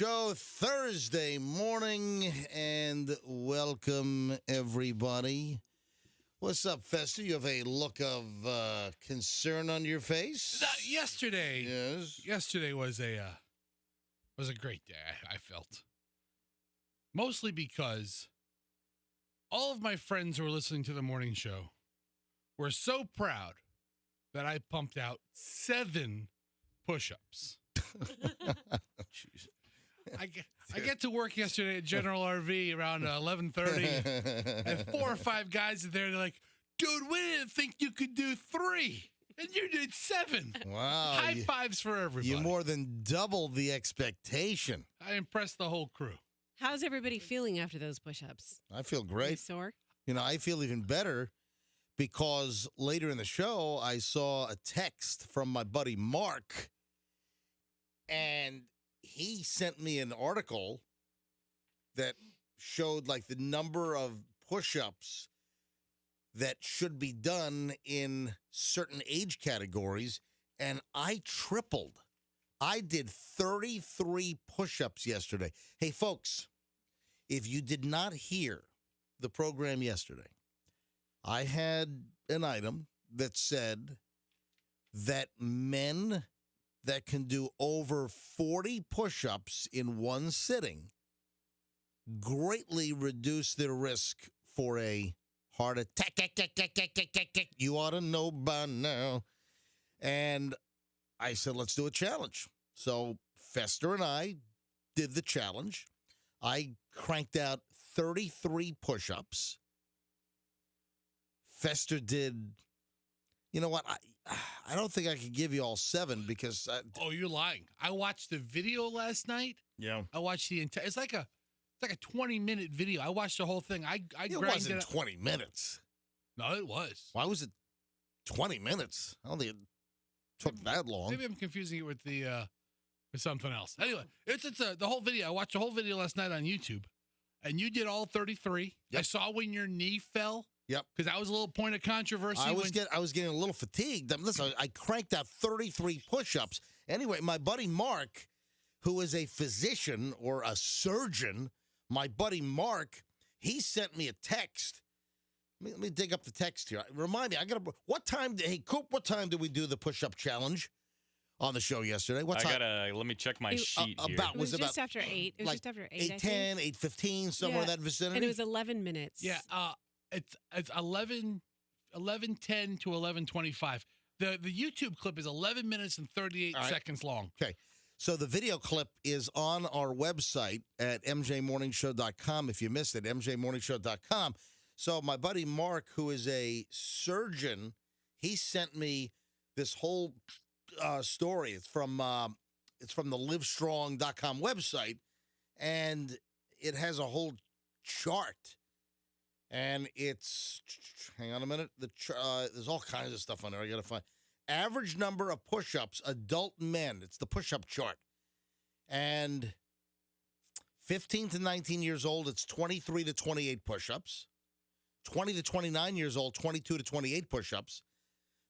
Show Thursday morning, and welcome everybody. What's up, Fester? You have a look of concern on your face. Yesterday, yes. Yesterday was a great day. I felt mostly because all of my friends who were listening to the morning show were so proud that I pumped out 7 push-ups. Jeez. I get to work yesterday at General RV around 11:30, and 4 or 5 guys are there. They're like, "Dude, we didn't think you could do 3, and you did 7." Wow! High fives for everybody. You more than doubled the expectation. I impressed the whole crew. How's everybody feeling after those push-ups? I feel You great. sore? You know, I feel even better because later in the show, I saw a text from my buddy Mark, and he sent me an article that showed like the number of push-ups that should be done in certain age categories, and I tripled. I did 33 push-ups yesterday. Hey, folks, if you did not hear the program yesterday, I had an item that said that men that can do over 40 push-ups in one sitting greatly reduce their risk for a heart attack. You ought to know by now. And I said, let's do a challenge. So Fester and I did the challenge. I cranked out 33 push-ups. Fester did... You know what? I don't think I could give you all 7 because... Oh, you're lying. I watched the video last night. Yeah. I watched the entire... It's like a 20-minute video. I watched the whole thing. It wasn't 20 minutes. No, it was. Why was it 20 minutes? I don't think it took that long. Maybe I'm confusing it with the with something else. Anyway, it's the whole video. I watched the whole video last night on YouTube, and you did all 33. Yep. I saw when your knee fell. Yep. Because that was a little point of controversy. I was getting a little fatigued. Listen, I cranked out 33 push-ups. Anyway, my buddy Mark, who is a physician or a surgeon, my buddy Mark, he sent me a text. Let me dig up the text here. Remind me, hey, Coop, what time did we do the push-up challenge on the show yesterday? What time? Let me check my sheet here. It was just after 8. It was just after 8, 8:10, 8:15, somewhere in that vicinity? And it was 11 minutes. Yeah, it's 11:10 to 11:25. The YouTube clip is 11 minutes and 38 seconds long. Okay. So the video clip is on our website at mjmorningshow.com. If you missed it, mjmorningshow.com. So my buddy Mark, who is a surgeon, he sent me this whole story. It's from the livestrong.com website, and it has a whole chart. And it's, hang on a minute, there's all kinds of stuff on there I got to find. Average number of push-ups, adult men. It's the push-up chart. And 15 to 19 years old, it's 23 to 28 push-ups. 20 to 29 years old, 22 to 28 push-ups.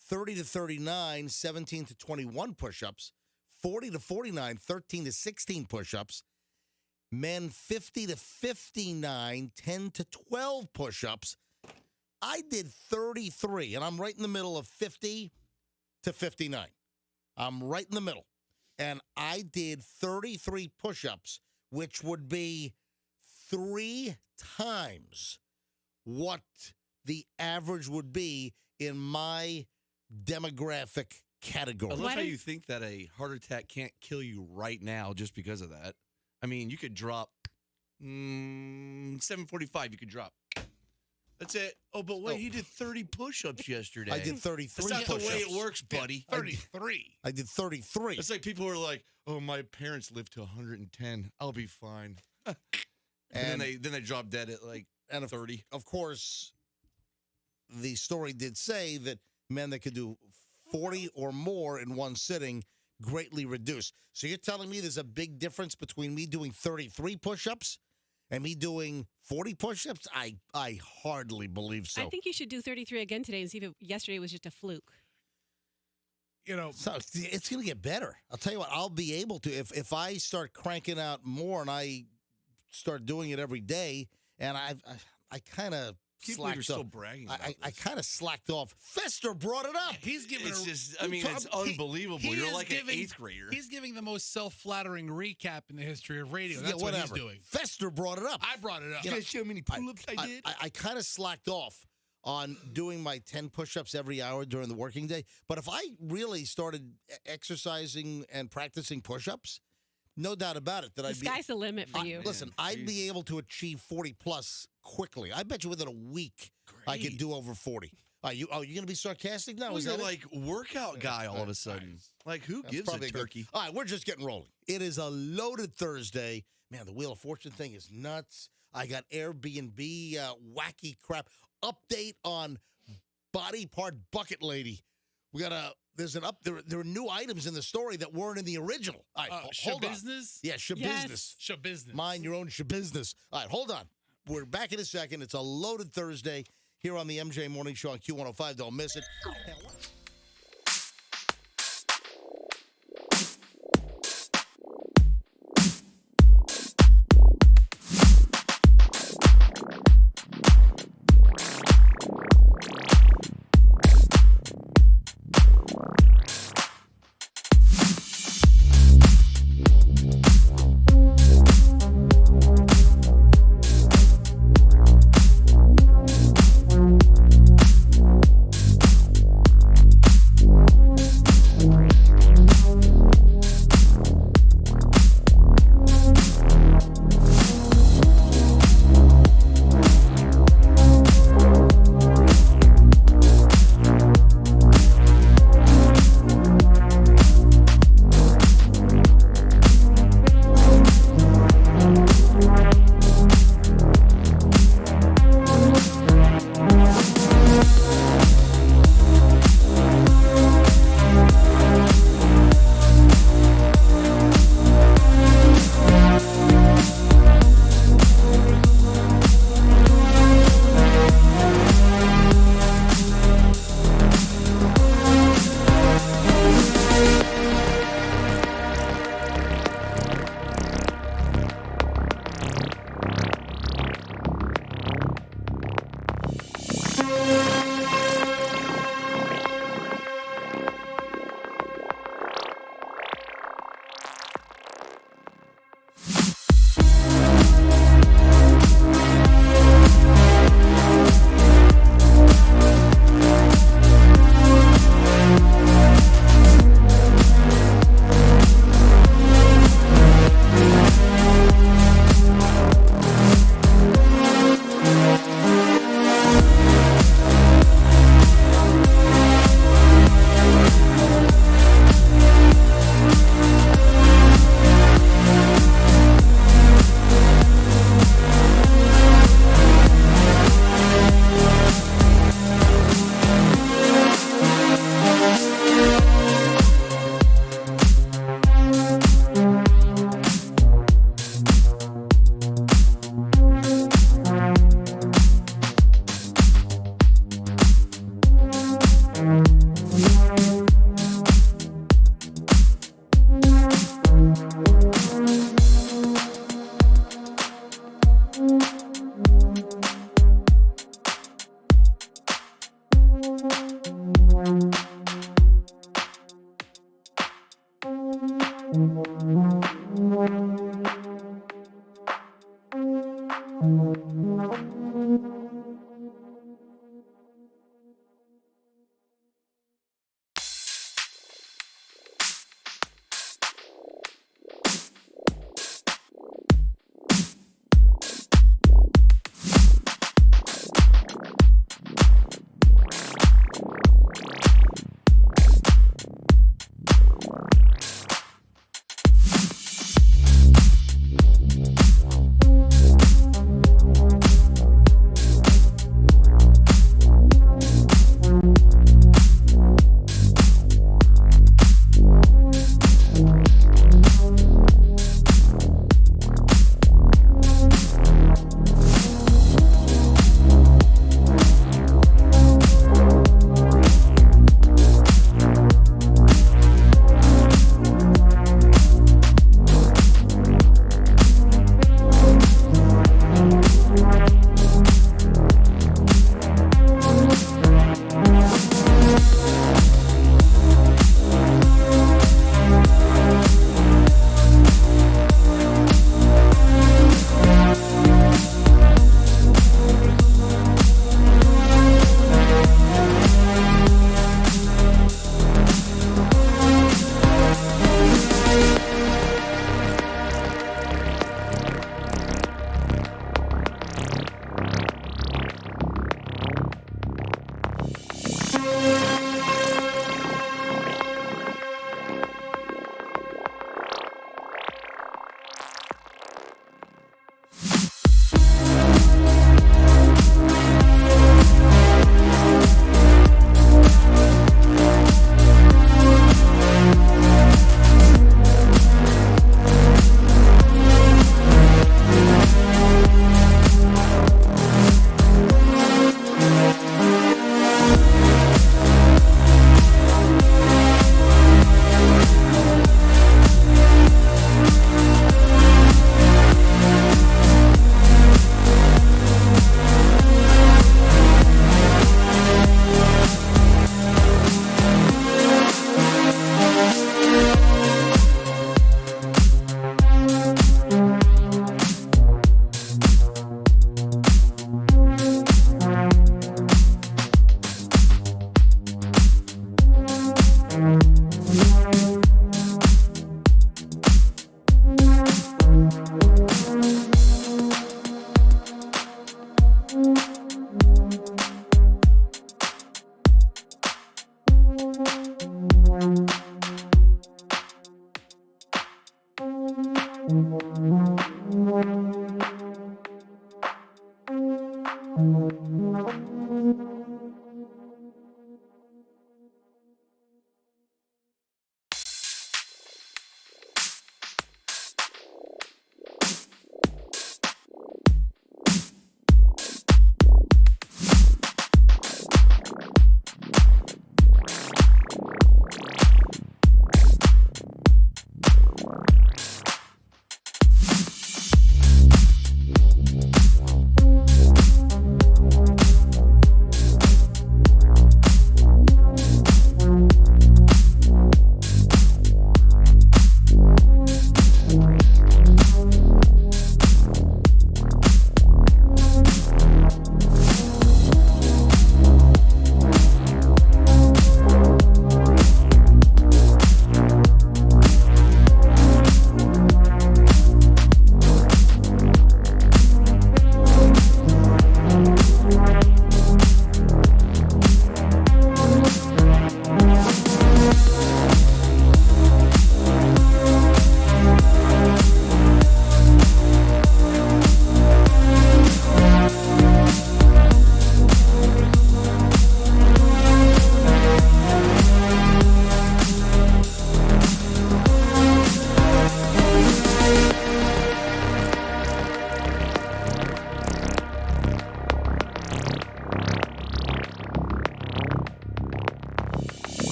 30 to 39, 17 to 21 push-ups. 40 to 49, 13 to 16 push-ups. Men 50 to 59, 10 to 12 push-ups. I did 33, and I'm right in the middle of 50 to 59. I'm right in the middle. And I did 33 push-ups, which would be 3 times what the average would be in my demographic category. I love how you think that a heart attack can't kill you right now just because of that. I mean, you could drop 745. You could drop. That's it. Oh, but wait, he did 30 push-ups yesterday. I did 33 That's not push-ups. the way it works, buddy. 33. I did 33. It's like people are like, "Oh, my parents lived to 110. I'll be fine." and then they drop dead at like 30. Of course, the story did say that men that could do 40 or more in one sitting greatly reduced. So you're telling me there's a big difference between me doing 33 push-ups and me doing 40 push-ups? I hardly believe so. I think you should do 33 again today and see if yesterday was just a fluke. So it's going to get better. I'll tell you what, I'll be able to, if I start cranking out more and I start doing it every day, and I kind of slacked off. Still bragging about I kind of slacked off. Fester brought it up. He's giving it's unbelievable. You're like an 8th grader. He's giving the most self-flattering recap in the history of radio. That's what he's doing. Fester brought it up. I brought it up. You guys see how many pull-ups I did? I kind of slacked off on doing my 10 push-ups every hour during the working day. But if I really started exercising and practicing push-ups, no doubt about it that The sky's the limit for you. Listen, I'd be able to achieve 40-plus quickly. I bet you within a week I could do over 40. You going to be sarcastic now? Well, Is you're that like workout guy all of a sudden. Like, who gives a turkey? All right, we're just getting rolling. It is a loaded Thursday. Man, the Wheel of Fortune thing is nuts. I got Airbnb wacky crap. Update on body part bucket lady. We got there's an there are new items in the story that weren't in the original. All right, hold on. Business? Yeah, business. Business. Mind your own business. All right, hold on. We're back in a second. It's a loaded Thursday here on the MJ Morning Show on Q105. Don't miss it.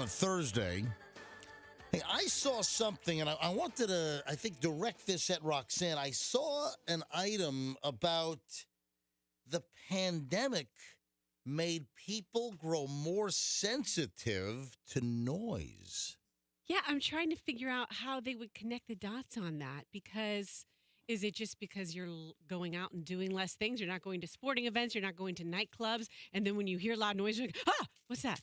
Thursday. Hey, I saw something, and I wanted to, I think, direct this at Roxanne. I saw an item about the pandemic made people grow more sensitive to noise. Yeah, I'm trying to figure out how they would connect the dots on that, because is it just because you're going out and doing less things? You're not going to sporting events, you're not going to nightclubs, and then when you hear loud noise, you're like, ah, what's that?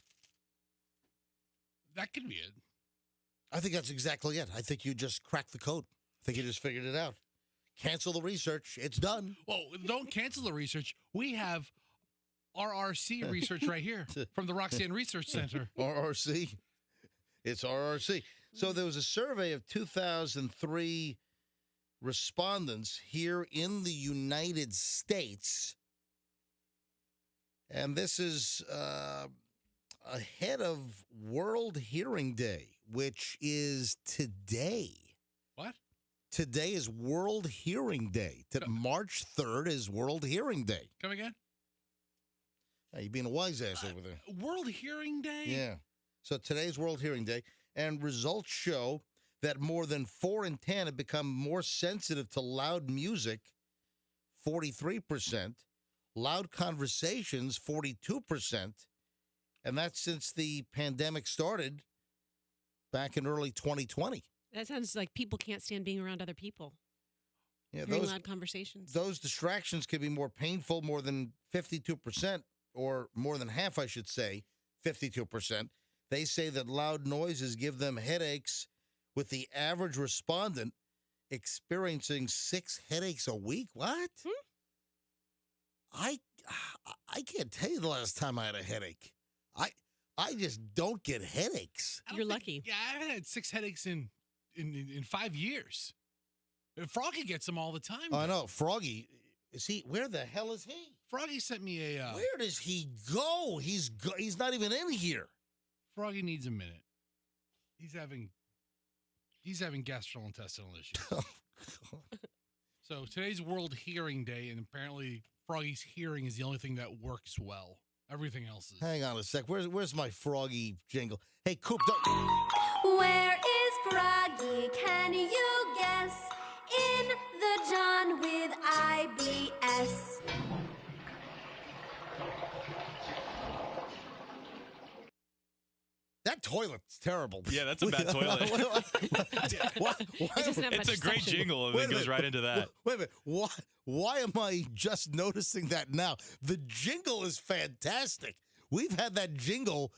That could be it. I think that's exactly it. I think you just cracked the code. I think you just figured it out. Cancel the research. It's done. Well, don't cancel the research. We have RRC research right here from the Roxanne Research Center. RRC. It's RRC. So there was a survey of 2003 respondents here in the United States. And this is ahead of World Hearing Day, which is today. What? Today is World Hearing Day. March 3rd is World Hearing Day. Come again? Hey, you're being a wise ass over there. World Hearing Day? Yeah. So today's World Hearing Day, and results show that more than 4 in 10 have become more sensitive to loud music, 43%, loud conversations, 42%, and that's since the pandemic started back in early 2020. That sounds like people can't stand being around other people. Yeah, hearing loud conversations. Those distractions can be more painful, more than 52%, or more than half, I should say, 52%. They say that loud noises give them headaches, with the average respondent experiencing 6 headaches a week. What? I can't tell you the last time I had a headache. I just don't get headaches. You're lucky. Yeah, I haven't had 6 headaches in 5 years. Froggy gets them all the time. Oh, I know. Froggy, where the hell is he? Froggy sent me a... Where does he go? He's not even in here. Froggy needs a minute. He's having gastrointestinal issues. Oh, God. So today's World Hearing Day, and apparently Froggy's hearing is the only thing that works well. Everything else is... Hang on a sec. Where's my Froggy jingle? Hey, Coop. Where is Froggy? Can you guess? In the John with IBS. toilet. It's terrible. Yeah, that's a bad toilet. Why, It doesn't have It's much a great suction. jingle, and Wait it a goes minute. right into that. Wait a minute. Why am I just noticing that now? The jingle is fantastic. We've had that jingle,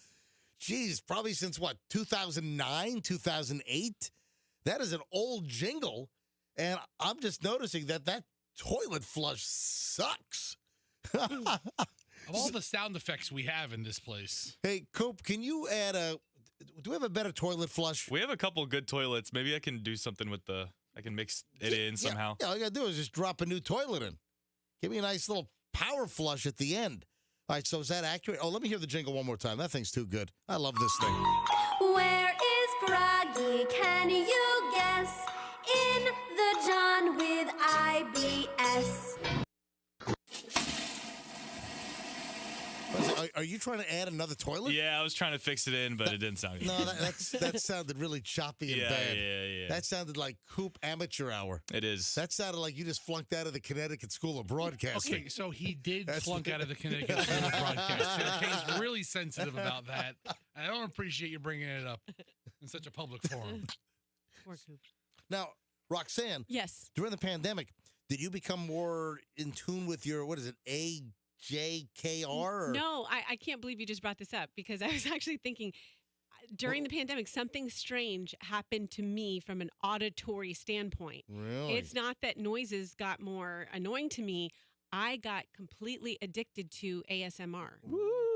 geez, probably since what, 2009, 2008? That is an old jingle, and I'm just noticing that toilet flush sucks. Of all the sound effects we have in this place. Hey, Coop, can you add do we have a better toilet flush? We have a couple good toilets. Maybe I can do something with I can mix it in somehow. Yeah, all you got to do is just drop a new toilet in. Give me a nice little power flush at the end. All right, so is that accurate? Oh, let me hear the jingle one more time. That thing's too good. I love this thing. Where is Froggy? Can you guess? In the John with IBS. Are you trying to add another toilet? Yeah, I was trying to fix it in, but it didn't sound good. No, that sounded really choppy and bad. Yeah. That sounded like Coop Amateur Hour. It is. That sounded like you just flunked out of the Connecticut School of Broadcasting. Okay, so he did flunk out of the Connecticut School of Broadcasting. He's really sensitive about that. And I don't appreciate you bringing it up in such a public forum. Poor Coop. Now, Roxanne, Yes. during the pandemic, did you become more in tune with your, what is it, AJKR? Or? No, I can't believe you just brought this up because I was actually thinking during the pandemic, something strange happened to me from an auditory standpoint. Really? It's not that noises got more annoying to me. I got completely addicted to ASMR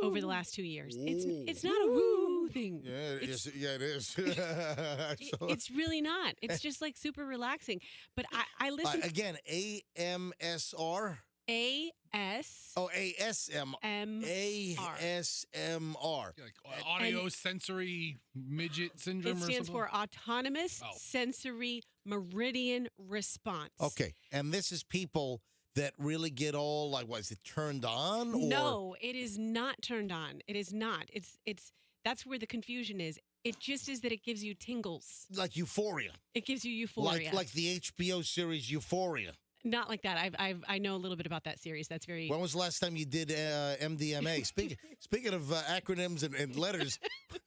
over the last 2 years. It's not a woo thing. Yeah, it is. Yeah, it is. It's really not. It's just like super relaxing. But I listen again, AMSR? AS. Oh, ASM. ASMR. Like audio sensory midget syndrome It or stands something? for Autonomous Sensory Meridian Response. Okay, and this is people that really get all like, what is it, turned on? Or? No, it is not turned on. It is not. It's that's where the confusion is. It just is that it gives you tingles. Like Euphoria. It gives you euphoria. Like the HBO series Euphoria. Not like that. I know a little bit about that series. That's very. When was the last time you did MDMA? Speaking of acronyms and letters, do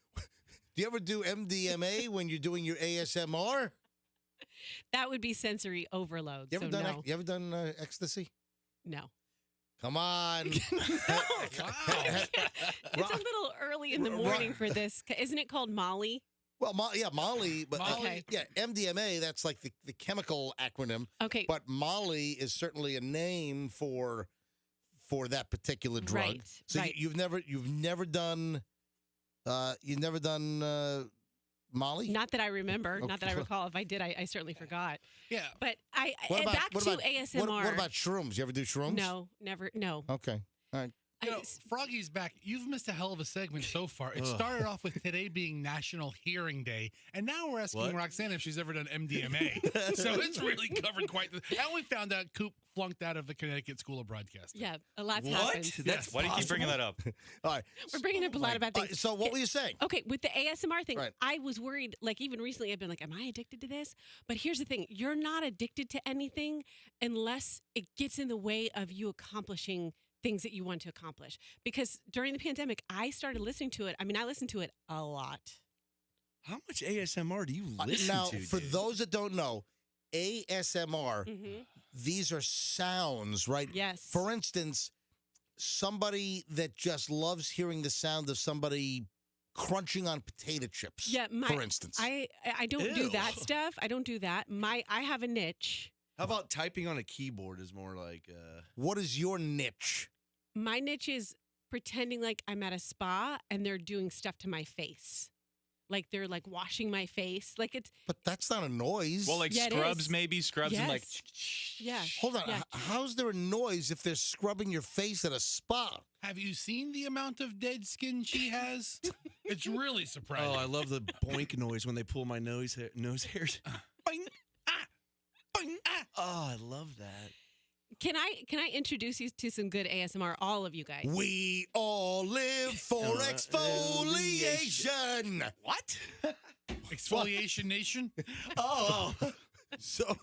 you ever do MDMA when you're doing your ASMR? That would be sensory overload. You ever so done? no. You ever done ecstasy? No. Come on. Wow. It's a little early in the morning for this. Isn't it called Molly? Well, Molly, but Okay. MDMA. That's like the chemical acronym. Okay. But Molly is certainly a name for that particular drug. Right, So right. you've never done Molly? Not that I remember. Okay. Not that I recall. If I did, I certainly forgot. Yeah. But What about, back what to about, ASMR. What about shrooms? You ever do shrooms? No, never. No. Okay. All right. You know, Froggy's back. You've missed a hell of a segment so far. It started off with today being National Hearing Day, and now we're asking Roxanne if she's ever done MDMA. So it's really covered quite the... And we found out Coop flunked out of the Connecticut School of Broadcasting. Yeah, a lot's happened. That's Why do you keep bringing that up? All right. We're bringing up a lot about All things. right, so what were you saying? Okay, with the ASMR thing, Right. I was worried, like even recently I've been like, am I addicted to this? But here's the thing, you're not addicted to anything unless it gets in the way of you accomplishing things that you want to accomplish. Because during the pandemic, I started listening to it. I mean, I listened to it a lot. How much ASMR do you listen Now, to? for dude? those that don't know, ASMR, Mm-hmm. these are sounds, right? Yes. For instance, somebody that just loves hearing the sound of somebody crunching on potato chips. Yeah, for instance. I don't do Ew. that stuff. I don't do that. I have a niche. How about typing on a keyboard is more like What is your niche? My niche is pretending like I'm at a spa and they're doing stuff to my face. Like they're like washing my face. Like it's But that's not a noise. Well, like Yeah, it scrubs, is. maybe scrubs, and like. yeah. Hold on. Yeah. How's there a noise if they're scrubbing your face at a spa? Have you seen the amount of dead skin she has? It's really surprising. oh, I love the boink noise when they pull my nose hairs. Boing, ah, boing, ah. Oh, I love that. Can I introduce you to some good ASMR, all of you guys? We all live for exfoliation. What? Exfoliation Nation? Oh, So,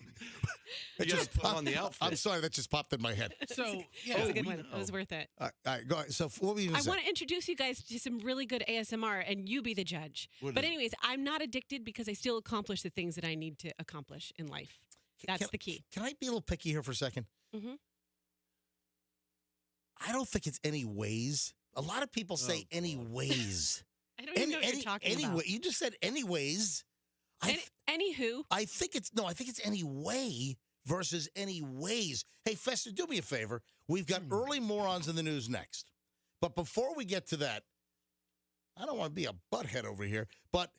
You gotta put on the outfit. I'm sorry, that just popped in my head. So, yeah. That's a good we one. It was know. worth it. All right, go ahead. So what were you going I to say? want to introduce you guys to some really good ASMR, and you be the judge. What But is it? anyways, I'm not addicted because I still accomplish the things that I need to accomplish in life. That's Can- the key. Can I be a little picky here for a second? Mhm. I don't think it's any ways. A lot of people say Oh, any God. ways. I don't even know what you're talking anyway, about. you just said anyways. Anywho, I think it's any way versus any ways. Hey, Fester, do me a favor. We've got early morons in the news next. But before we get to that, I don't want to be a butthead over here, but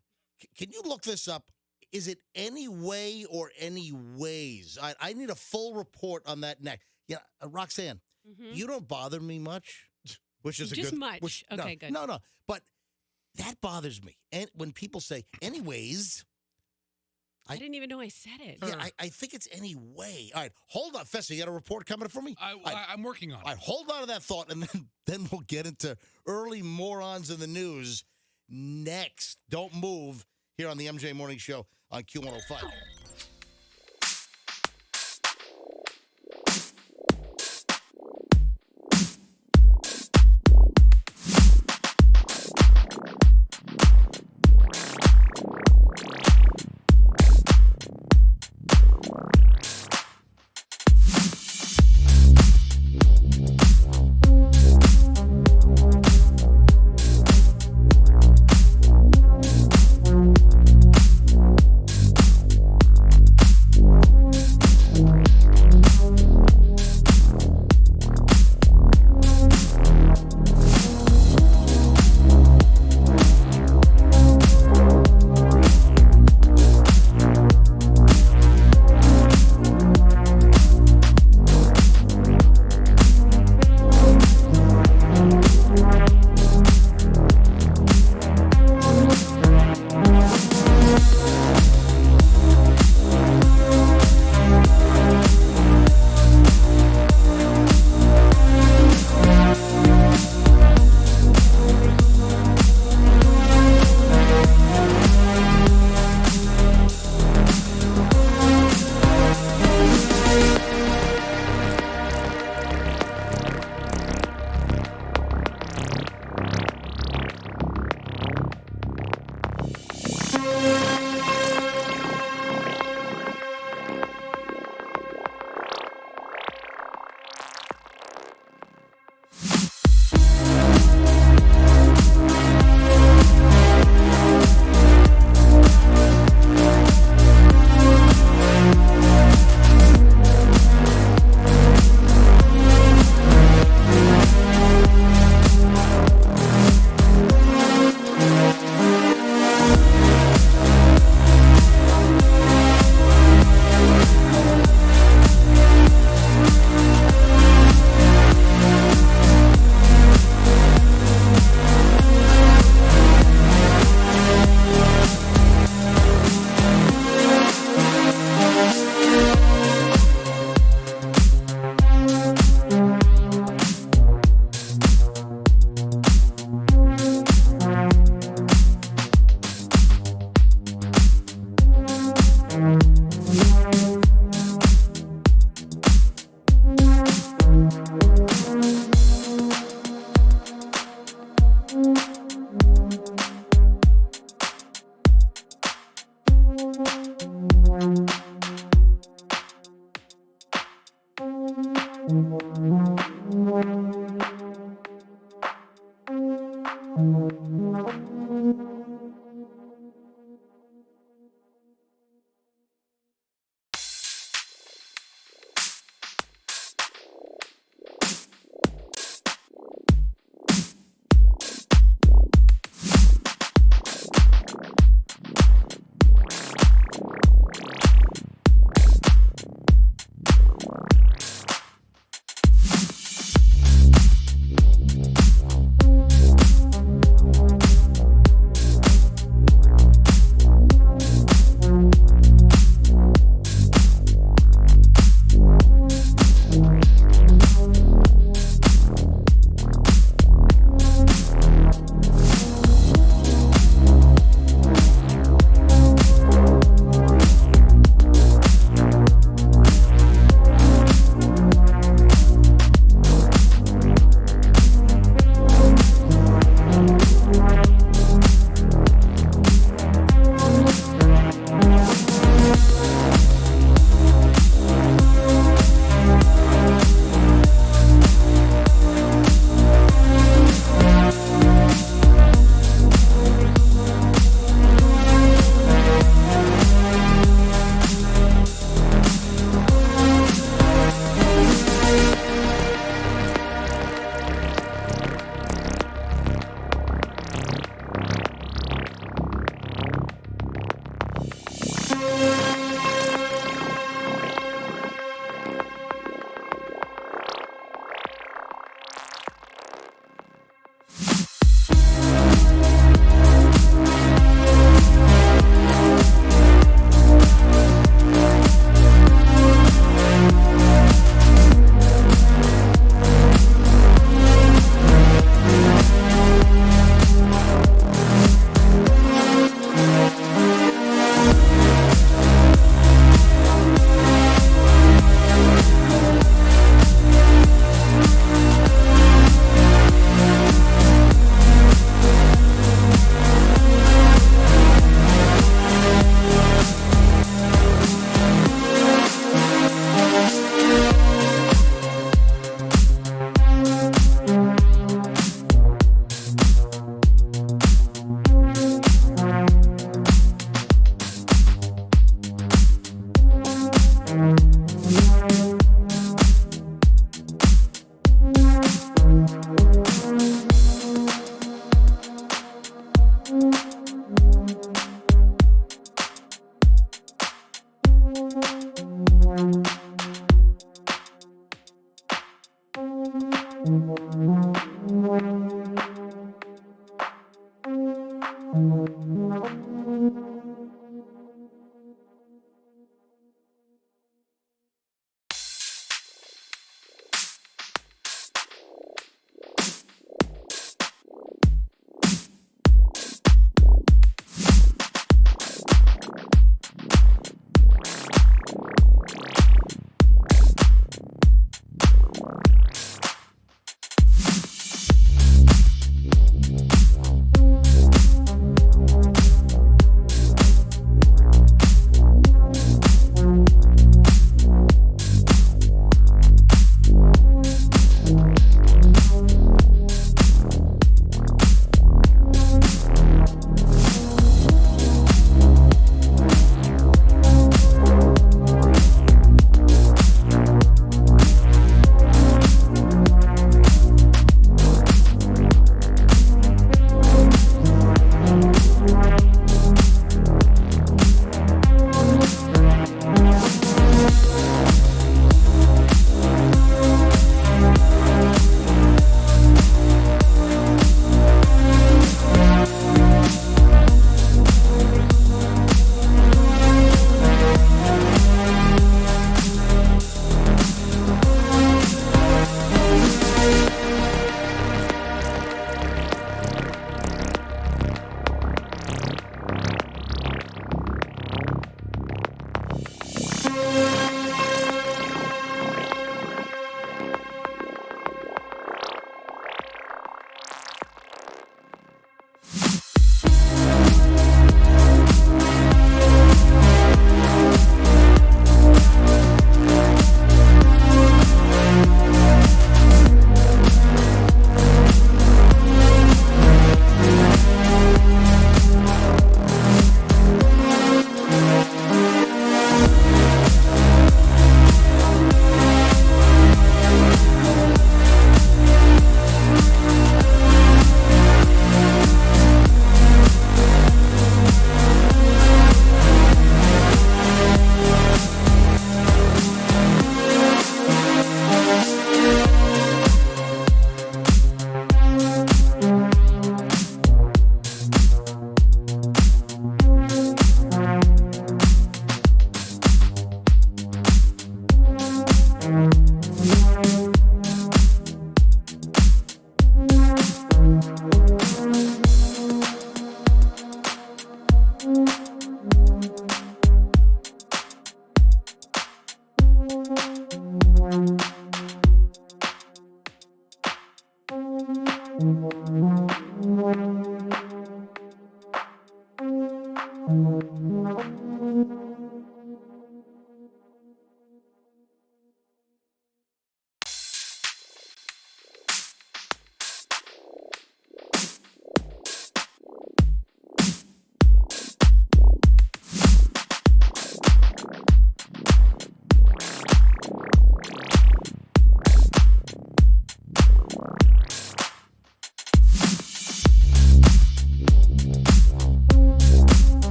can you look this up? Is it any way or any ways? I need a full report on that next. Yeah, Roxanne, you don't bother me much, which is a Just good. much. Which, Okay, good. No, but that bothers me. And when people say anyways. I didn't even know I said it. Yeah, I think it's any way. All right, hold on, Fester. You got a report coming for me? I'm working on it. All right, hold on to that thought, and then we'll get into early morons in the news next. Don't move here on the MJ Morning Show on Q105.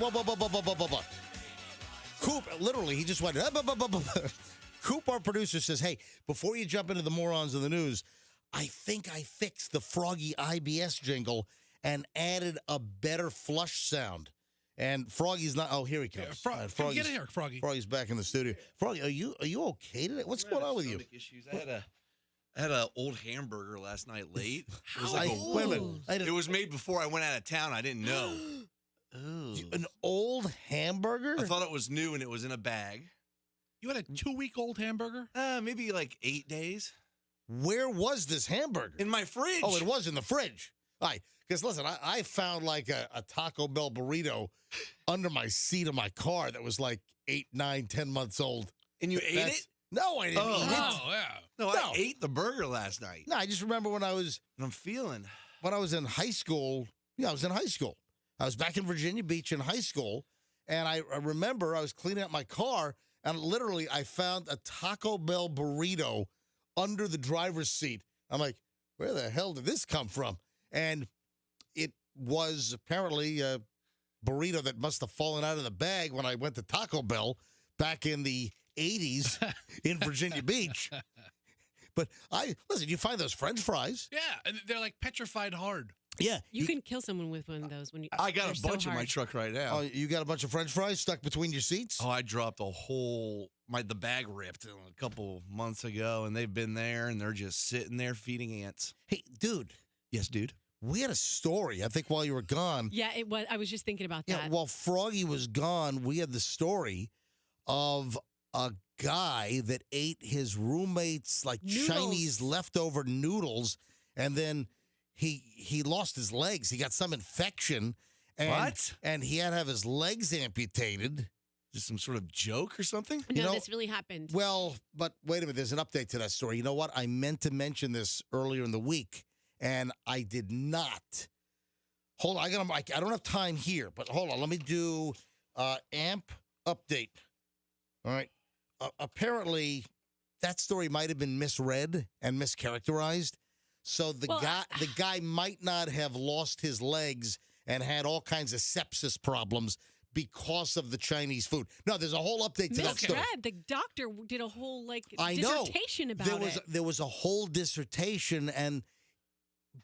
whoa. Coop, literally, he just went. Coop, our producer, says, hey, before you jump into the morons of the news, I think I fixed the Froggy IBS jingle and added a better flush sound. And Froggy's not. Oh, here he comes. Froggy, get in here, Froggy. Froggy's back in the studio. Froggy, are you okay today? What's going on with you? Issues. I had an old hamburger last night late. It was Wait a minute. It was made before I went out of town. I didn't know. An old hamburger? I thought it was new and it was in a bag. You had a 2-week-old hamburger? Maybe like 8 days. Where was this hamburger? In my fridge. Oh, it was in the fridge. All right. Because, listen, I found like a Taco Bell burrito under my seat of my car that was like 8, 9, 10 months old. And you ate it? No, I didn't eat it. Oh, yeah. No, I ate the burger last night. No, I just remember when I was And I'm feeling. when I was in high school. Yeah, I was in high school. I was back in Virginia Beach in high school, and I remember I was cleaning out my car, and literally I found a Taco Bell burrito under the driver's seat. I'm like, where the hell did this come from? And it was apparently a burrito that must have fallen out of the bag when I went to Taco Bell back in the 80s in Virginia Beach. But listen, you find those French fries. Yeah, and they're like petrified hard. Yeah. You can kill someone with one of those when you. I got they're a so bunch in my hard. truck right now. Oh, you got a bunch of French fries stuck between your seats? Oh, I dropped the bag ripped a couple months ago, and they've been there, and they're just sitting there feeding ants. Hey, dude. Yes, dude. We had a story, I think, while you were gone. Yeah, it was. I was just thinking about Yeah, that. while Froggy was gone, we had the story of a guy that ate his roommate's like Noodles. Chinese leftover noodles, and then he lost his legs. He got some infection. And, What? And he had to have his legs amputated. Just some sort of joke or something? no, you know- this really happened. Well, but wait a minute. There's an update to that story. You know what? I meant to mention this earlier in the week, and I did not. Hold on. I don't have time here, but hold on. Let me do AMP update. All right. Apparently, that story might have been misread and mischaracterized. So the guy might not have lost his legs and had all kinds of sepsis problems because of the Chinese food. No, there's a whole update to that story. Misread. The doctor did a whole I know. dissertation about it. There was a whole dissertation,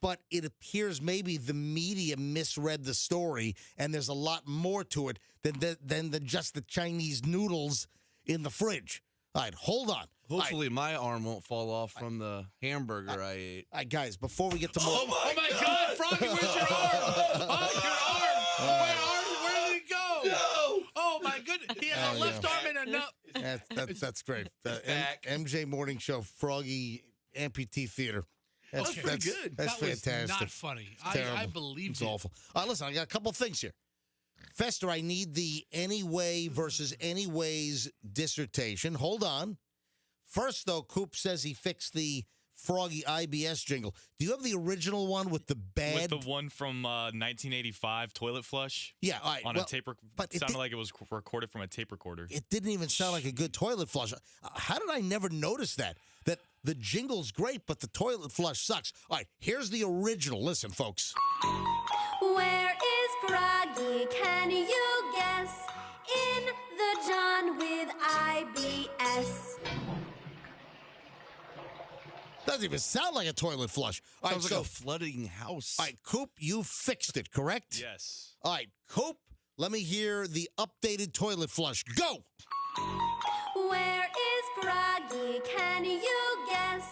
but it appears maybe the media misread the story, and there's a lot more to it than just the Chinese noodles in the fridge. All right, hold on. Hopefully my arm won't fall off from the hamburger I ate. All right, guys, before we get to more... Oh my God, Froggy, where's your arm? Oh, your arm. Where did it go? No. Oh my goodness, he had a left arm and a no. That's great. MJ Morning Show, Froggy Amputee Theater. That's pretty good. That's That was fantastic. not funny. Terrible. I believed It's it. awful. All right, listen, I got a couple things here. Fester, I need the anyway versus anyways dissertation. Hold on. First, though, Coop says he fixed the Froggy IBS jingle. Do you have the original one with the bad? With the one from 1985 toilet flush? Yeah, all right. On a tape but it sounded like it was recorded from a tape recorder. It didn't even sound like a good toilet flush. How did I never notice that? That the jingle's great, but the toilet flush sucks. All right, here's the original. Listen, folks. Where is Froggy? Can you guess? In the John with IBS. Doesn't even sound like a toilet flush. All right, Sounds like a flooding house. all right, Coop, you fixed it, correct? Yes. All right, Coop, let me hear the updated toilet flush. Go! Where is Froggy? Can you guess?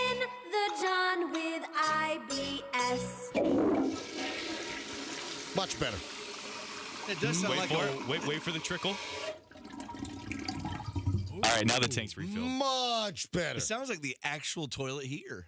In the John with IBS. Much better. It does sound Wait like for it. Wait for the trickle. All right, now the tank's refilled. Much better. It sounds like the actual toilet here.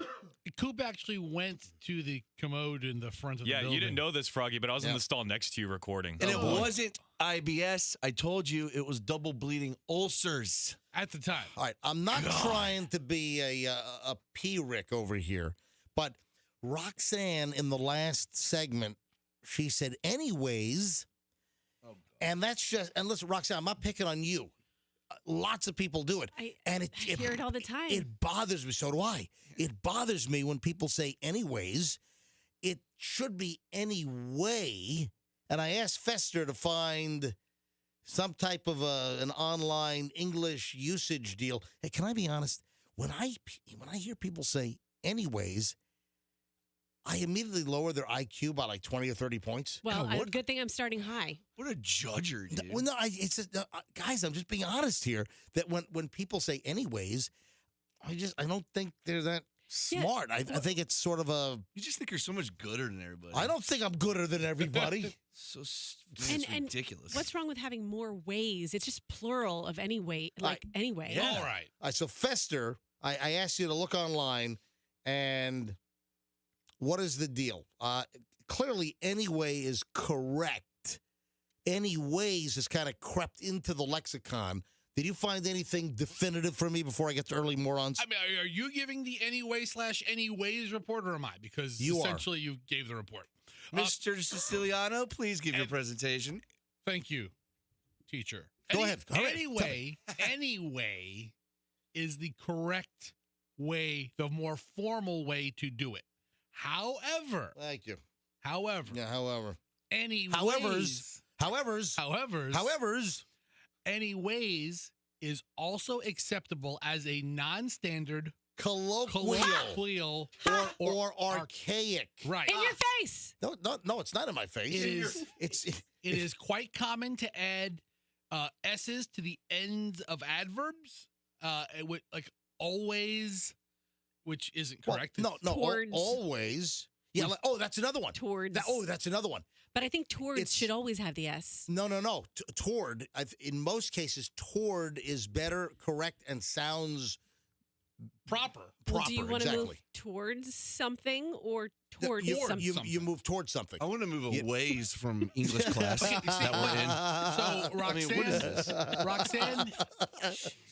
Coop actually went to the commode in the front of the Yeah, building. you didn't know this, Froggy, but I was in Yeah. the stall next to you recording. And it wasn't IBS. I told you it was double bleeding ulcers. At the time. All right, I'm not trying to be a P-Rick over here, but Roxanne in the last segment, she said, anyways, and that's just, and listen, Roxanne, I'm not picking on you. Lots of people do it. And I hear it all the time. It bothers me. So do I. It bothers me when people say anyways. It should be anyway. and I asked Fester to find some type of an online English usage deal. Hey, can I be honest? When I hear people say anyways, I immediately lower their IQ by like 20 or 30 points. Well, good thing I'm starting high. What a judger, dude. Well, no, guys, I'm just being honest here. That when people say anyways, I don't think they're that smart. I think it's sort of a. You just think you're so much gooder than everybody. I don't think I'm gooder than everybody. It's And ridiculous. what's wrong with having more ways? It's just plural of anyway, like anyway. Yeah. All right. All right. So Fester, I asked you to look online, and what is the deal? Clearly, anyway is correct. Anyways has kind of crept into the lexicon. Did you find anything definitive for me before I get to early morons? I mean, are you giving the anyways report, or am I? Because essentially you gave the report. Mr. Siciliano, please give your presentation. Thank you, teacher. Go ahead. All right. Anyway is the correct way, the more formal way to do it. However. Thank you. However. Yeah, however. Anyways. Howevers. Anyways is also acceptable as a non-standard colloquial or archaic. Right. In your face. No, it's not in my face. It is quite common to add S's to the ends of adverbs, like always, which isn't correct. Well, no, towards. Always. Yeah. That's another one. Towards. That's another one. But I think towards should always have the S. No. Toward. In most cases, toward is better, correct, and sounds proper. Well, do you want to exactly. move towards something or towards something? You move towards something. I want to move a ways from English class that we're in. So, Roxanne, I mean, what is this? Roxanne,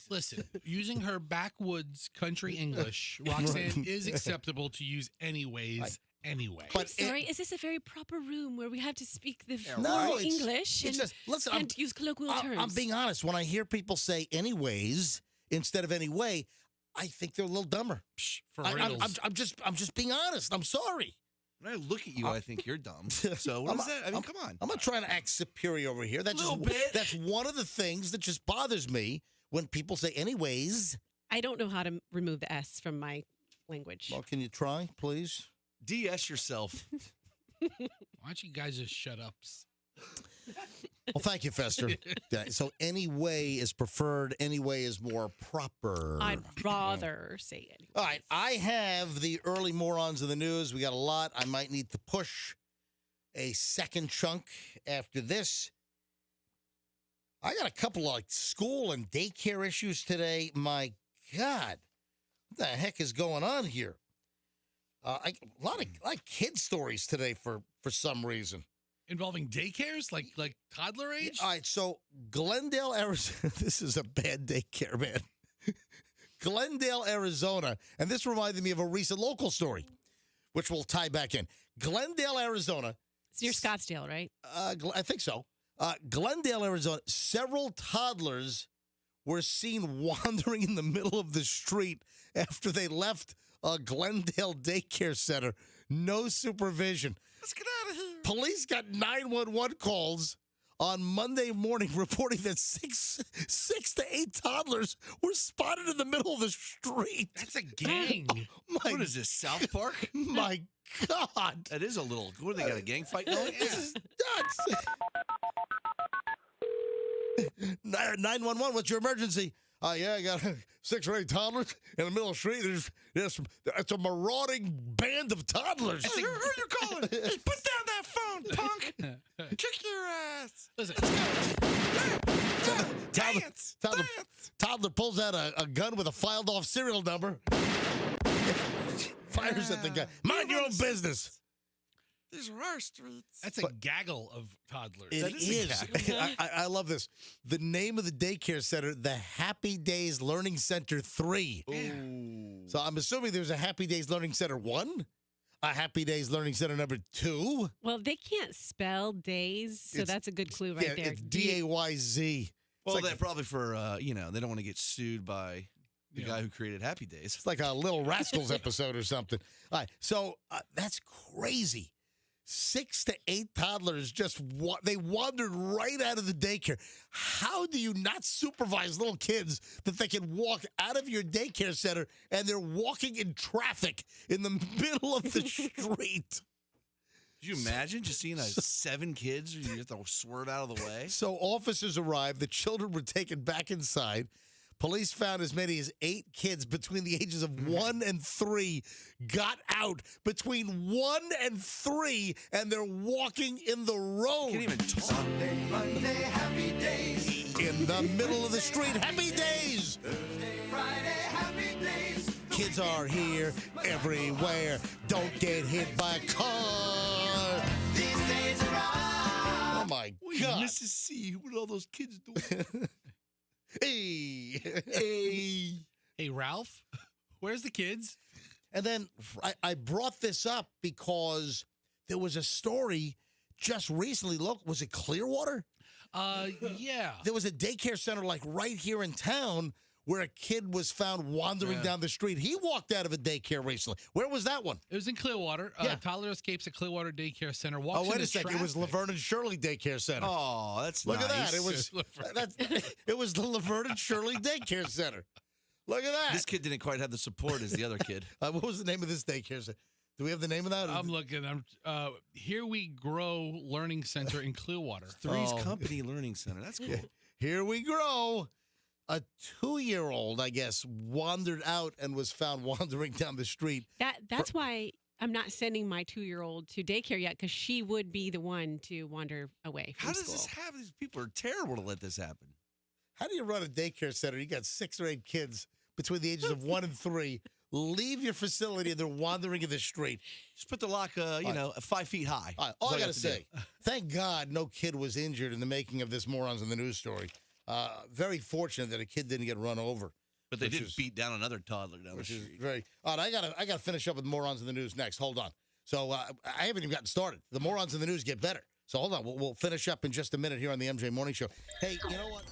listen, using her backwoods country English, Roxanne is acceptable to use anyways. Anyway, But sorry, is this a very proper room where we have to speak the No, full English it's just listen. and use colloquial terms? I'm being honest. When I hear people say anyways instead of anyway, I think they're a little dumber. for reals. I'm just being honest. I'm sorry. When I look at you, I think you're dumb. So what is that? I mean, come on. I'm not trying to act superior over here. That's that's one of the things that just bothers me when people say anyways. I don't know how to remove the S from my language. Well, can you try, please? DS yourself. Why don't you guys just shut up? Well, thank you, Fester. Yeah, so anyway is preferred. Anyway is more proper. I'd rather say it. All right, I have the early morons of the news. We got a lot. I might need to push a second chunk after this. I got a couple of school and daycare issues today. My God, what the heck is going on here? A lot of kid stories today for some reason. Involving daycares, like toddler age? All right, so Glendale, Arizona. This is a bad daycare, man. Glendale, Arizona. And this reminded me of a recent local story, which will tie back in. Glendale, Arizona. It's near Scottsdale, right? I think so. Glendale, Arizona. Several toddlers were seen wandering in the middle of the street after they left a Glendale daycare center. No supervision. Let's get out of here. Police got 911 calls on Monday morning reporting that six to eight toddlers were spotted in the middle of the street. That's a gang. What is this, South Park? My God. That is a little. What, they got a gang fight going? This is nuts. 911, what's your emergency? Yeah, I got 6 or 8 toddlers in the middle of the street. It's a marauding band of toddlers. Hey, who are you calling? Hey, put down that phone, punk. Kick your ass. Listen, Dance. Toddler pulls out a gun with a filed-off serial number. Fires at the guy. Mind your own business. These are our streets. that's a gaggle of toddlers. It is. I love this. The name of the daycare center, the Happy Days Learning Center 3. Ooh. So I'm assuming there's a Happy Days Learning Center 1, a Happy Days Learning Center number 2. Well, they can't spell days, so that's a good clue right there. It's DAYZ. Well, they're probably for, they don't want to get sued by the guy who created Happy Days. It's like a Little Rascals episode or something. All right, so that's crazy. 6 to 8 toddlers they wandered right out of the daycare. How do you not supervise little kids that they can walk out of your daycare center and they're walking in traffic in the middle of the street? Could you imagine just seeing 7 kids and you have to swerve out of the way? So officers arrived. The children were taken back inside. Police found as many as 8 kids between the ages of 1 and 3 got out between 1 and 3, and they're walking in the road. Can't even talk. Sunday, Monday, happy days. In the middle of the street, happy days. Thursday, Friday, happy days. Kids are here everywhere. Don't get hit by a car. These days are Oh, on. my Wait, God. Mrs. C, what are all those kids doing? Hey. Hey. Hey, Ralph, where's the kids? And then I brought this up because there was a story just recently. Look, was it Clearwater? Yeah. There was a daycare center like right here in town where a kid was found wandering down the street. He walked out of a daycare recently. Where was that one? It was in Clearwater. Yeah. Toddler escapes at Clearwater Daycare Center. Walks Wait into a second. It was traffic. Laverne and Shirley Daycare Center. Oh, that's Look nice. at that. It was it was the Laverne and Shirley Daycare Center. Look at that. This kid didn't quite have the support as the other kid. What was the name of this daycare center? Do we have the name of that? I'm looking. Here We Grow Learning Center in Clearwater. Three's Oh. Company Learning Center. That's cool. Here we grow. A 2-year-old, I guess, wandered out and was found wandering down the street. That's why I'm not sending my 2-year-old to daycare yet, because she would be the one to wander away from How does school. this happen? These people are terrible to let this happen. How do you run a daycare center? You got 6 or 8 kids between the ages of 1 and 3. Leave your facility and they're wandering in the street. Just put the lock, 5 feet high. All right, all I got to say, thank God no kid was injured in the making of this Morons in the News story. Very fortunate that a kid didn't get run over. But they which did is- beat down another toddler down the Which is street. very odd. I gotta finish up with Morons in the News next. Hold on. So I haven't even gotten started. The Morons in the News get better. So hold on. We'll finish up in just a minute here on the MJ Morning Show. Hey, you know what?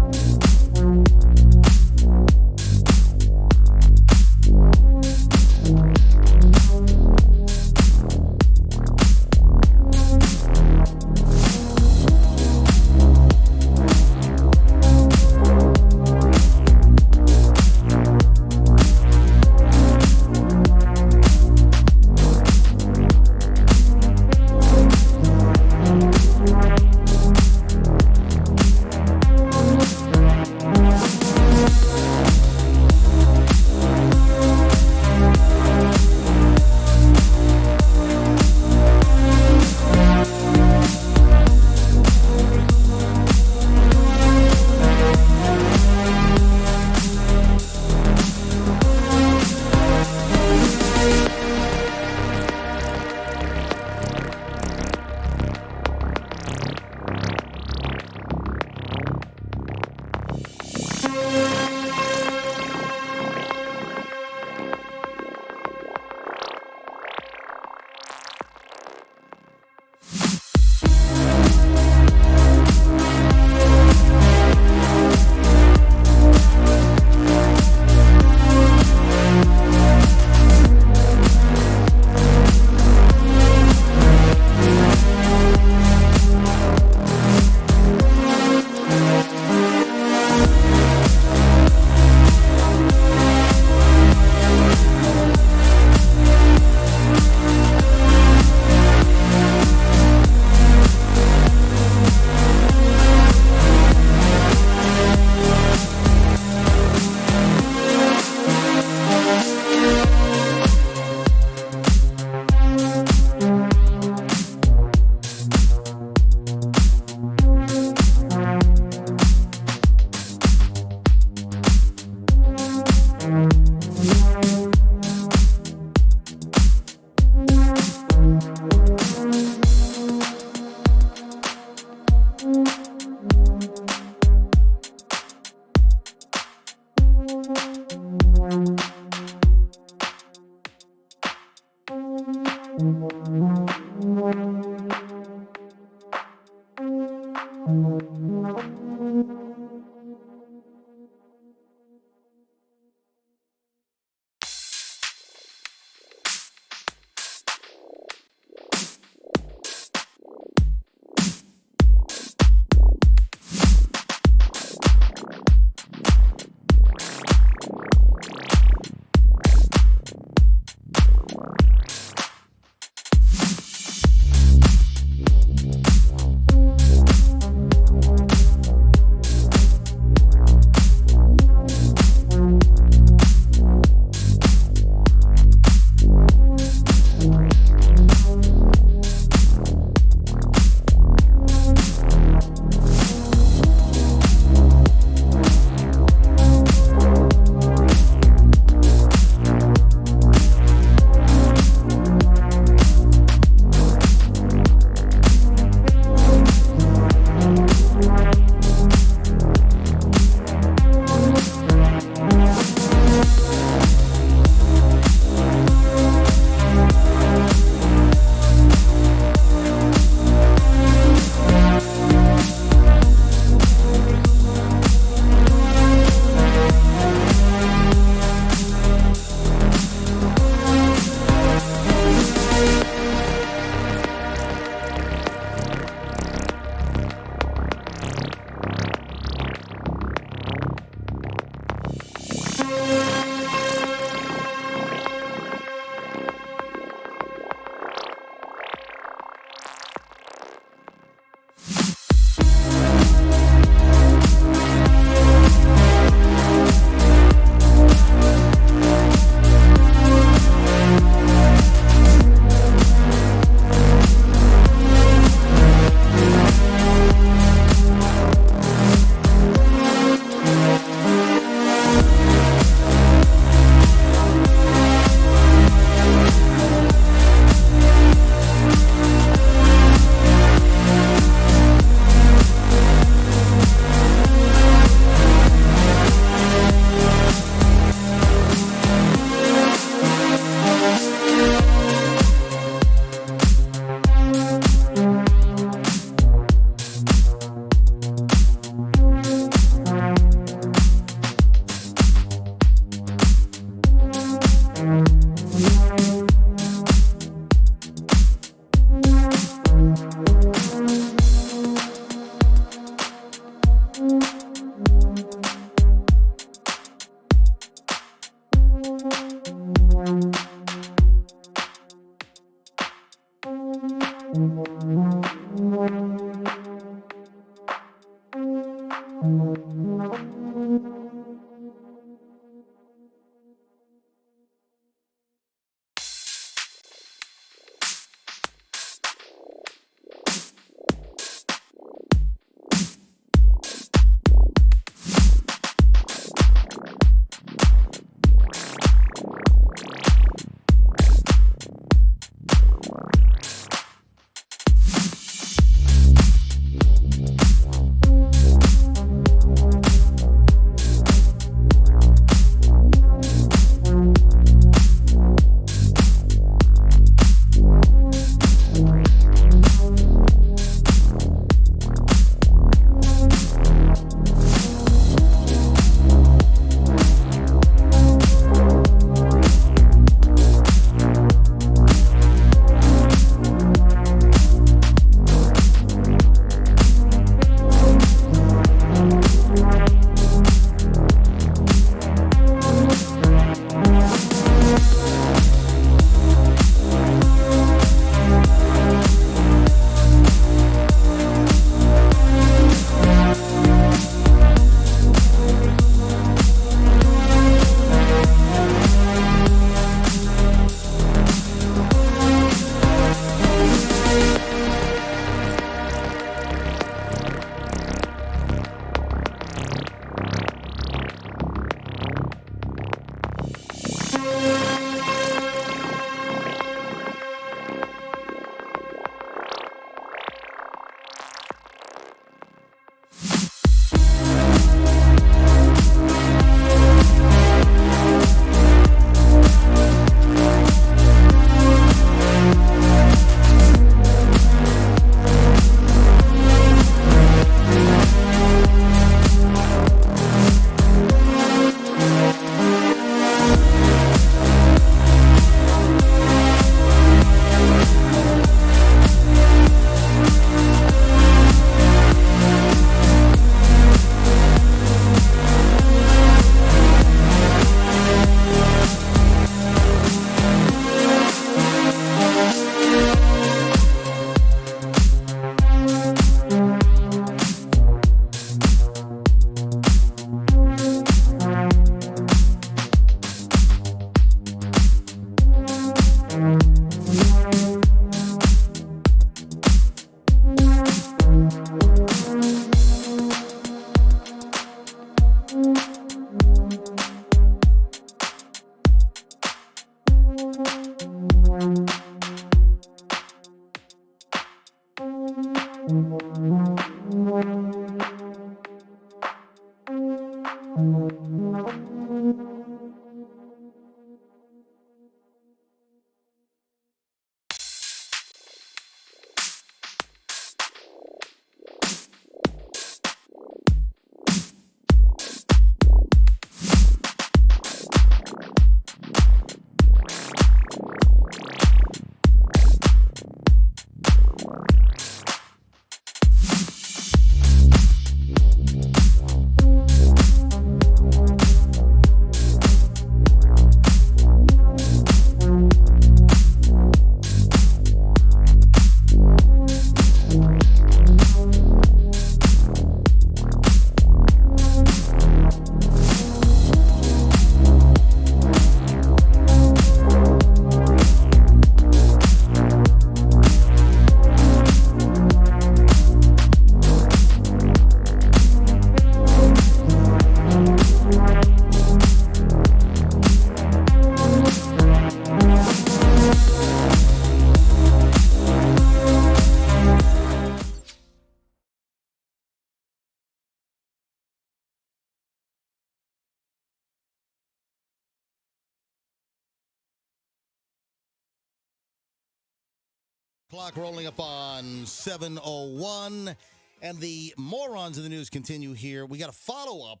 Clock rolling up on 7:01, and the morons in the news continue here. We got a follow-up.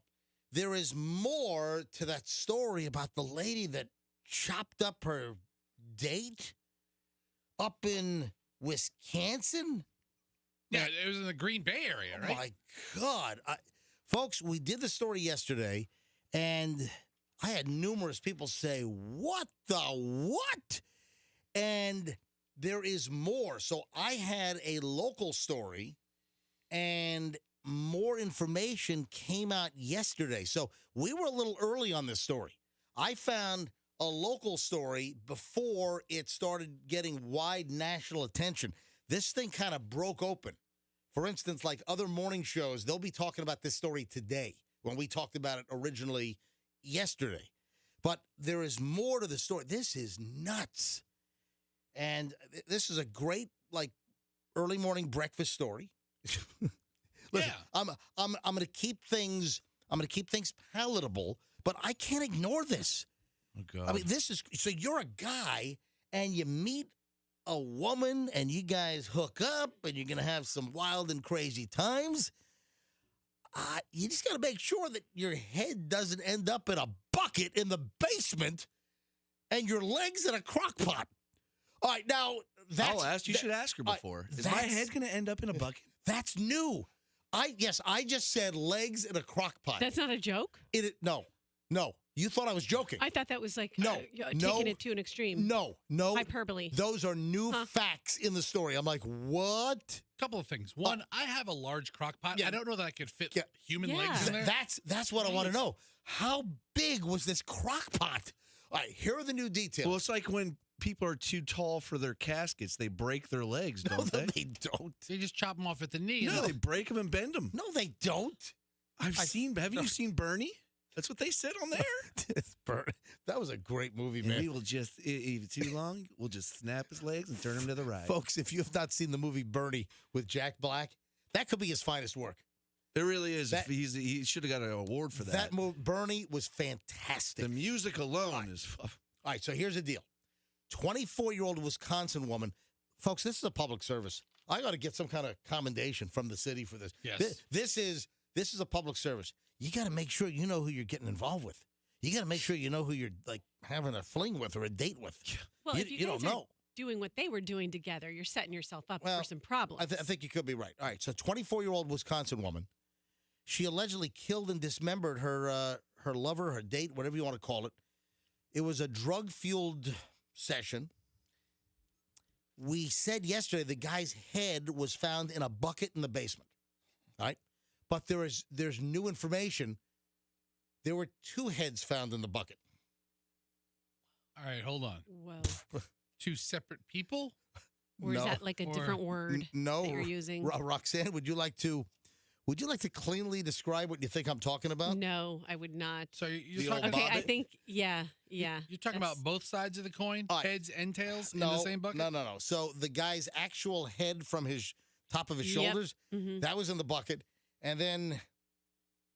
There is more to that story about the lady that chopped up her date up in Wisconsin. Yeah, it was in the Green Bay area, Oh, right? my God. Folks, we did the story yesterday, and I had numerous people say, what the what? And there is more. So I had a local story, and more information came out yesterday. So we were a little early on this story. I found a local story before it started getting wide national attention. This thing kind of broke open. For instance, like other morning shows, they'll be talking about this story today when we talked about it originally yesterday. But there is more to the story. This is nuts. And this is a great, like, early morning breakfast story. Listen, I'm going to keep things palatable, but I can't ignore this. Oh, God. I mean, this is, so you're a guy and you meet a woman and you guys hook up and you're going to have some wild and crazy times. You just got to make sure that your head doesn't end up in a bucket in the basement and your legs in a crock pot. All right, now that's... You should ask her before. Is my head going to end up in a bucket? That's new. I just said legs in a crock pot. That's not a joke? No. You thought I was joking. I thought that was like taking it to an extreme. No. Hyperbole. Those are new facts in the story. I'm like, what? Couple of things. One, I have a large crock pot. Yeah. I don't know that I could fit Yeah. human legs in there. That's what I want to know. How big was this crock pot? All right, here are the new details. Well, it's like when people are too tall for their caskets, they break their legs, don't No, they? they don't. They just chop them off at the knee. No, they break them and bend them. No, they don't. Have you seen Bernie? That's what they said on there. That was a great movie, And man. we will just, if it's too long, we'll just snap his legs and turn him to the right. Folks, if you have not seen the movie Bernie with Jack Black, that could be his finest work. It really is. He should have got an award for that. That movie, Bernie, was fantastic. The music alone is... All right, so here's the deal. 24-year-old Wisconsin woman. Folks, this is a public service. I got to get some kind of commendation from the city for this. Yes. This is a public service. You got to make sure you know who you're getting involved with. You got to make sure you know who you're like having a fling with or a date with. Well, if you don't guys are know. doing what they were doing together, you're setting yourself up Well, for some problems. I think you could be right. All right, so 24-year-old Wisconsin woman. She allegedly killed and dismembered her lover, her date, whatever you want to call it. It was a drug-fueled session. We said yesterday the guy's head was found in a bucket in the basement. All right? But there's new information. There were 2 heads found in the bucket. All right, hold on. Whoa. 2 separate people? Or is No. that like a different word No. that you're using? Roxanne, would you like to cleanly describe what you think I'm talking about? No, I would not. So you're The talking old Okay, about I think, yeah. You're talking That's- about both sides of the coin, All right. heads and tails in No, the same bucket? No. So the guy's actual head from his top of his Yep. shoulders, Mhm. that was in the bucket. And then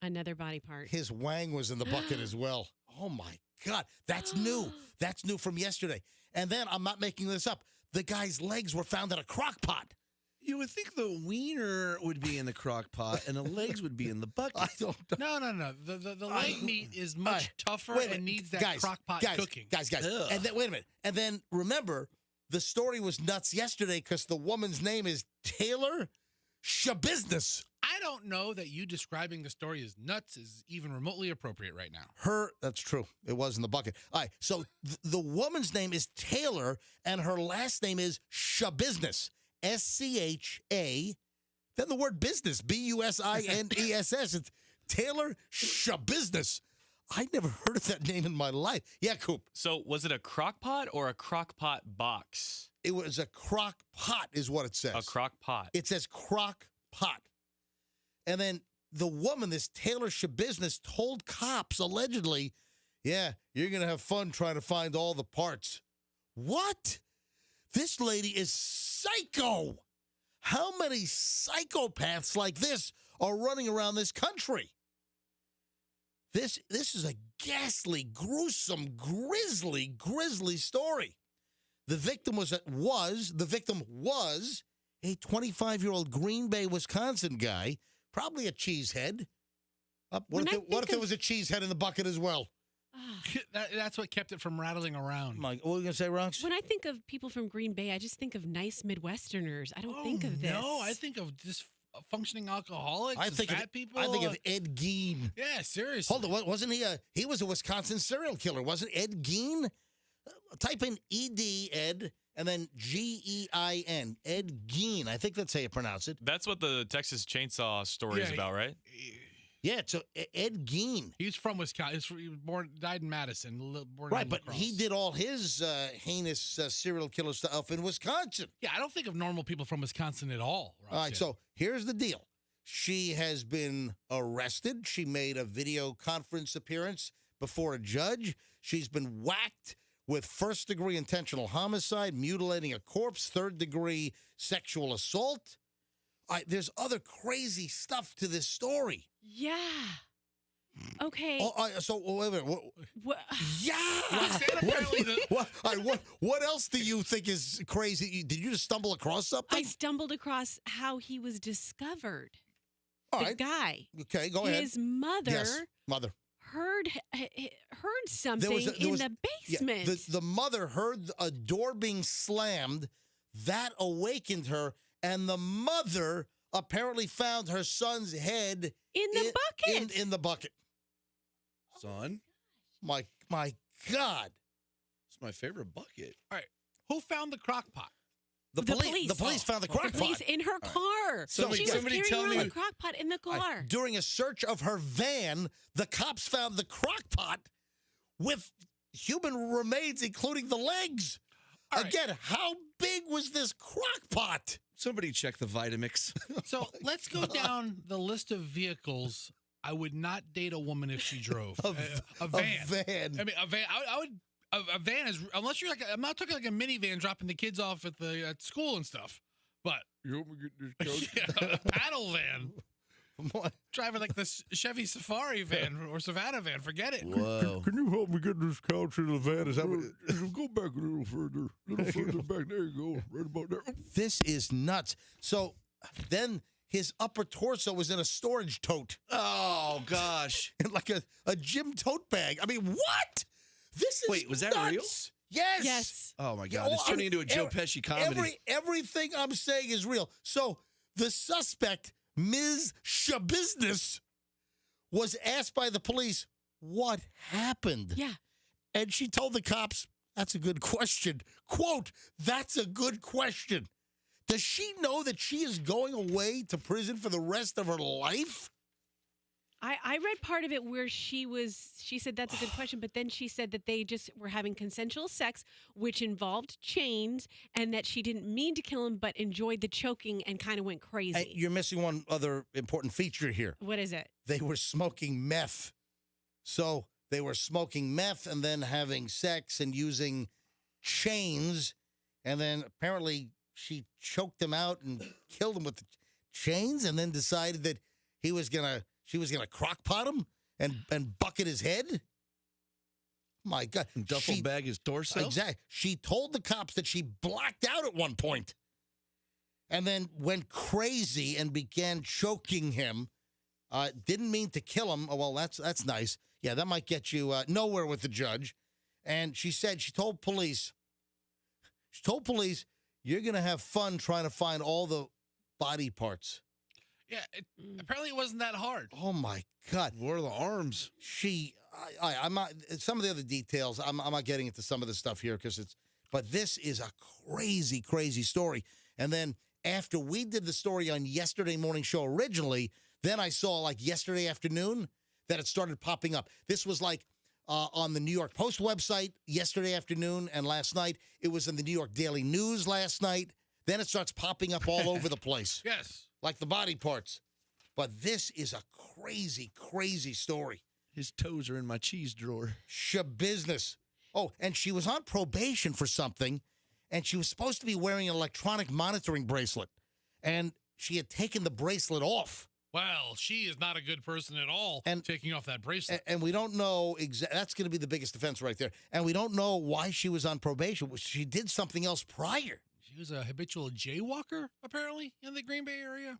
Another body part. his wang was in the bucket as well. Oh, my God. That's new. That's new from yesterday. And then, I'm not making this up, the guy's legs were found in a crock pot. You would think the wiener would be in the crock pot and the legs would be in the bucket. I don't know. No. The leg meat is much tougher Wait a and minute. needs that Guys, crock pot guys, cooking. Guys. Ugh. And then, wait a minute. And then, remember, the story was nuts yesterday because the woman's name is Taylor Shabusiness. I don't know that you describing the story as nuts is even remotely appropriate right now. That's true. It was in the bucket. All right. So the woman's name is Taylor, and her last name is Shabusiness. SCHA. Then the word business. BUSINESS. It's Taylor Shabusiness. I never heard of that name in my life. Yeah, Coop. So was it a crock pot or a crock pot box? It was a crock pot, is what it says. A crock pot. It says crock pot. And then the woman, this Taylor Shabusiness, told cops allegedly, yeah, you're going to have fun trying to find all the parts. What? This lady is psycho. How many psychopaths like this are running around this country? This is a ghastly, gruesome, grisly story. The victim was a 25-year-old Green Bay, Wisconsin guy, probably a cheesehead. What if there was a cheesehead in the bucket as well? That's what kept it from rattling around. What were you going to say, Rox? When I think of people from Green Bay, I just think of nice Midwesterners. I don't think of this. No, I think of just functioning alcoholics, I and think fat of, people. I think of Ed Gein. Yeah, seriously. Hold on, wasn't he he was a Wisconsin serial killer, wasn't Ed Gein? Type in ED, Ed, and then Gein. Ed Gein. I think that's how you pronounce it. That's what the Texas Chainsaw story is about, right? Yeah, so Ed Gein. He's from Wisconsin. He was died in Madison. Born Right, in but La he Crosse. did all his heinous serial killer stuff in Wisconsin. Yeah, I don't think of normal people from Wisconsin at all. All right, Roxanne. so here's the deal. She has been arrested. She made a video conference appearance before a judge. She's been whacked with first-degree intentional homicide, mutilating a corpse, third-degree sexual assault. There's other crazy stuff to this story. Yeah. Okay. So wait a minute. What? Yeah. Roxanne, apparently What else do you think is crazy? Did you just stumble across something? I stumbled across how he was discovered. All The right. guy. Okay, go ahead. His mother Yes, mother. heard something There in was- the Yeah, basement. the mother heard a door being slammed. That awakened her, and the mother apparently found her son's head in the bucket. In the bucket. Son, My God. it's my favorite bucket. All right. Who found the crock pot? The police found the crock The police pot. in her car. Somebody- she was somebody carrying tell around me- the crock pot in the car. During a search of her van, the cops found the crock pot with human remains, including the legs. All right. Again, how big was this crock pot? Somebody check the Vitamix. So let's go down the list of vehicles I would not date a woman if she drove. A van. A van. I mean, a van. I would. A van is, unless you're like, I'm not talking like a minivan dropping the kids off at school and stuff, but You want me to get this a paddle van. What? Driving like the Chevy Safari van or Savannah van, forget it. Whoa. Can you help me get this couch in the van? Is that what, go back a little further back. There you go. Right about there. This is nuts. So then his upper torso was in a storage tote, Oh gosh. in like a gym tote bag. I mean, what? This is Wait, was that real? nuts. Yes. Yes. Oh my Yeah, God. It's oh, turning into a Joe Pesci comedy. Everything I'm saying is real. So the suspect, Ms. Shabusiness, was asked by the police, what happened? Yeah. And she told the cops, that's a good question. Quote, that's a good question. Does she know that she is going away to prison for the rest of her life? I read part of it where she said that's a good question, but then she said that they just were having consensual sex, which involved chains, and that she didn't mean to kill him, but enjoyed the choking and kind of went crazy. And you're missing one other important feature here. What is it? They were smoking meth. So they were smoking meth and then having sex and using chains. And then apparently she choked him out and killed him with the chains and then decided that she was gonna crock pot him and bucket his head. My God. Duffel bag his torso. Exactly. She told the cops that she blacked out at one point and then went crazy and began choking him. Didn't mean to kill him. Oh, well, that's nice. Yeah, that might get you nowhere with the judge. And she told police, you're going to have fun trying to find all the body parts. Yeah, apparently it wasn't that hard. Oh, my God. Where are the arms? I'm not, some of the other details, I'm not getting into some of the stuff here but this is a crazy, crazy story. And then after we did the story on Yesterday Morning Show originally, then I saw like yesterday afternoon that it started popping up. This was like on the New York Post website yesterday afternoon, and last night it was in the New York Daily News last night. Then it starts popping up all over the place. Yes. Like the body parts. But this is a crazy, crazy story. His toes are in my cheese drawer. Shabusiness. Oh, and she was on probation for something, and she was supposed to be wearing an electronic monitoring bracelet, and she had taken the bracelet off. Well, she is not a good person at all, And- taking off that bracelet. And we don't know that's going to be the biggest offense right there. And we don't know why she was on probation. She did something else prior. She was a habitual jaywalker, apparently, in the Green Bay area.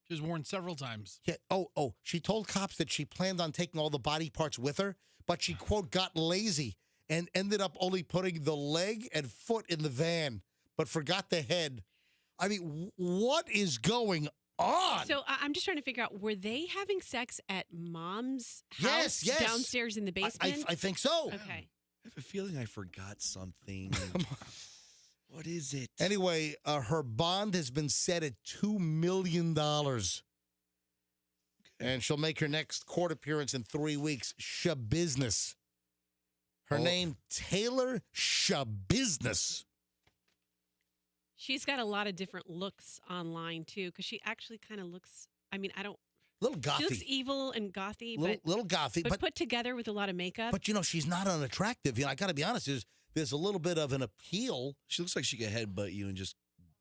She was warned several times. Yeah. Oh, she told cops that she planned on taking all the body parts with her, but she, quote, got lazy and ended up only putting the leg and foot in the van, but forgot the head. I mean, what is going on? So I'm just trying to figure out, were they having sex at mom's house Yes. downstairs in the basement? I think so. Okay. I have a feeling I forgot something. What is it? Anyway, her bond has been set at $2 million. And she'll make her next court appearance in 3 weeks. Shabusiness. Her name, Taylor Shabusiness. She's got a lot of different looks online, too, because she actually kind of looks, I mean, I don't, Little gothy. she looks evil and gothy, Little gothy. but put together with a lot of makeup. But, she's not unattractive. I got to be honest, there's a little bit of an appeal. She looks like she could headbutt you and just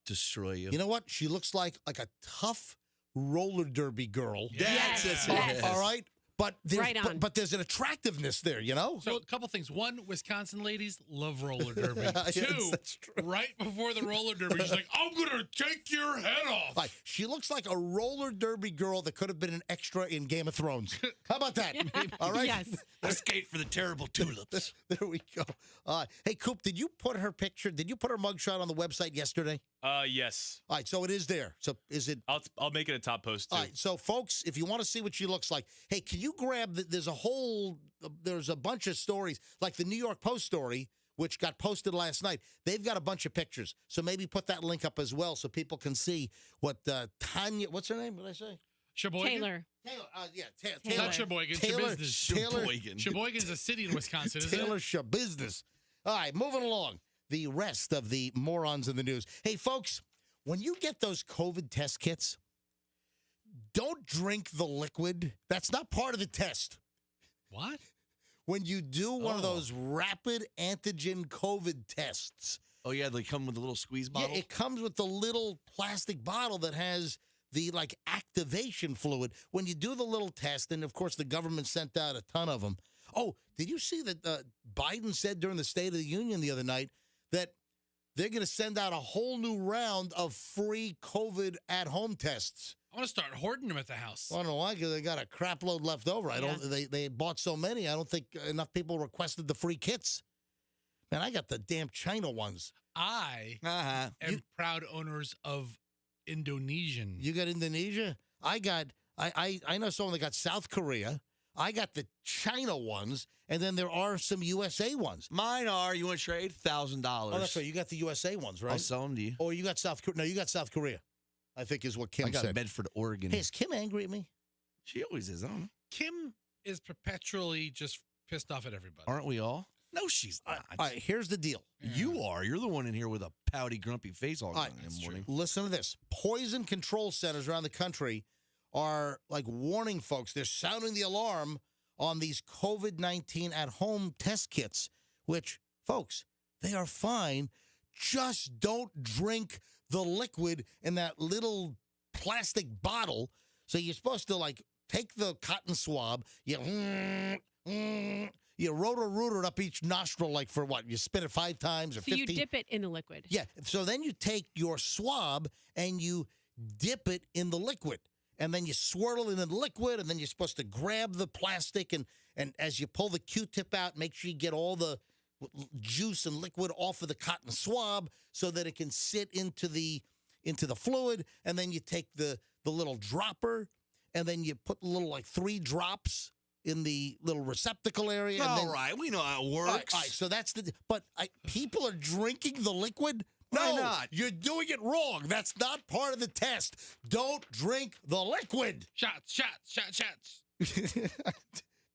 destroy you. You know what? She looks like a tough roller derby girl. Yes. Yes. All right? But there's, Right on. but there's an attractiveness there, So a couple things. One, Wisconsin ladies love roller derby. Yes, Two, that's true. right before the roller derby, she's like, I'm going to take your head off. Like, she looks like a roller derby girl that could have been an extra in Game of Thrones. How about that? All right? Yes. I skate for the terrible tulips. There we go. Hey, Coop, did you put her mugshot on the website yesterday? Yes. All right, so it is there. So is it? I'll make it a top post too. All right, so folks, if you want to see what she looks like, hey, can you grab there's a bunch of stories, like the New York Post story, which got posted last night. They've got a bunch of pictures. So maybe put that link up as well so people can see what Tanya, what's her name? What did I say? Sheboygan? Taylor. Taylor, Taylor. Not Sheboygan. Taylor- Shabusiness. Taylor- Sheboygan's a city in Wisconsin, isn't Taylor it? Shabusiness. All right, moving along. The rest of the morons in the news. Hey, folks, when you get those COVID test kits, don't drink the liquid. That's not part of the test. What? When you do one of Oh. those rapid antigen COVID tests, Oh, yeah, they come with a little squeeze bottle. yeah, it comes with the little plastic bottle that has the activation fluid. When you do the little test, and of course the government sent out a ton of them. Oh, did you see that Biden said during the State of the Union the other night that they're going to send out a whole new round of free COVID at-home tests? I want to start hoarding them at the house. I don't know why, because they got a crap load left over. They bought so many, I don't think enough people requested the free kits. Man, I got the damn China ones. I Uh-huh. am proud owners of Indonesian. You got Indonesia? I know someone that got South Korea. I got the China ones, and then there are some USA ones. Mine are, you want to trade? $1,000. Oh, that's right. You got the USA ones, right? I'll sell them to you. Or you got South Korea. No, you got South Korea, I think is what Kim I got said. Bedford, Oregon. Hey, is Kim angry at me? She always is. I don't know. Kim is perpetually just pissed off at everybody. Aren't we all? No, she's not. All right, here's the deal. You are. You're the one in here with a pouty, grumpy face all All right, in the morning. listen to this. Poison control centers around the country are warning folks. They're sounding the alarm on these COVID-19 at-home test kits, which, folks, they are fine. Just don't drink the liquid in that little plastic bottle. So you're supposed to, take the cotton swab, you rotor-rooter it up each nostril, for what? You spin it 5 times or So 15? you dip it in the liquid. Yeah. So then you take your swab and you dip it in the liquid. And then you swirl it in the liquid, and then you're supposed to grab the plastic, and as you pull the Q-tip out, make sure you get all the juice and liquid off of the cotton swab so that it can sit into the fluid. And then you take the little dropper, and then you put a little 3 drops in the little receptacle area. And All then, right, we know how it all works. right, so that's but people are drinking the liquid? Why No, not? you're doing it wrong. That's not part of the test. Don't drink the liquid. Shots.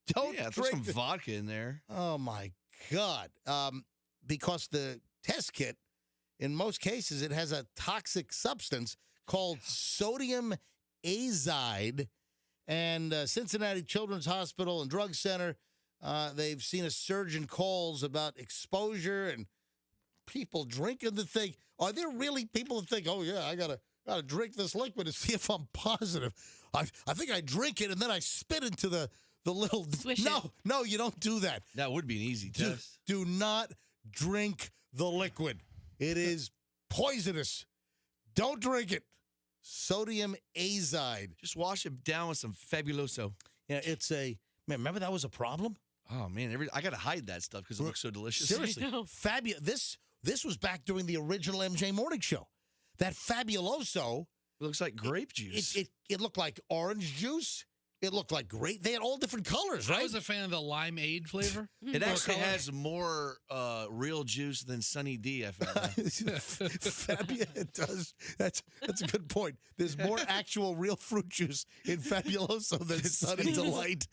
Don't Yeah, throw drink some vodka in there. Oh, my God. Because the test kit, in most cases, it has a toxic substance called sodium azide. And Cincinnati Children's Hospital and Drug Center, they've seen a surge in calls about exposure and people drinking the thing. Are there really people that think, oh, yeah, I gotta drink this liquid to see if I'm positive? I think I drink it and then I spit into the little... Swish it. No, you don't do that. That would be an easy test. Do not drink the liquid. It is poisonous. Don't drink it. Sodium azide. Just wash it down with some Fabuloso. Yeah, man, remember that was a problem? Oh, man. I got to hide that stuff because it looks so delicious. Seriously. know. This was back during the original MJ Morning Show. That Fabuloso It looks like grape juice. It looked like orange juice. It looked like grape. They had all different colors, right? I was a fan of the limeade flavor. It Or actually color. has more real juice than Sunny D, I found. It does. That's a good point. There's more actual real fruit juice in Fabuloso than Sunny Delight.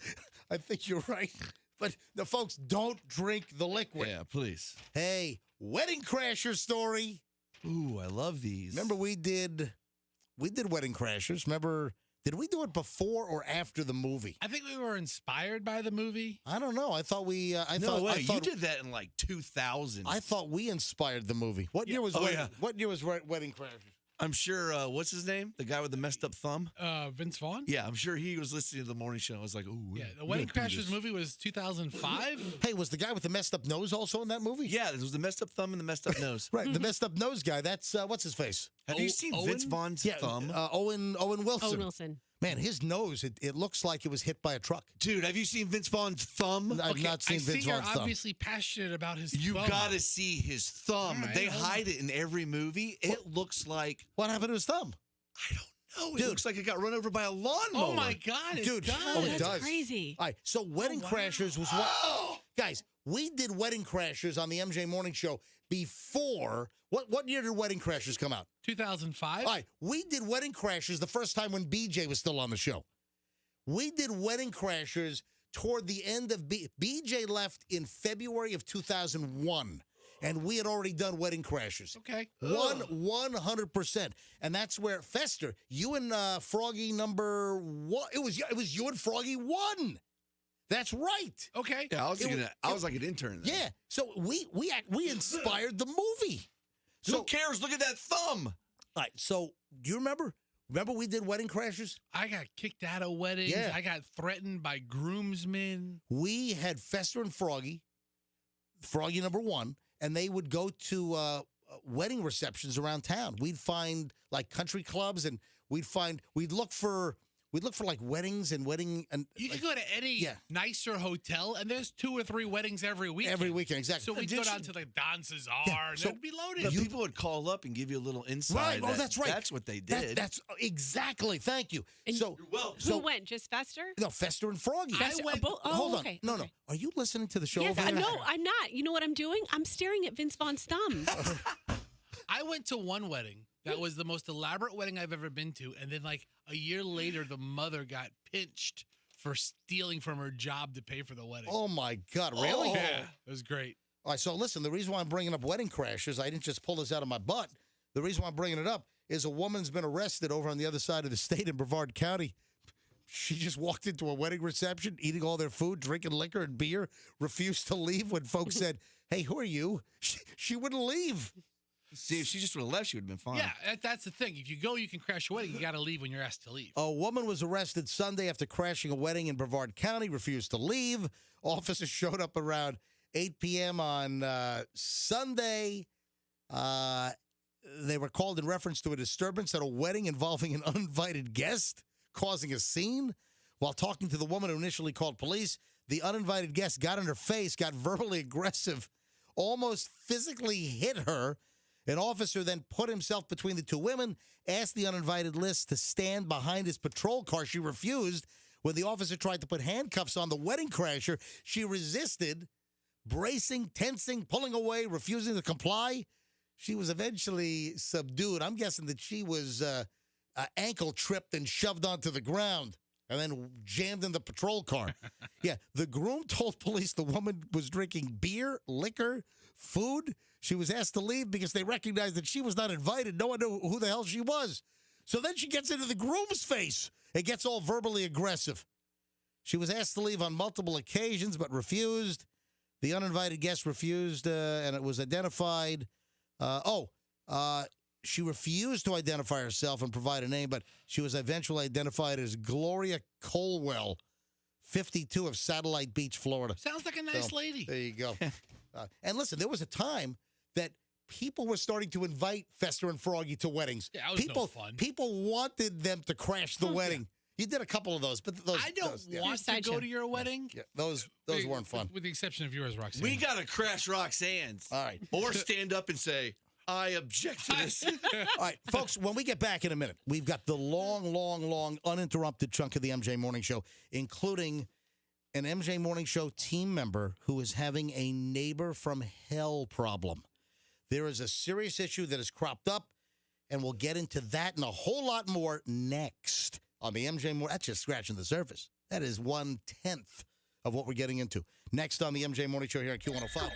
I think you're right. But the folks, don't drink the liquid. Yeah, please. Hey, Wedding Crasher story. Ooh, I love these. Remember we did Wedding Crashers. Remember, did we do it before or after the movie? I think we were inspired by the movie. I don't know. I thought we. I No thought way. I thought, You did that in like 2000. I thought we inspired the movie. What year was Oh, Wedding, yeah. What year was Wedding Crashers? I'm sure, what's his name? The guy with the messed up thumb? Vince Vaughn? Yeah, I'm sure he was listening to the morning show. I was like, ooh. Yeah, the Wedding Crashers movie was 2005. Hey, was the guy with the messed up nose also in that movie? Yeah, there was the messed up thumb and the messed up nose. Right, the messed up nose guy. That's what's his face? Have you seen Vince Owen? Vaughn's Yeah, thumb? Owen Wilson. Owen Wilson. Man, his nose, it looks like it was hit by a truck. Dude, have you seen Vince Vaughn's thumb? I've not seen I see Vince you're Vaughn's thumb. obviously passionate about his You thumb. got to see his thumb. All right, They hold hide it in every movie. It looks like, What happened to his thumb? I don't know. It Dude. looks like it got run over by a lawnmower. Oh, my God. It Dude, does. oh, it That's does. crazy. All right, so Wedding wow. Crashers was what? Guys, we did Wedding Crashers on the MJ Morning Show before. What year did Wedding Crashers come out? 2005. All right, we did Wedding Crashers the first time when BJ was still on the show. We did Wedding Crashers toward the end of BJ left in February of 2001, and we had already done Wedding Crashers. Okay. 100%. And that's where Fester, you and Froggy number one. It was you and Froggy won. That's right. Okay. Yeah, I was It thinking was- that. I was like an intern. Then. Yeah. So we inspired the movie. Who So cares? Look at that thumb. all right. So do you remember? Remember we did Wedding Crashers? I got kicked out of weddings. Yeah. I got threatened by groomsmen. We had Fester and Froggy number one, and they would go to wedding receptions around town. We'd find like country clubs, and we'd look for like weddings and You like, can go to any yeah. nicer hotel, and there's 2 or 3 weddings every weekend. every weekend. Exactly. So we'd Did go down you- to the Don Cesar, Yeah, and so- it'd be loaded. But people would call up and give you a little insight. Right. Oh, that's right. That's what they did. That's exactly. Thank you. And So Who went? Just Fester? no, Fester and Froggy. Fester- went- oh, Hold on. okay. No. okay. Are you listening to the show? Yes, over there? no, I'm not. You know what I'm doing? I'm staring at Vince Vaughn's thumb. I went to one wedding that was the most elaborate wedding I've ever been to, and then like a year later, the mother got pinched for stealing from her job to pay for the wedding. Oh my God! Really? Yeah, it was great. All right, so listen, the reason why I'm bringing up Wedding Crashers, I didn't just pull this out of my butt. The reason why I'm bringing it up is a woman's been arrested over on the other side of the state in Brevard County. She just walked into a wedding reception, eating all their food, drinking liquor and beer, refused to leave when folks said, hey, who are you? She wouldn't leave. See, if she just would have left, she would have been fine. Yeah, that's the thing. If you go, you can crash a wedding. You got to leave when you're asked to leave. A woman was arrested Sunday after crashing a wedding in Brevard County, refused to leave. Officers showed up around 8 p.m. on Sunday. They were called in reference to a disturbance at a wedding involving an uninvited guest, causing a scene. While talking to the woman who initially called police, the uninvited guest got in her face, got verbally aggressive, almost physically hit her. An officer then put himself between the two women, asked the uninvited list to stand behind his patrol car. She refused. When the officer tried to put handcuffs on the wedding crasher, she resisted, bracing, tensing, pulling away, refusing to comply. She was eventually subdued. I'm guessing that she was ankle tripped and shoved onto the ground and then jammed in the patrol car. Yeah, the groom told police the woman was drinking beer, liquor, food. She was asked to leave because they recognized that she was not invited. No one knew who the hell she was. So then she gets into the groom's face and gets all verbally aggressive. She was asked to leave on multiple occasions but refused. The uninvited guest refused, and it was identified. She refused to identify herself and provide a name, but she was eventually identified as Gloria Colwell, 52 of Satellite Beach, Florida. Sounds like a nice So, lady. There you go. And listen, there was a time that people were starting to invite Fester and Froggy to weddings. Yeah, that was people, no fun. People wanted them to crash the wedding. You did a couple of those, but those I don't those, yeah. want to Sideshow. go to your wedding. Yeah, those weren't fun. With the exception of yours, Roxanne. We got to crash Roxanne's. All right. Or stand up and say, I object to this. All right, folks, when we get back in a minute, we've got the long, uninterrupted chunk of the MJ Morning Show, including an MJ Morning Show team member who is having a neighbor from hell problem. There is a serious issue that has cropped up, and we'll get into that and a whole lot more next on the MJ Morning. That's just scratching the surface. That is 1/10 of what we're getting into. Next on the MJ Morning Show here on Q105.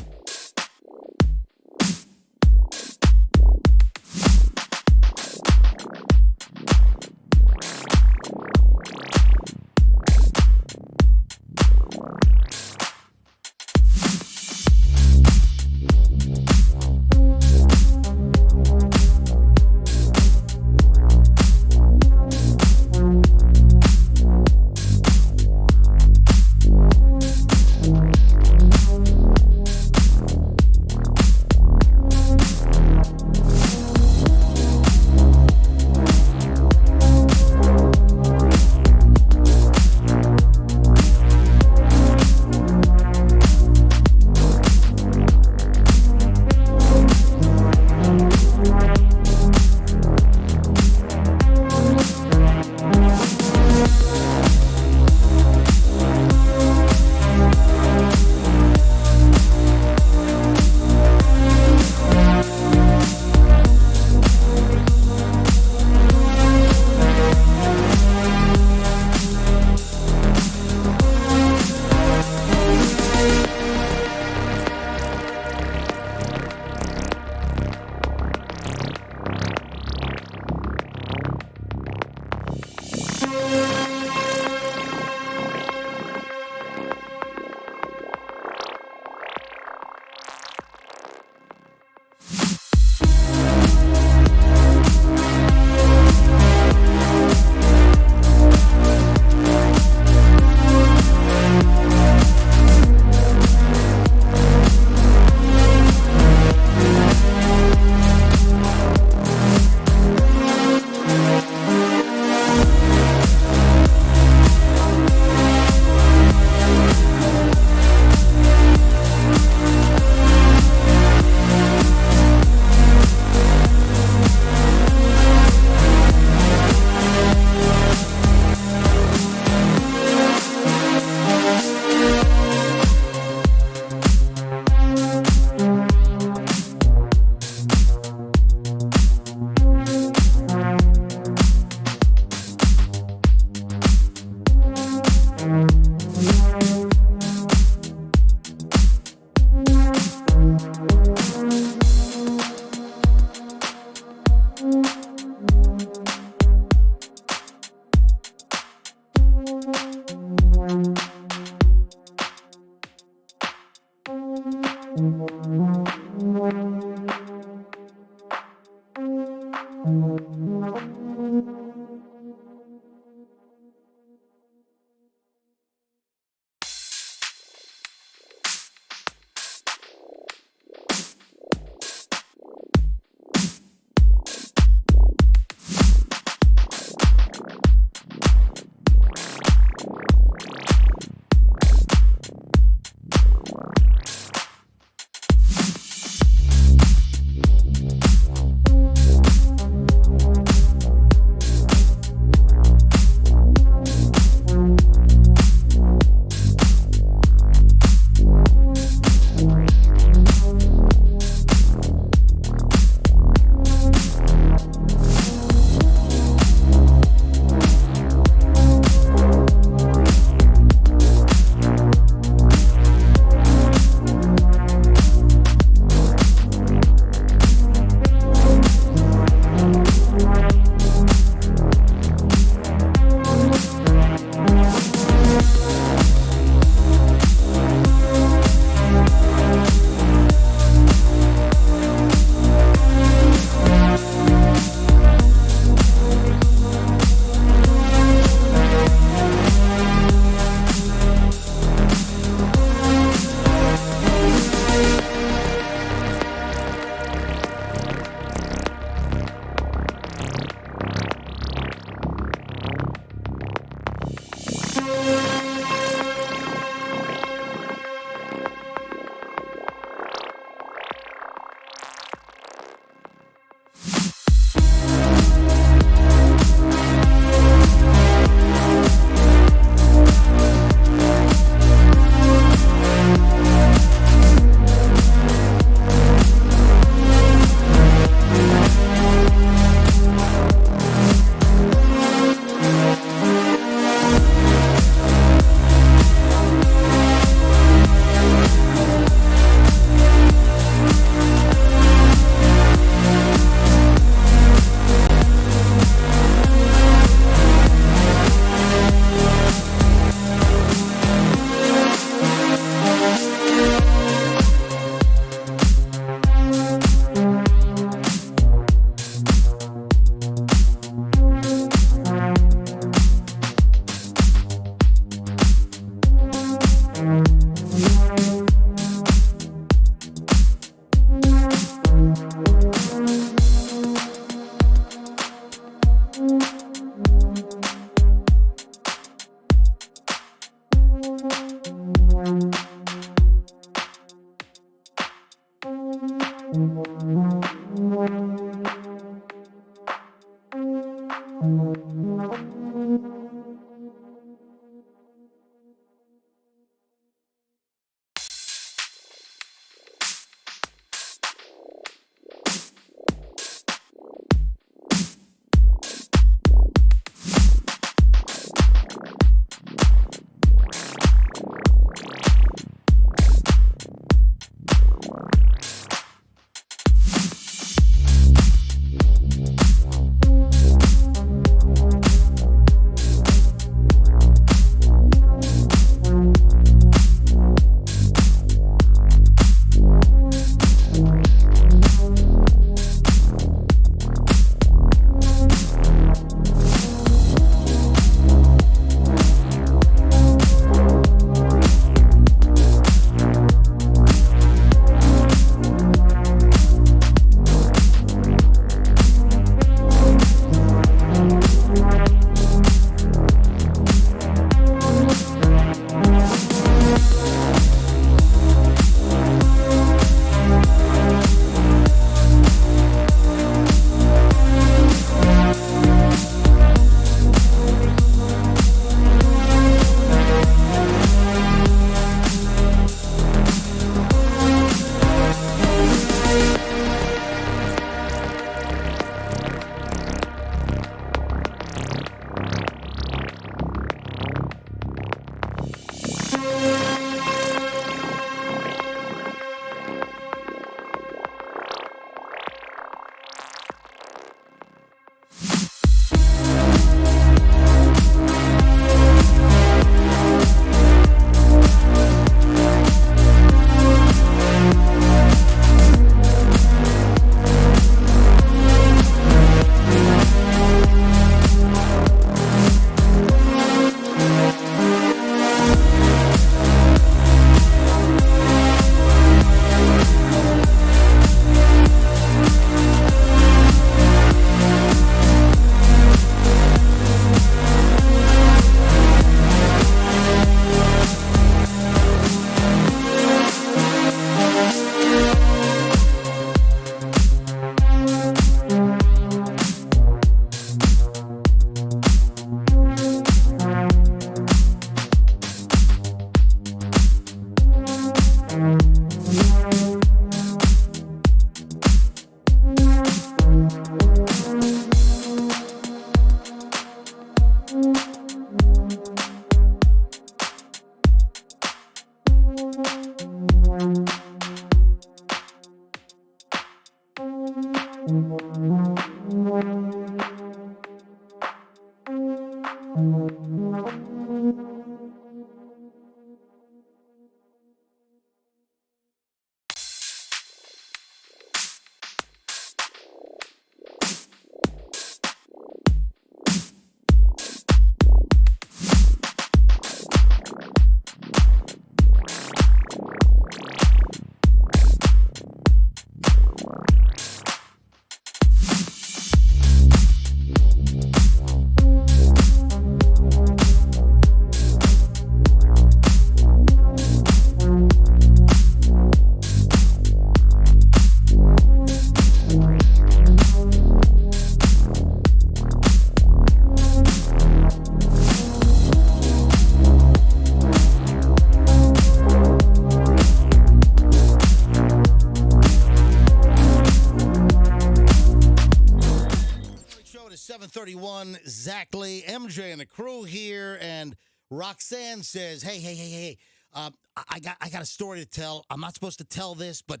on Exactly. MJ and the crew here, and Roxanne says, "Hey. I got a story to tell. I'm not supposed to tell this, but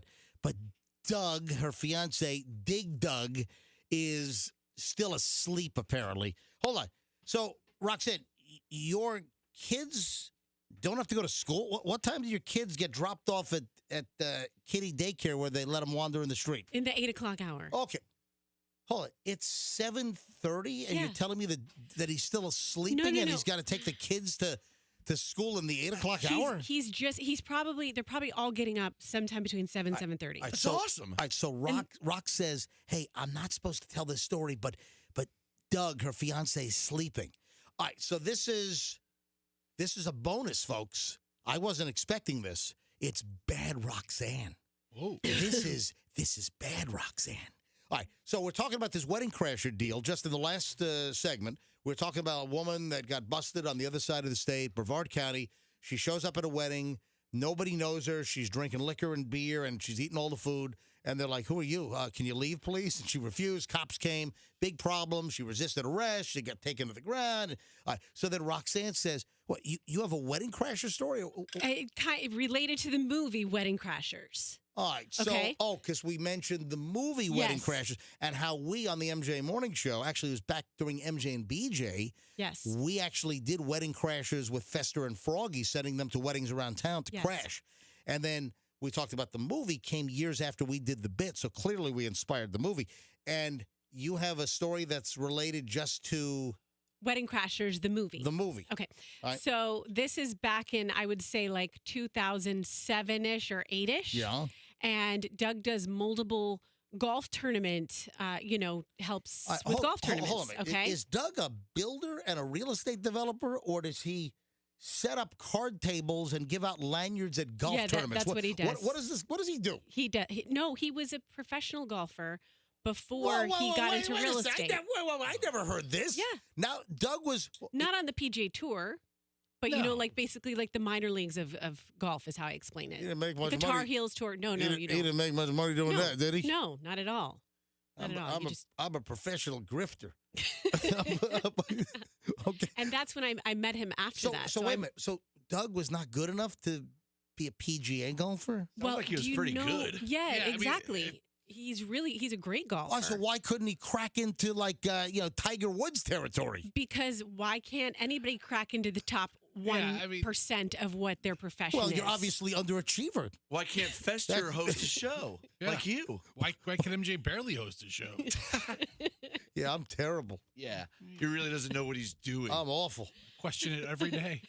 Doug, her fiance, Dig Doug, is still asleep apparently. Hold on. So, Roxanne, your kids don't have to go to school. What time do your kids get dropped off at kitty daycare where they let them wander in the street? In the 8 o'clock hour. Okay. Hold it. It's 7:30, and Yeah. you're telling me that he's still sleeping, and he's got to take the kids to school in the 8 o'clock hour? They're probably all getting up sometime between 7 and 7:30. That's awesome. All right, so Rock says, "Hey, I'm not supposed to tell this story, but Doug, her fiance, is sleeping." All right, so this is a bonus, folks. I wasn't expecting this. It's bad Roxanne. Whoa. This is bad Roxanne. All right, so we're talking about this wedding crasher deal. Just in the last segment, we're talking about a woman that got busted on the other side of the state, Brevard County. She shows up at a wedding. Nobody knows her. She's drinking liquor and beer, and she's eating all the food. And they're like, "Who are you? Can you leave, please?" And she refused. Cops came. Big problem. She resisted arrest. She got taken to the ground. So then Roxanne says, "What, you have a wedding crasher story?" Related to the movie Wedding Crashers. All right. So, Okay. because we mentioned the movie Wedding Yes. Crashers and how we on the MJ Morning Show, actually it was back during MJ and BJ, Yes. we actually did Wedding Crashers with Fester and Froggy, sending them to weddings around town to Yes. crash. And then we talked about the movie came years after we did the bit, so clearly we inspired the movie. And you have a story that's related just to Wedding Crashers, the movie. the movie. Okay. All right. So this is back in, I would say, like 2007-ish or 8-ish. Yeah. And Doug does multiple golf tournament, helps All right, with golf tournaments. Hold on a minute. Okay. Is Doug a builder and a real estate developer, or does he set up card tables and give out lanyards at golf Yeah, tournaments? that's what he does. What is this? What does he do? He was a professional golfer before he got into real a second. estate. I never heard this. Yeah. Now, Doug was... Not on the PGA Tour, but No. basically like the minor leagues of golf is how I explain it. He didn't make much The Tar money. Heels Tour. No, He you didn't- don't. He didn't make much money doing No. that, did he? No, not at all. Not at all. I'm a professional grifter. Okay. And that's when I met him after that. So wait a minute. So Doug was not good enough to be a PGA golfer? Well, like he was do you pretty know- good. Yeah, Yeah, I mean, exactly. He's a great golfer. Oh, so why couldn't he crack into Tiger Woods territory? Because why can't anybody crack into the top 1% of what their profession Well, is? you're obviously underachiever. Why can't Fester host a show Yeah. like you? Why can MJ barely host a show? Yeah, I'm terrible. Yeah, he really doesn't know what he's doing. I'm awful. Question it every day.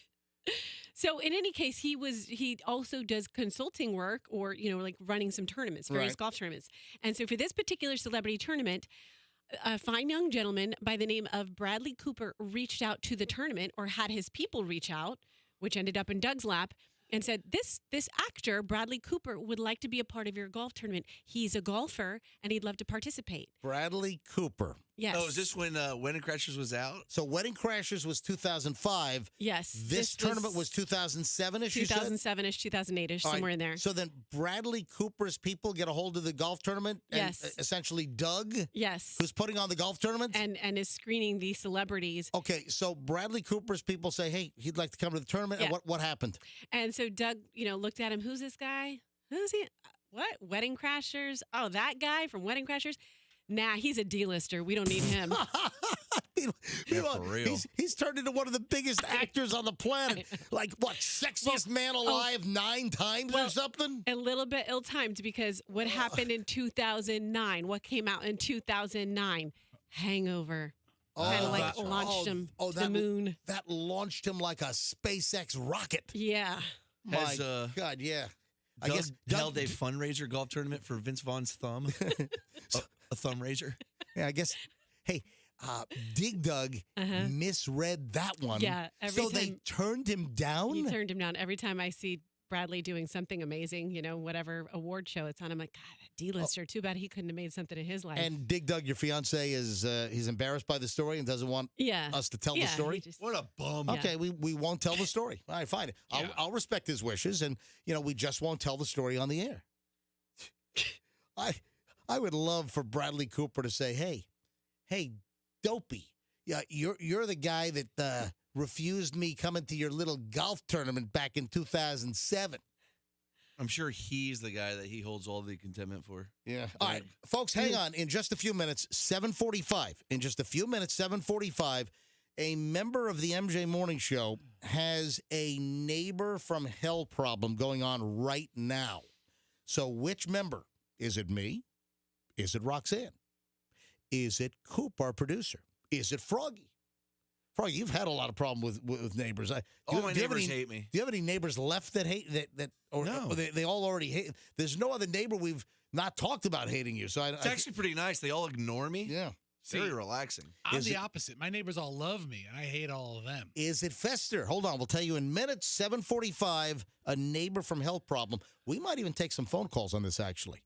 So in any case, he also does consulting work or, like running some tournaments, various Right. golf tournaments. And so for this particular celebrity tournament, a fine young gentleman by the name of Bradley Cooper reached out to the tournament, or had his people reach out, which ended up in Doug's lap, and said, this actor, Bradley Cooper, would like to be a part of your golf tournament. He's a golfer, and he'd love to participate. Bradley Cooper. Yes. Oh, is this when Wedding Crashers was out? So Wedding Crashers was 2005. Yes. This tournament was 2007-ish, you said? 2007-ish, 2008-ish, All right. somewhere in there. So then Bradley Cooper's people get a hold of the golf tournament? And Yes. essentially Doug, Yes. who's putting on the golf tournament? And is screening the celebrities. Okay, so Bradley Cooper's people say, hey, he'd like to come to the tournament. Yeah. And what happened? And so Doug, looked at him. Who's this guy? Who's he? What? Wedding Crashers? Oh, that guy from Wedding Crashers? Nah, he's a D-lister. We don't need him. for real. He's turned into one of the biggest actors on the planet. Like, what, sexiest man alive 9 times or well, something? A little bit ill-timed because what happened in 2009? What came out in 2009? Hangover. Kind of like launched him to the moon. That launched him like a SpaceX rocket. Yeah. My Has God, yeah. I Doug guess held a fundraiser golf tournament for Vince Vaughn's thumb? a thumb raiser? Yeah, I guess. Hey, Dig Doug misread that one. Yeah, every so they time- turned him down? He turned him down. Every time I see Bradley doing something amazing, whatever award show it's on, I'm like, God, that D-lister. Too bad he couldn't have made something in his life. And Dig Doug, your fiance, is he's embarrassed by the story and doesn't want us to tell the he story? just- What a bum. Yeah. Okay, we won't tell the story. All right, fine. Yeah. I'll respect his wishes, and we just won't tell the story on the air. I would love for Bradley Cooper to say, hey, Dopey, Yeah, you're the guy that refused me coming to your little golf tournament back in 2007. I'm sure he's the guy that he holds all the contentment for. Yeah. All right, folks, hang on. In just a few minutes, 7:45. In just a few minutes, 7:45, a member of the MJ Morning Show has a neighbor from hell problem going on right now. So which member? Is it me? Is it Roxanne? Is it Coop, our producer? Is it Froggy? Froggy, you've had a lot of problem with neighbors. All my neighbors hate me. Do you have any neighbors left that hate that? Or, No. or they all already hate? There's no other neighbor we've not talked about hating you. So It's actually pretty nice. They all ignore me. yeah. Very relaxing. I'm Is the it- opposite. My neighbors all love me, and I hate all of them. Is it Fester? Hold on. We'll tell you in minutes. 7:45. A neighbor from hell problem. We might even take some phone calls on this. Actually,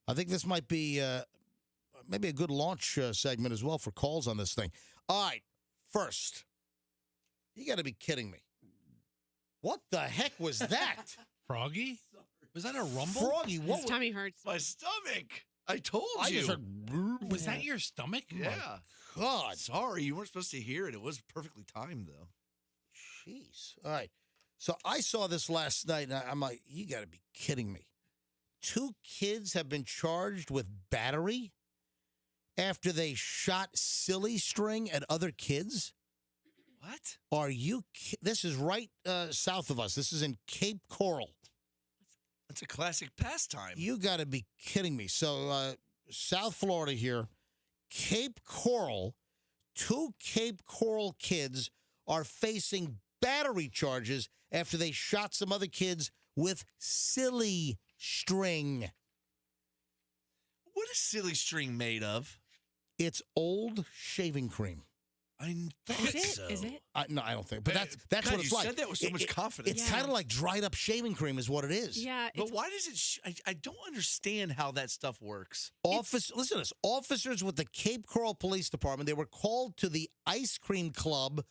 I think this might be maybe a good launch segment as well for calls on this thing. All right. First, you got to be kidding me. What the heck was that? Froggy? Was that a rumble? Froggy, what His tummy hurts. My stomach. I told I you. just heard. Was that your stomach? Yeah. God. Sorry, you weren't supposed to hear it. It was perfectly timed, though. Jeez. All right. So I saw this last night, and I'm like, you got to be kidding me. 2 kids have been charged with battery after they shot silly string at other kids. What? Are you? This is right south of us. This is in Cape Coral. That's a classic pastime. You got to be kidding me. So South Florida here, Cape Coral, 2 Cape Coral kids are facing battery charges after they shot some other kids with silly string. What is silly string made of? It's old shaving cream. I thought Is it? so. Is it? No, I don't think. But that's God, what it's you like. said that with so much confidence. It's kind of like dried up shaving cream, is what it is. Yeah. But It's, why does it? I don't understand how that stuff works. Listen to this. Officers with the Cape Coral Police Department, they were called to the ice cream club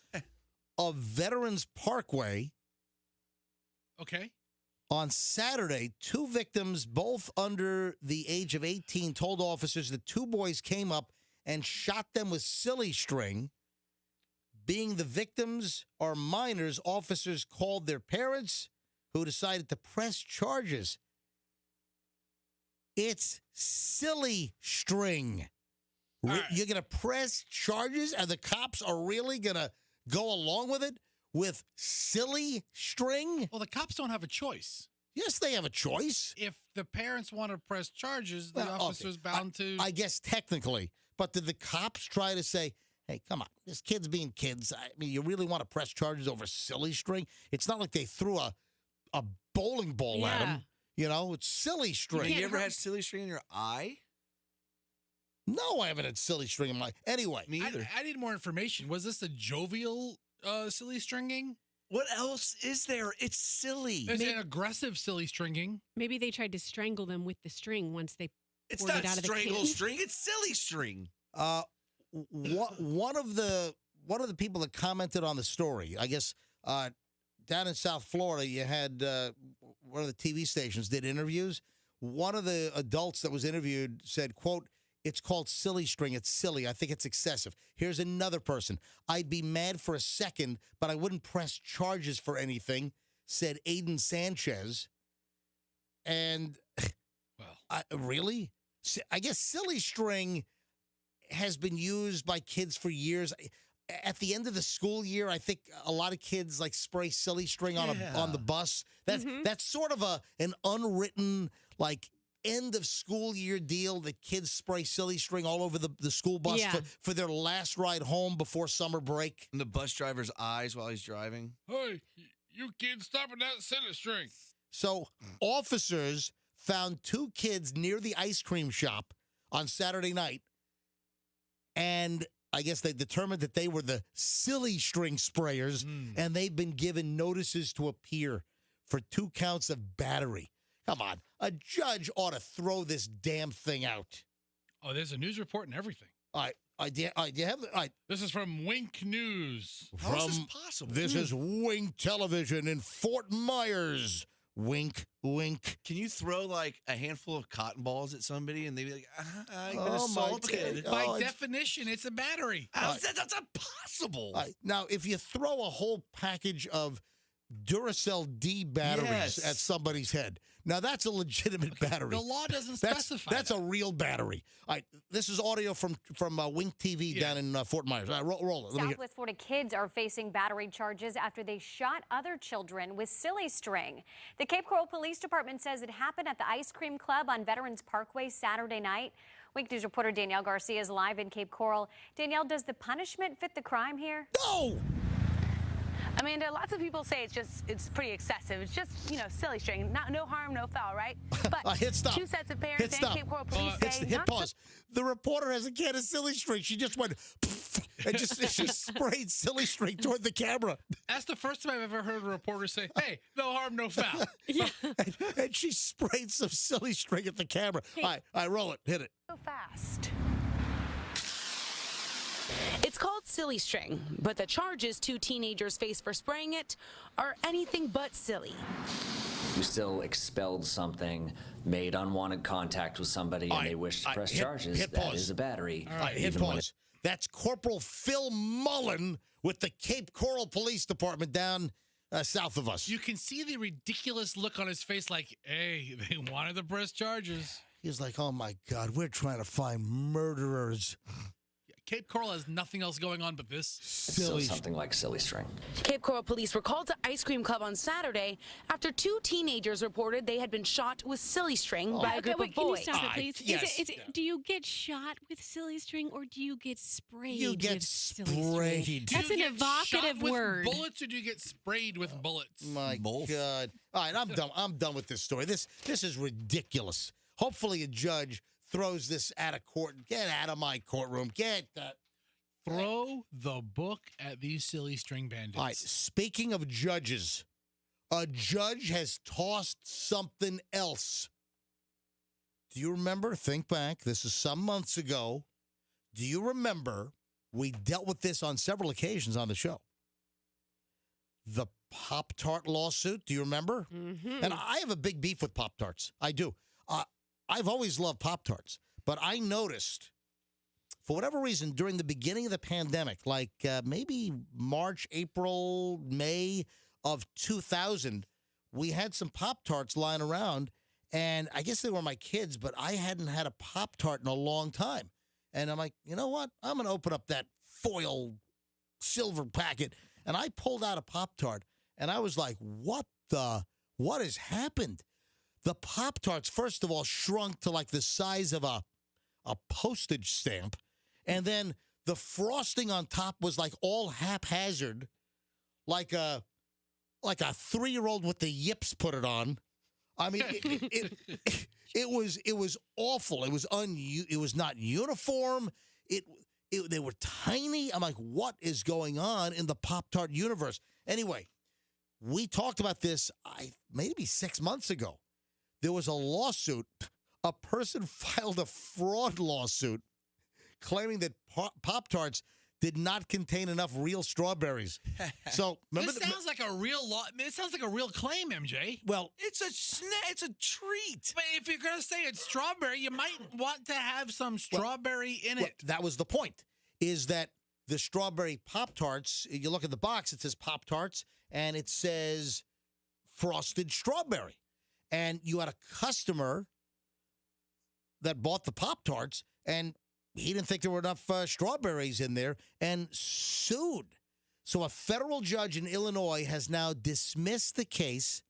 of Veterans Parkway Okay. on Saturday. 2 victims, both under the age of 18, told officers that 2 boys came up and shot them with silly string. Being the victims are minors, officers called their parents, who decided to press charges. It's silly string. All right. You're going to press charges, and the cops are really going to go along with it with silly string? Well, the cops don't have a choice. Yes, they have a choice. If the parents want to press charges, the Well, okay. officer's bound to. I guess technically. But did the cops try to say, hey, come on, this kid's being kids. I mean, you really want to press charges over silly string? It's not like they threw a bowling ball at him. Yeah. You know, it's silly string. can't You ever hurt- had silly string in your eye? No, I haven't had silly string in my. Anyway, Me either. I need more information. Was this a jovial silly stringing? What else is there? It's silly. There's an aggressive silly stringing. maybe they tried to strangle them with the string once they. It's poured not it out of the strangle can. string. It's silly string. one of the people that commented on the story, I guess, down in South Florida, you had one of the TV stations did interviews. One of the adults that was interviewed said, quote, "It's called silly string. It's silly. I think it's excessive." Here's another person. "I'd be mad for a second, but I wouldn't press charges for anything," said Aiden Sanchez. And Well, really? I guess silly string has been used by kids for years. At the end of the school year, I think a lot of kids like spray silly string on the bus. That's sort of an unwritten like end of school year deal that kids spray silly string all over the school bus Yeah. for their last ride home before summer break. In the bus driver's eyes while he's driving. hey, you kids, stopping that silly string. So officers found 2 kids near the ice cream shop on Saturday night, and I guess they determined that they were the silly string sprayers, and they've been given notices to appear for 2 counts of battery. Come on, a judge ought to throw this damn thing out. Oh, there's a news report and everything. All right, do you have all right, This is from Wink News. How is this possible? This is Wing Television in Fort Myers. Wink, wink. Can you throw like a handful of cotton balls at somebody and they'd be like, I've been Oh, my assaulted? God. By Oh, it's- definition, it's a battery. How's that? That's impossible. Now, if you throw a whole package of Duracell D batteries Yes. at somebody's head, now that's a legitimate battery. The law doesn't That's specify. a real battery. All right, this is audio from Wink TV down in Fort Myers. All right, roll it. Let me hear. Southwest Florida kids are facing battery charges after they shot other children with silly string. The Cape Coral Police Department says it happened at the Ice Cream Club on Veterans Parkway Saturday night. Week News reporter Danielle Garcia is live in Cape Coral. Danielle, does the punishment fit the crime here? No. Amanda, lots of people say it's pretty excessive. It's just, silly string. No harm, no foul, right? But Hit stop. two sets of parents Hit and stop. Cape Coral Police say Hit not pause. The reporter has a can of silly string. She just went and she sprayed silly string toward the camera. That's the first time I've ever heard a reporter say, "Hey, no harm, no foul." and she sprayed some silly string at the camera. Hey. All right, roll it. Hit it. so fast. It's called silly string, but the charges two teenagers face for spraying it are anything but silly. You still expelled something, made unwanted contact with somebody, and they wish to press charges. Hit That pause. is a battery. All right, hit even when pause. That's Corporal Phil Mullen with the Cape Coral Police Department down south of us. You can see the ridiculous look on his face, like, "Hey, they wanted to press charges." He's like, "Oh my God, we're trying to find murderers." Cape Coral has nothing else going on but this. still something like silly string. Cape Coral police were called to Ice Cream Club on Saturday after two teenagers reported they had been shot with silly string by a group Wait, of can you boys. stop it, please? yes. Do you get shot with silly string or do you get sprayed You get with silly string? sprayed. Do That's you an get evocative shot with word. bullets, or do you get sprayed with bullets? My Both. God. All right, I'm done. I'm done with this story. This is ridiculous. Hopefully a judge throws this out of court. Get out of my courtroom. Get that. Throw the book at these silly string bandits. All right, speaking of judges, a judge has tossed something else. Do you remember? Think back. This is some months ago. Do you remember we dealt with this on several occasions on the show? The Pop-Tart lawsuit. Do you remember? Mm-hmm. And I have a big beef with Pop-Tarts. I do. I've always loved Pop-Tarts. But I noticed, for whatever reason, during the beginning of the pandemic, like maybe March, April, May of 2000, we had some Pop-Tarts lying around. And I guess they were my kids, but I hadn't had a Pop-Tart in a long time. And I'm like, you know what? I'm going to open up that foil silver packet. And I pulled out a Pop-Tart. And I was like, what has happened? The Pop-Tarts, first of all, shrunk to like the size of a postage stamp. And then the frosting on top was like all haphazard, like a 3-year-old with the yips put it on. I mean, it was awful. It was not uniform. They were tiny. I'm like, what is going on in the Pop-Tart universe? Anyway, we talked about this maybe 6 months ago. There was a lawsuit. A person filed a fraud lawsuit claiming that Pop-Tarts did not contain enough real strawberries. So remember, This sounds like a real law. It sounds like a real claim, MJ. well, It's a it's a treat. But if you're gonna say it's strawberry, you might want to have some strawberry in well, it. that was the point. Is that the strawberry Pop-Tarts? You look at the box; it says Pop-Tarts, and it says frosted strawberry. And you had a customer that bought the Pop-Tarts, and he didn't think there were enough strawberries in there, and sued. So a federal judge in Illinois has now dismissed the case,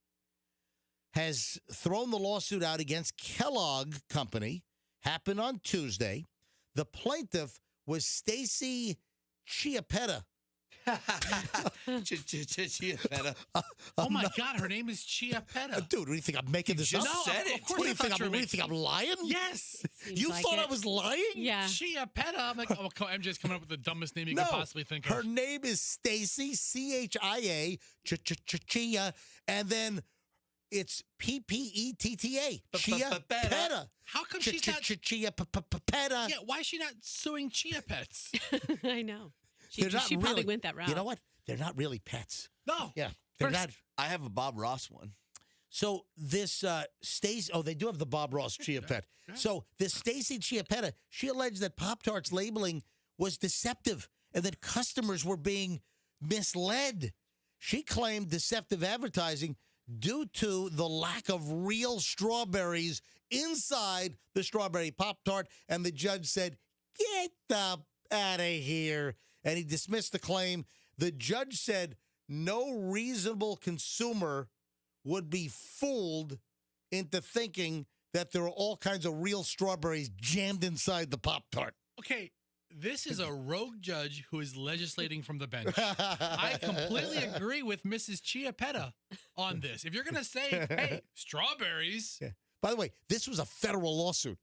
has thrown the lawsuit out against Kellogg Company. Happened on Tuesday. The plaintiff was Stacy Chiappetta. Chiappetta. Oh my God, her name is Chiappetta. Dude, what do you think? I'm making this up? just said it. Of course What do you I thought think? you were What do you think? I'm lying? Yes, Seems You like thought it. I was lying? Yeah. Chiappetta. I'm like, oh, MJ's coming up with the dumbest name you No, could possibly think her of. name is Stacy, Chia, Chia, and then it's P-P-E-T-T-A. Chiappetta. How come she's not? Chiappetta. Yeah, why is she not suing Chia Pets? I know. She They're not probably really- went that route. You know what? They're not really pets. No. Yeah, they're First- not. I have a Bob Ross one. So this Stacy, they do have the Bob Ross Chia Pet. Yeah. So this Stacy Chiappetta, she alleged that Pop-Tarts labeling was deceptive and that customers were being misled. She claimed deceptive advertising due to the lack of real strawberries inside the strawberry Pop-Tart, and the judge said, "Get the out of here," and he dismissed the claim. The judge said no reasonable consumer would be fooled into thinking that there are all kinds of real strawberries jammed inside the Pop-Tart. Okay, this is a rogue judge who is legislating from the bench. I completely agree with Mrs. Chiappetta on this. If you're going to say, hey, strawberries. Yeah. By the way, this was a federal lawsuit.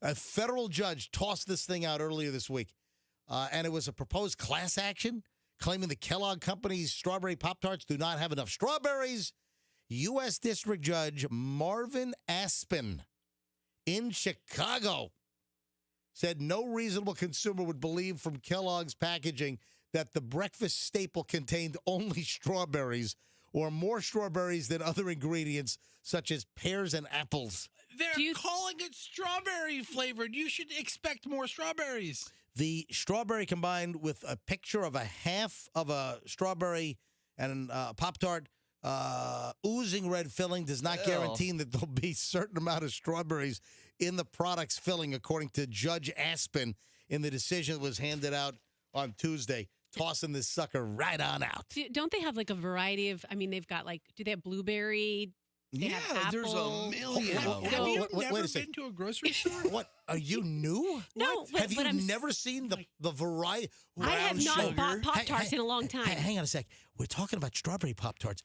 A federal judge tossed this thing out earlier this week, and it was a proposed class action claiming the Kellogg Company's strawberry Pop-Tarts do not have enough strawberries. U.S. District Judge Marvin Aspen in Chicago said no reasonable consumer would believe from Kellogg's packaging that the breakfast staple contained only strawberries or more strawberries than other ingredients such as pears and apples. They're calling it strawberry flavored. You should expect more strawberries. The strawberry combined with a picture of a half of a strawberry and a Pop-Tart oozing red filling does not guarantee that there'll be a certain amount of strawberries in the product's filling, according to Judge Aspen in the decision that was handed out on Tuesday, tossing this sucker right on out. Don't they have like a variety of, they've got like, do they have blueberry? They have apple. There's a million of them. Have you wait never a second. been to a grocery store? What? Are you new? No, Have you never seen the variety? I have not bought Pop-Tarts in a long time. Hang on a sec. We're talking about strawberry Pop-Tarts.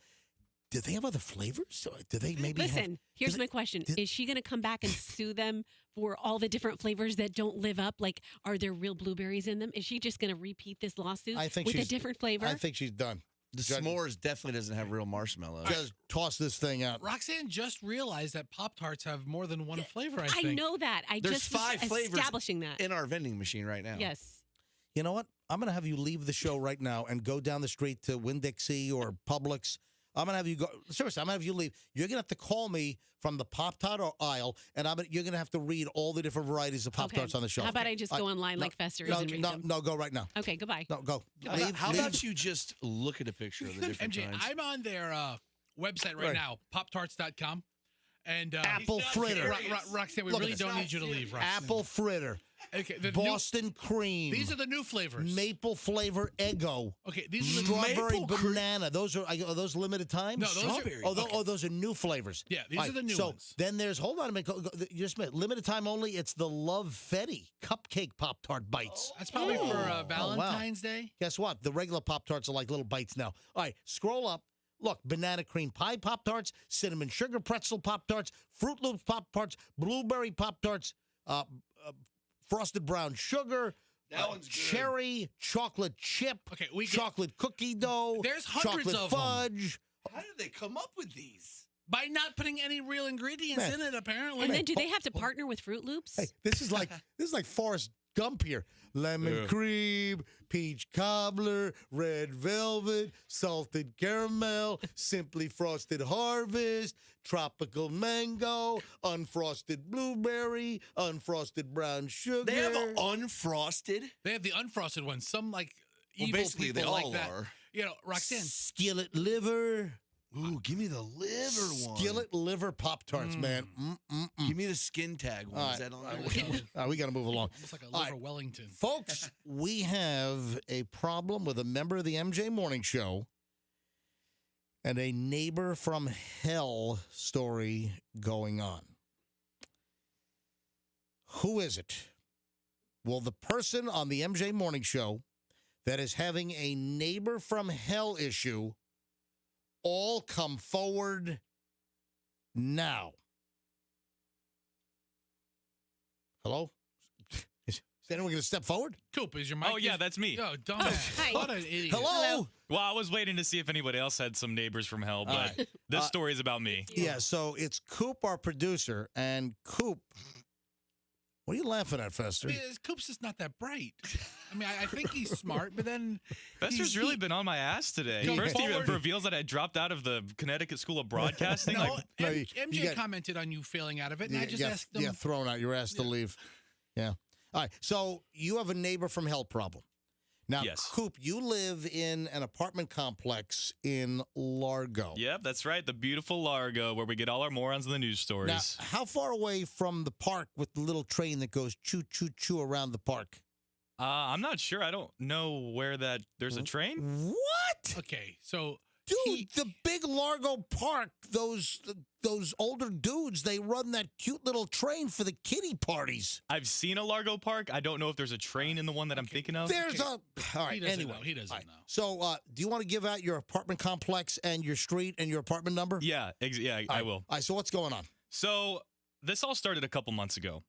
Do they have other flavors? Do they maybe Listen, here's my question. Is she going to come back and sue them for all the different flavors that don't live up? Like, are there real blueberries in them? Is she just going to repeat this lawsuit with a different flavor? I think she's done. The s'mores definitely doesn't have real marshmallows. Just toss this thing out. Roxanne just realized that Pop-Tarts have more than one flavor, I think. I know that. There's 5 flavors establishing that in our vending machine right now. Yes. You know what? I'm going to have you leave the show right now and go down the street to Winn-Dixie or Publix. I'm going to have you go. Seriously, I'm going to have you leave. You're going to have to call me from the Pop-Tart aisle, and you're going to have to read all the different varieties of Pop-Tarts on the shelf. How about I just go online like Fester is and read them? No, go right now. Okay, goodbye. No, go. How about you just look at a picture of the different MJ, kinds? I'm on their website right now, poptarts.com. And apple fritter. Roxanne, we really don't need you to leave, Roxanne. Apple fritter. Okay, Boston cream. These are the new flavors. Maple flavor Eggo. Okay, these are the strawberry banana. Those are those limited time? No, those strawberry. Those are new flavors. Yeah, these are the new ones. So then there's hold on a minute. Just a minute. Limited time only. It's the Love Fetty cupcake Pop-Tart bites. That's probably for Valentine's Day. Guess what? The regular Pop-Tarts are like little bites now. All right, scroll up. Look, banana cream pie Pop-Tarts, cinnamon sugar pretzel Pop-Tarts, Fruit Loops Pop-Tarts, blueberry Pop-Tarts, frosted brown sugar, That one's good. cherry, chocolate chip, chocolate cookie dough, There's hundreds chocolate of them. fudge. How did they come up with these? By not putting any real ingredients in it, apparently. And then do they have to partner with Fruit Loops? Hey, this is like Forrest Gump here. Lemon cream, peach cobbler, red velvet, salted caramel, simply frosted harvest, tropical mango, unfrosted blueberry, unfrosted brown sugar. They have unfrosted? They have the unfrosted ones. Some like evil basically people they like all that. are. You know, Roxanne. Skillet liver. Ooh, give me the liver one. Skillet liver Pop-Tarts, man. Give me the skin tag one. Is that on there? We got to move along. Almost like a liver Wellington. Folks, we have a problem with a member of the MJ Morning Show and a neighbor from hell story going on. Who is it? Well, the person on the MJ Morning Show that is having a neighbor from hell issue all come forward now. Hello? Is anyone going to step forward? Coop, is your mic? Oh, yeah, that's me. Oh, dumbass. What an idiot. Hello? Well, I was waiting to see if anybody else had some neighbors from hell, but this story is about me. Yeah, so it's Coop, our producer, and Coop, What are you laughing at, Fester? Coop's just not that bright. I mean, I think he's smart, but then Fester's really been on my ass today. Go First, he forward. reveals that I dropped out of the Connecticut School of Broadcasting. No, like, MJ commented on you failing out of it, and I just asked him. Yeah, thrown out. You're asked to leave. Yeah. All right. So you have a neighbor from hell problem. Now, Yes. Coop, you live in an apartment complex in Largo. Yep, that's right. The beautiful Largo, where we get all our morons in the news stories. Now, how far away from the park with the little train that goes choo choo choo around the park? I'm not sure. I don't know where there's a train. What? Okay, so Dude, the big Largo Park, those older dudes, they run that cute little train for the kiddie parties. I've seen a Largo Park. I don't know if there's a train in the one that I'm thinking of. There's a... All right, he doesn't anyway. know. He doesn't All right. know. So, do you want to give out your apartment complex and your street and your apartment number? Yeah, I All right. will. All right, so what's going on? So this all started a couple months ago.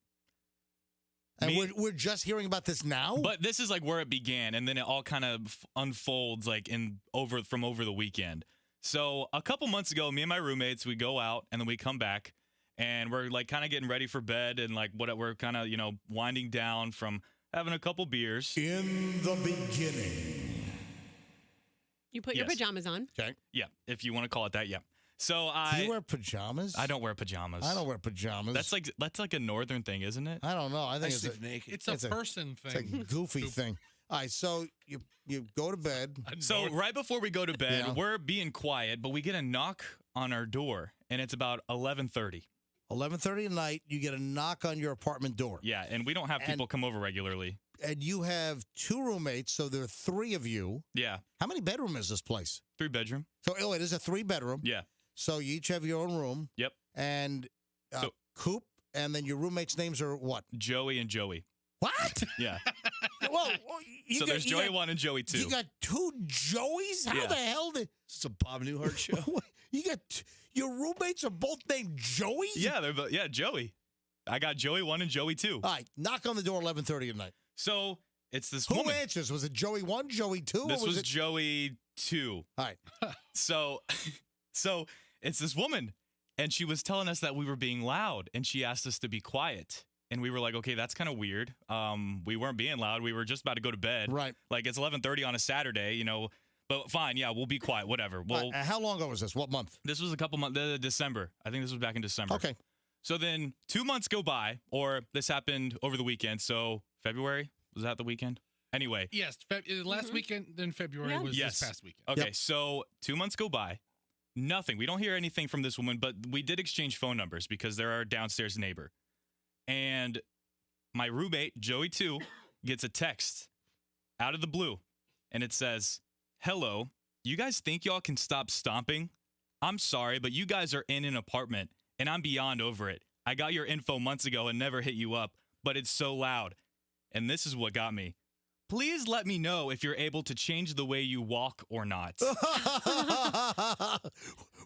And we're just hearing about this now? But this is like where it began, and then it all kind of unfolds like from over the weekend. So a couple months ago, me and my roommates, we go out and then we come back and we're like kind of getting ready for bed and like we're kind of, winding down from having a couple beers. In the beginning. You put your Yes. pajamas on. Okay. Yeah, if you want to call it that, yeah. So Do you wear pajamas? I don't wear pajamas. I don't wear pajamas. That's like a northern thing, isn't it? I don't know. I think sleep naked. It's a person It's a thing. goofy thing. All right, so you go to bed. So right before we go to bed, Yeah. we're being quiet, but we get a knock on our door, and it's about 11:30. 11:30 at night, you get a knock on your apartment door. Yeah, and we don't have people come over regularly. And you have two roommates, so there are three of you. Yeah, How many bedroom is this place? 3-bedroom. So, it is a 3-bedroom. Yeah. So you each have your own room. Yep. And Coop, and then your roommates' names are what? Joey and Joey. What? Yeah. Well, So there's Joey 1 and Joey 2. You got two Joeys? How Yeah. the hell did... It's a Bob Newhart show. You got... Your roommates are both named Joey? Yeah, they're both, Joey. I got Joey 1 and Joey 2. All right, knock on the door 11:30 at night. So it's this Who woman. answers? Was it Joey 1, Joey 2? This or was it... Joey 2. All right. So it's this woman, and she was telling us that we were being loud, and she asked us to be quiet. And we were like, okay, that's kind of weird. We weren't being loud. We were just about to go to bed. Right. Like, it's 11:30 on a Saturday, But fine, yeah, we'll be quiet, whatever. Well, how long ago was this? What month? this was a couple months, December. I think this was back in December. Okay. So then 2 months go by, or this happened over the weekend. So February, was that the weekend? Anyway. Yes, last weekend, then February was Yes. this past weekend. Okay, so 2 months go by. Nothing. We don't hear anything from this woman, but we did exchange phone numbers because they're our downstairs neighbor. And my roommate, Joey 2, gets a text out of the blue, and it says, "Hello, you guys think y'all can stop stomping? I'm sorry, but you guys are in an apartment, and I'm beyond over it. I got your info months ago and never hit you up, but it's so loud." And this is what got me. "Please let me know if you're able to change the way you walk or not."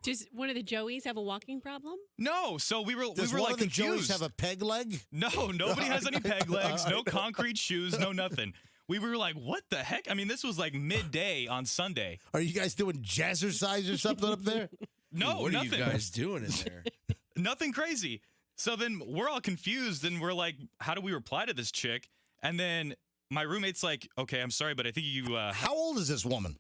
Does one of the Joeys have a walking problem? No, so we were Does one like of the confused. Joeys have a peg leg? No, nobody has any peg legs, no concrete shoes, no nothing. We were like, what the heck? I mean, this was like midday on Sunday. Are you guys doing jazzercise or something up there? No, What nothing. are you guys doing in there? Nothing crazy. So then we're all confused and we're like, how do we reply to this chick? And then my roommate's like, okay, I'm sorry, but I think you... How old is this woman?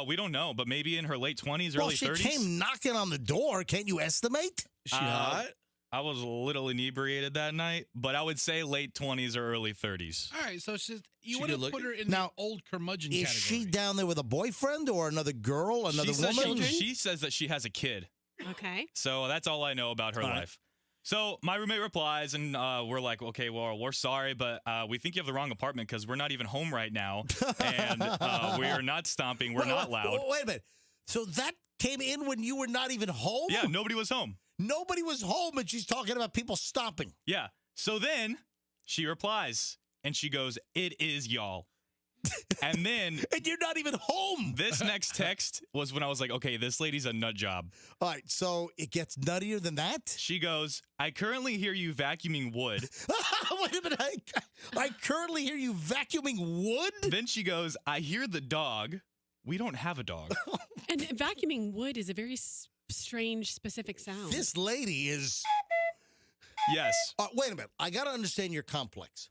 We don't know, but maybe in her late 20s, Well, early she 30s. came knocking on the door. Can't you estimate? Is she hot? I was a little inebriated that night, but I would say late 20s or early 30s. All right, so you She want to good put her in Now, the old curmudgeon Is category. she down there with a boyfriend or another girl, another woman? She says that she has a kid. Okay. So that's all I know about her All right. life. So my roommate replies, and we're like, okay, well, we're sorry, but we think you have the wrong apartment because we're not even home right now, and we are not stomping. We're not loud. Wait a minute. So that came in when you were not even home? Yeah, nobody was home. Nobody was home, and she's talking about people stomping. Yeah. So then she replies, and she goes, "It is y'all." And then And you're not even home. this next text was when I was like, okay, this lady's a nut job. All right, so it gets nuttier than that? She goes, "I currently hear you vacuuming wood." Wait a minute. I currently hear you vacuuming wood? Then she goes, "I hear the dog. We don't have a dog." And vacuuming wood is a very strange, specific sound. This lady is... Yes. Wait a minute. I got to understand your complex.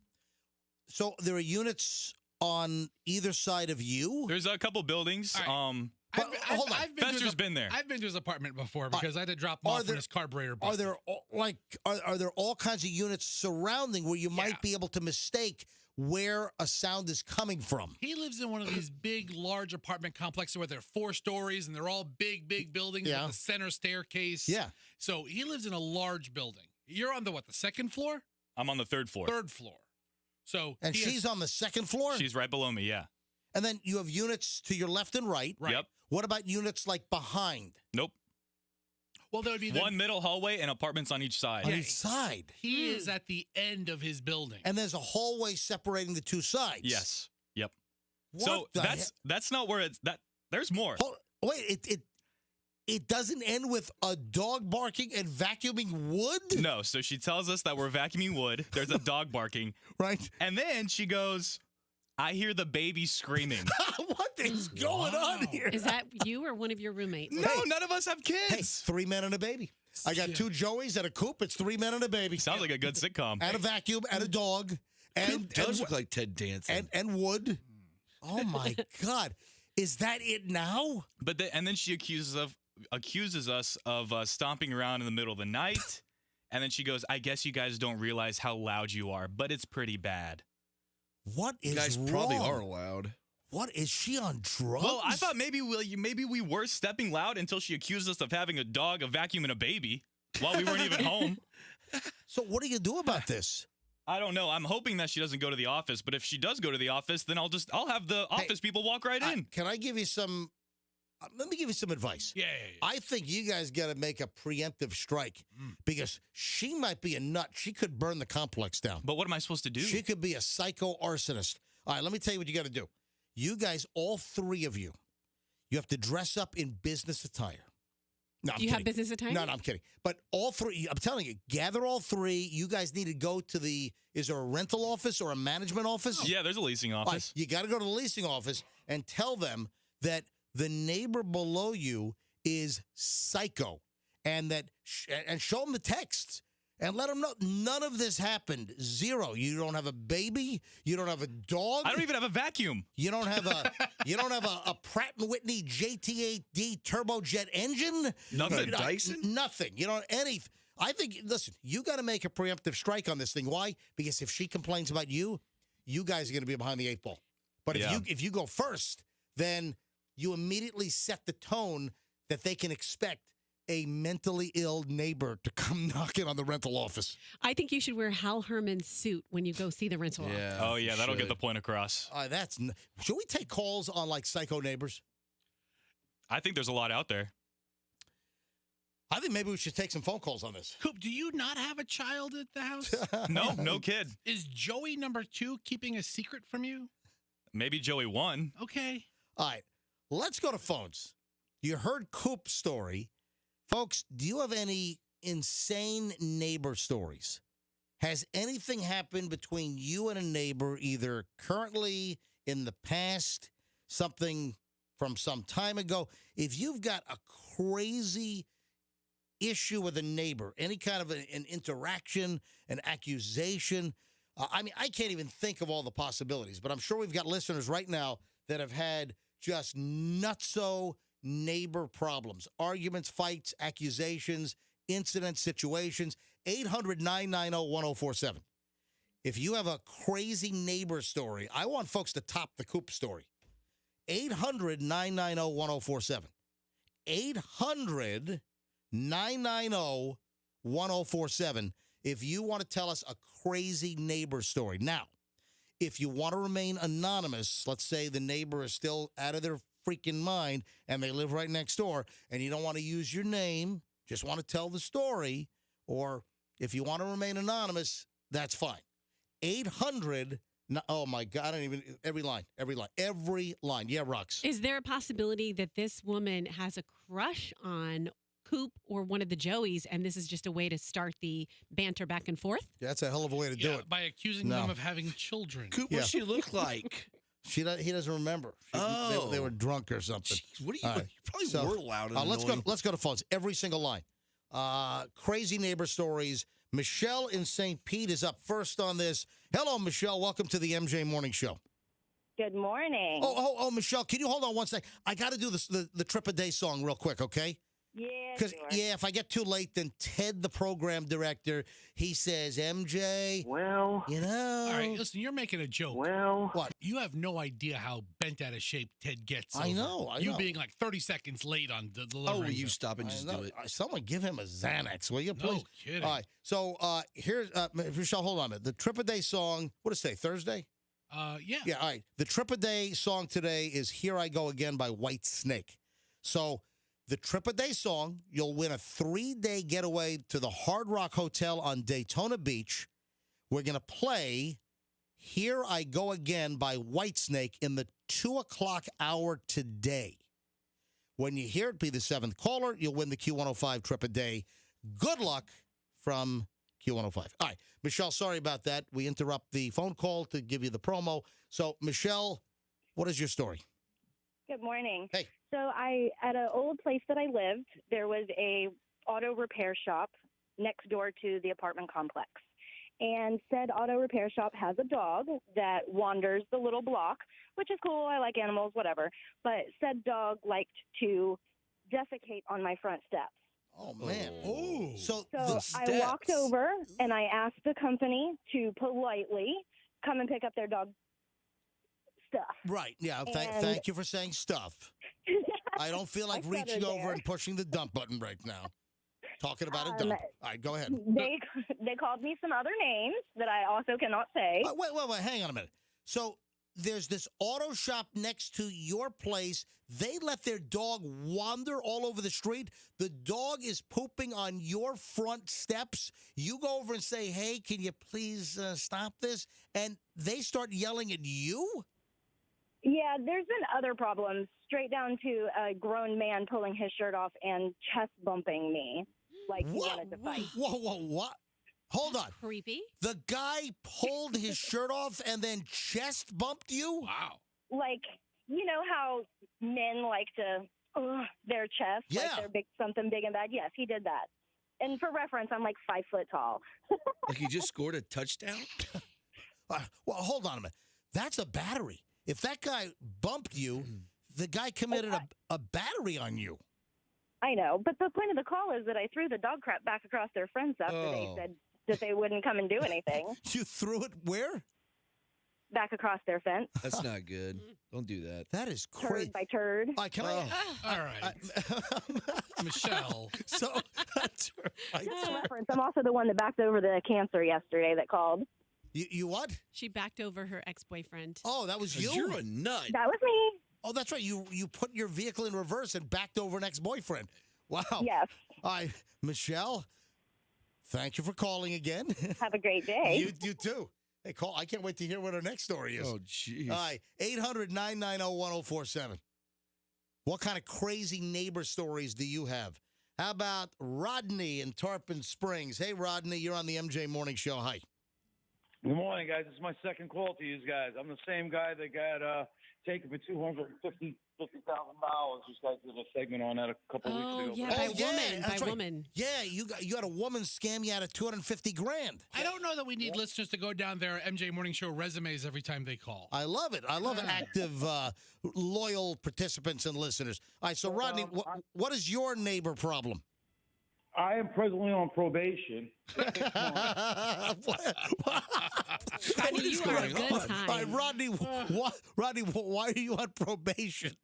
So there are units on either side of you? There's a couple buildings. Right. But hold on. Fester's been there. I've been to his apartment before because I had to drop him off when his carburetor Are busted. there are there all kinds of units surrounding where you might be able to mistake where a sound is coming from? He lives in one of these big, large apartment complexes where they're 4 stories and they're all big buildings with the center staircase. Yeah. So he lives in a large building. You're on the second floor? I'm on the 3rd floor. 3rd floor. So And she's on the 2nd floor? She's right below me, yeah. And then you have units to your left and right. Right. Yep. What about units like behind? Nope. Well, there would be one middle hallway and apartments on each side. On each side. He is at the end of his building. And there's a hallway separating the two sides. Yes. Yep. What So the that's not where it's that. There's more. Wait, it doesn't end with a dog barking and vacuuming wood? No. So she tells us that we're vacuuming wood. There's a dog barking. Right. And then she goes, I hear the baby screaming. What is going on here? Is that you or one of your roommates? No, none of us have kids. Hey, 3 men and a baby. I got 2 Joeys and a coop. It's 3 men and a baby. Sounds like a good sitcom. And a vacuum and a dog. And does look like Ted Danson. And wood. Oh my God. Is that it now? But and then she accuses us of stomping around in the middle of the night. And then she goes, I guess you guys don't realize how loud you are, but it's pretty bad. What is You guys wrong? probably are loud. What is she on drugs? Well, I thought maybe we were stepping loud until she accused us of having a dog, a vacuum, and a baby while we weren't even home. So what do you do about this? I don't know. I'm hoping that she doesn't go to the office, but if she does go to the office, then I'll have the office people walk right in. Can I give you some? Let me give you some advice. Yeah. I think you guys got to make a preemptive strike because she might be a nut. She could burn the complex down. But what am I supposed to do? She could be a psycho arsonist. All right, let me tell you what you got to do. You guys, all 3 of you, you have to dress up in business attire. No, I'm Do you have kidding. business attire? No, I'm kidding. But all 3, I'm telling you, gather all 3. You guys need to go to is there a rental office or a management office? Yeah, there's a leasing All office. right, you got to go to the leasing office and tell them that the neighbor below you is psycho and that and show them the texts and let them know none of this happened. 0. You don't have a baby. You don't have a dog. I don't even have a vacuum. You don't have a Pratt & Whitney JT8D turbojet engine. Nothing. Dyson? Nothing. You don't have any. I think, listen, you got to make a preemptive strike on this thing. Why? Because if she complains about you guys are going to be behind the 8 ball. But if you go first, then you immediately set the tone that they can expect a mentally ill neighbor to come knocking on the rental office. I think you should wear Hal Herman's suit when you go see the rental office. Oh, yeah, that'll get the point across. Should we take calls on like psycho neighbors? I think there's a lot out there. I think maybe we should take some phone calls on this. Coop, do you not have a child at the house? No kid. Is Joey number 2 keeping a secret from you? Maybe Joey 1. Okay. All right, let's go to phones. You heard Coop's story. Folks, do you have any insane neighbor stories? Has anything happened between you and a neighbor, either currently, in the past, something from some time ago? If you've got a crazy issue with a neighbor, any kind of an interaction, an accusation, I can't even think of all the possibilities, but I'm sure we've got listeners right now that have had just nutso neighbor problems, arguments, fights, accusations, incident situations. 800-990-1047. If you have a crazy neighbor story, I want folks to top the Coop story. 800-990-1047. 800-990-1047 if you want to tell us a crazy neighbor story. Now, if you want to remain anonymous, let's say the neighbor is still out of their freaking mind and they live right next door and you don't want to use your name, just want to tell the story, or if you want to remain anonymous, that's fine. 800, oh my God, I don't even, every line. Yeah, Rox. Is there a possibility that this woman has a crush on Coop or one of the Joeys, and this is just a way to start the banter back and forth? Yeah, that's a hell of a way to do it. By accusing them of having children. Coop, what's she look like? He doesn't remember. They were drunk or something. Jeez, what are you? Right. You probably were loud and let's annoying. go to phones. Every single line. Crazy neighbor stories. Michelle in St. Pete is up first on this. Hello, Michelle. Welcome to the MJ Morning Show. Good morning. Oh, Michelle, can you hold on one second? I got to do this, the Trip a Day song real quick, okay? Yeah, Because, sure. if I get too late, then Ted, the program director, he says, MJ, Well, you know. All right, listen, you're making a joke. well. What? You have no idea how bent out of shape Ted gets. I over know. you being like 30 seconds late on the delivering. Oh, will you the- stop and just do it? Someone give him a Xanax, will you, please? No kidding. All right, so here's, Michelle, hold on a minute. The Trip a Day song, what did it say, Thursday? Yeah. Yeah, all right. The Trip a Day song today is Here I Go Again by White Snake. So the Trip a Day song, you'll win a 3-day getaway to the Hard Rock Hotel on Daytona Beach. We're going to play Here I Go Again by White Snake in the 2 o'clock hour today. When you hear it, be the 7th caller, you'll win the Q105 Trip a Day. Good luck from Q105. All right, Michelle, sorry about that. We interrupt the phone call to give you the promo. So, Michelle, what is your story? Good morning. Hey. So at an old place that I lived, there was a auto repair shop next door to the apartment complex. And said auto repair shop has a dog that wanders the little block, which is cool. I like animals, whatever. But said dog liked to defecate on my front steps. Oh, man. Oh. So I walked over and I asked the company to politely come and pick up their dog stuff. Right. Yeah. And- Thank you for saying stuff. I don't feel like I reaching stuttered over there. and pushing the dump button right now. Talking about a dump. All right, go ahead. They called me some other names that I also cannot say. Wait. Hang on a minute. So there's this auto shop next to your place. They let their dog wander all over the street. The dog is pooping on your front steps. You go over and say, hey, can you please stop this? And they start yelling at you? Yeah, there's been other problems, straight down to a grown man pulling his shirt off and chest bumping me like he wanted to fight. Whoa, what? Hold on. Creepy. The guy pulled his shirt off and then chest bumped you? Wow. Like, you know how men like to their chest, Yeah. like they're big, something big and bad? Yes, he did that. And for reference, I'm like 5 foot tall. Like he just scored a touchdown? Well, hold on a minute. That's a battery. If that guy bumped you, the guy committed a battery on you. I know, but the point of the call is that I threw the dog crap back across their fence after they said that they wouldn't come and do anything. You threw it where? Back across their fence. That's not good. Don't do that. That is crazy. Turd by turd. Can All right. Michelle. So, Just for reference, I'm also the one that backed over the cancer yesterday that called. You what? She backed over her ex-boyfriend. Oh, that was you? You're a nut. That was me. Oh, that's right. You put your vehicle in reverse and backed over an ex-boyfriend. Wow. Yes. All right, Michelle, thank you for calling again. Have a great day. You too. Hey, call. I can't wait to hear what our next story is. Oh, jeez. All right, 800-990-1047. What kind of crazy neighbor stories do you have? How about Rodney in Tarpon Springs? Hey, Rodney, you're on the MJ Morning Show. Hi. Good morning, guys. This is my second call to you guys. I'm the same guy that got taken for $250,000. This guy did a segment on that a couple weeks ago. That's right. woman. Yeah, you had a woman scam you out of $250,000. I don't know that we need listeners to go down their MJ Morning Show resumes every time they call. I love it. I love active, loyal participants and listeners. All right, so Rodney, what is your neighbor problem? I am presently on probation. Rodney, you are a good time. All right, Rodney, why are you on probation?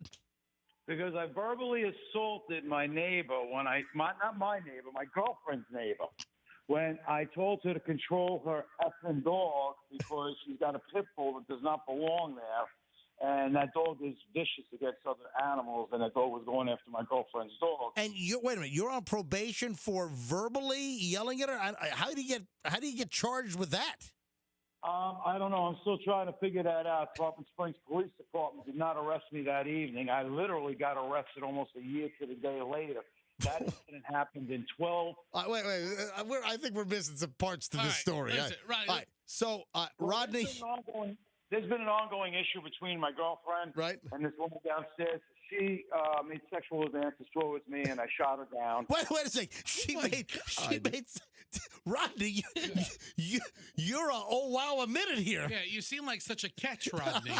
Because I verbally assaulted my neighbor not my neighbor, my girlfriend's neighbor, when I told her to control her effing dog because she's got a pit bull that does not belong there. And that dog is vicious against other animals, and that dog was going after my girlfriend's dog. And wait a minute, you're on probation for verbally yelling at her? How do you get charged with that? I don't know. I'm still trying to figure that out. Tarpon Springs Police Department did not arrest me that evening. I literally got arrested almost a year to the day later. That incident happened in 12. Wait. I think we're missing some parts to this story. Listen, All right. So, Rodney. There's been an ongoing issue between my girlfriend and this woman downstairs. She made sexual advances towards me, and I shot her down. Wait a second. Rodney, you're a minute here. Yeah, you seem like such a catch, Rodney.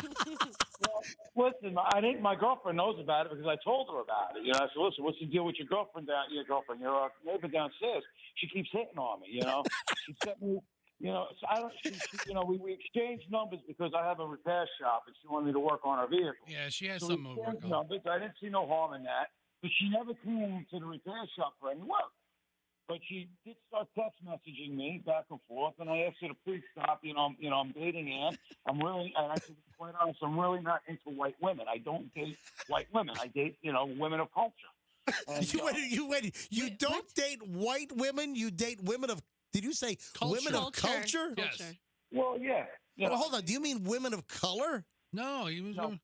Listen, my girlfriend knows about it because I told her about it. You know, I said, listen, what's the deal with your girlfriend, your neighbor downstairs? She keeps hitting on me, you know. She sent me, you know, so I don't, we exchanged numbers because I have a repair shop and she wanted me to work on her vehicle. Yeah, she has So something to work on. numbers. I didn't see no harm in that, but she never came to the repair shop for any work. But she did start text messaging me back and forth, and I asked her to please stop. I'm dating Ann. And I said, quite honest, I'm really not into white women. I don't date white women. I date, women of culture. And, You don't date white women. You date women of. Did you say women of culture? Yes. Well, yeah. Well, hold on. Do you mean women of color? No, he was. No,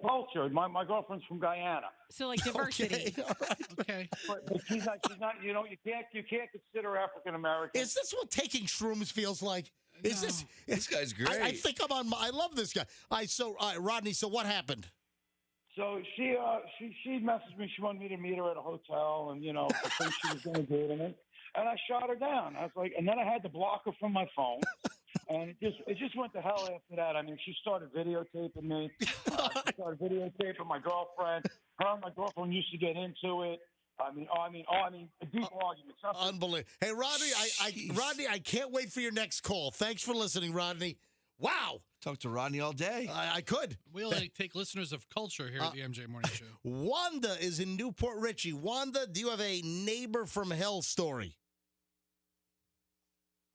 culture. My girlfriend's from Guyana. So like diversity. Okay. All right. Okay. But she's not. You can't consider African American. Is this what taking shrooms feels like? Is this? This guy's great. I think I'm on. I love this guy. Rodney. So what happened? So she messaged me. She wanted me to meet her at a hotel, and I think she was going to date me. And I shot her down. I was like, and then I had to block her from my phone. And it just went to hell after that. I mean, she started videotaping me. She started videotaping my girlfriend. Her and my girlfriend used to get into it. I mean, a deep argument. Unbelievable. Hey, Rodney, I can't wait for your next call. Thanks for listening, Rodney. Wow. Talk to Rodney all day. I could. We only take listeners of culture here at the MJ Morning Show. Wanda is in Newport Richie. Wanda, do you have a neighbor from hell story?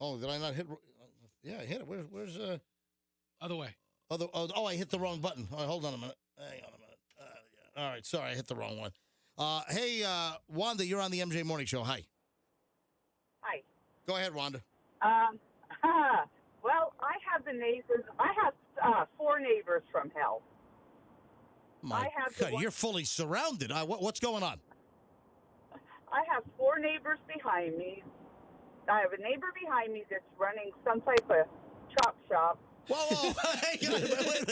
Oh, did I not hit? Yeah, I hit it. Where's Other way. I hit the wrong button. All right, hold on a minute. Hang on a minute. Yeah. All right, sorry, I hit the wrong one. Hey, Wanda, you're on the MJ Morning Show. Hi. Hi. Go ahead, Wanda. Well, I have the neighbors. I have 4 neighbors from hell. My God, you're fully surrounded. What's going on? I have 4 neighbors behind me. I have a neighbor behind me that's running some type of chop shop. Whoa. Hang on, wait a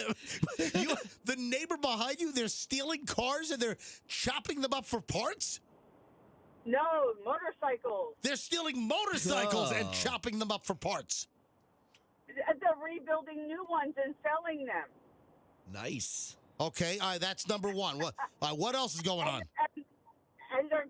minute. The neighbor behind you, they're stealing cars and they're chopping them up for parts? No, motorcycles. They're stealing motorcycles and chopping them up for parts. They're rebuilding new ones and selling them. Nice. Okay, that's number one. What else is going on? And they're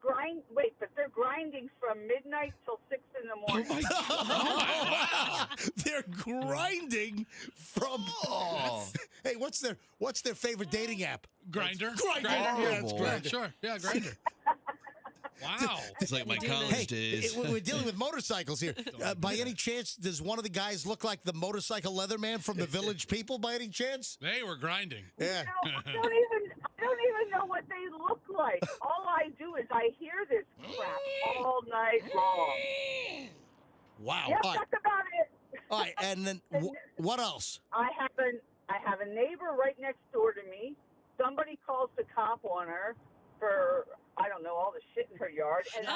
they're grinding from midnight till 6 in the morning. Oh my God. They're grinding from. Oh. Hey, what's their favorite dating app? Grinder. Grinder. Yeah, it's Grindr. Sure. Yeah, Grinder. Wow. It's like my college days. We're dealing with motorcycles here. By any chance, does one of the guys look like the motorcycle leather man from the Village People by any chance? They were grinding. Yeah. I don't even know what they look like. All I do is I hear this crap all night long. Wow. Yep, that's about it. All right, and then what else? I have a neighbor right next door to me. Somebody calls the cop on her for, I don't know, all the shit in her yard. And you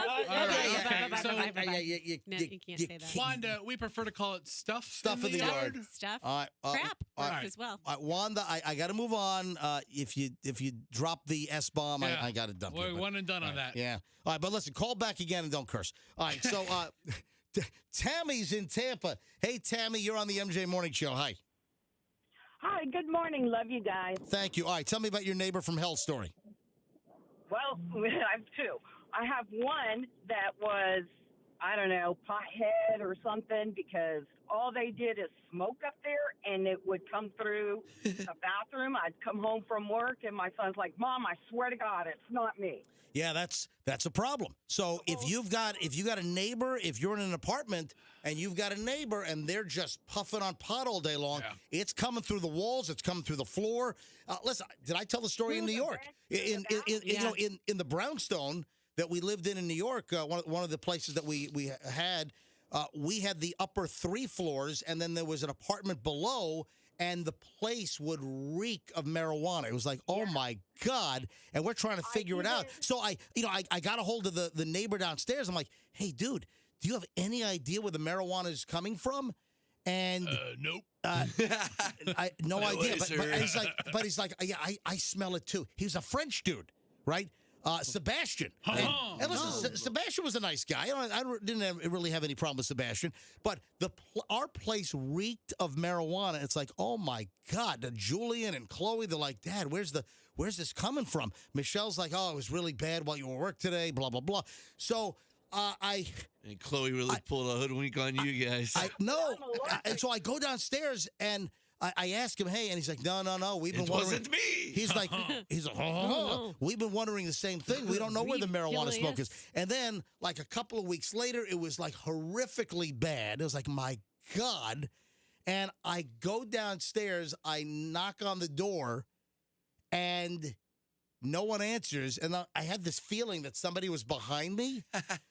can't say that. Wanda, we prefer to call it stuff in the yard. Stuff. Crap as well. Wanda, I got to move on. If you drop the S-bomb, I got to dump We're you. one and done on that. Yeah. All right, but listen, call back again and don't curse. All right, so Tammy's in Tampa. Hey, Tammy, you're on the MJ Morning Show. Hi. Hi, good morning. Love you guys. Thank you. All right, tell me about your neighbor from hell story. Well, I have 2. I have one that was, I don't know, pothead or something, because all they did is smoke up there, and it would come through the bathroom. I'd come home from work, and my son's like, Mom, I swear to God, it's not me. Yeah, that's a problem. So if you got a neighbor, if you're in an apartment and you've got a neighbor and they're just puffing on pot all day long, it's coming through the walls, it's coming through the floor. Listen, did I tell the story in New York? In the brownstone that we lived in New York, one of the places that we had the upper 3 floors, and then there was an apartment below. And the place would reek of marijuana. It was like, oh my God! And we're trying to figure it out. So I got a hold of the neighbor downstairs. I'm like, hey, dude, do you have any idea where the marijuana is coming from? And nope. No idea. But he's like, yeah, I smell it too. He was a French dude, right? Sebastian. And listen, Sebastian was a nice guy. I didn't really have any problem with Sebastian, but our place reeked of marijuana. It's like, oh my God, Julian and Chloe, they're like, Dad, where's this coming from? Michelle's like, oh, it was really bad while you were at work today, blah, blah, blah. So And Chloe really pulled a hoodwink on you guys. And so I go downstairs and I ask him, hey, and he's like, no, we've been It wondering. wasn't me. He's like, we've been wondering the same thing. We don't know where the marijuana smoke is. And then, like a couple of weeks later, it was like horrifically bad. It was like, my God. And I go downstairs, I knock on the door, and no one answers, and I had this feeling that somebody was behind me.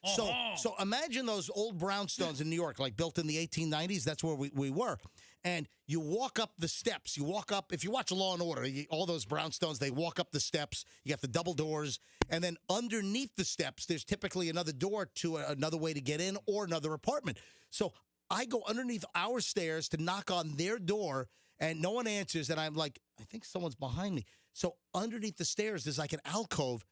So imagine those old brownstones in New York, like built in the 1890s. That's where we were. And you walk up the steps. You walk up, if you watch Law and Order, all those brownstones, they walk up the steps. You got the double doors. And then underneath the steps, there's typically another door to another way to get in or another apartment. So I go underneath our stairs to knock on their door, and no one answers. And I'm like, I think someone's behind me. So underneath the stairs, there's like an alcove.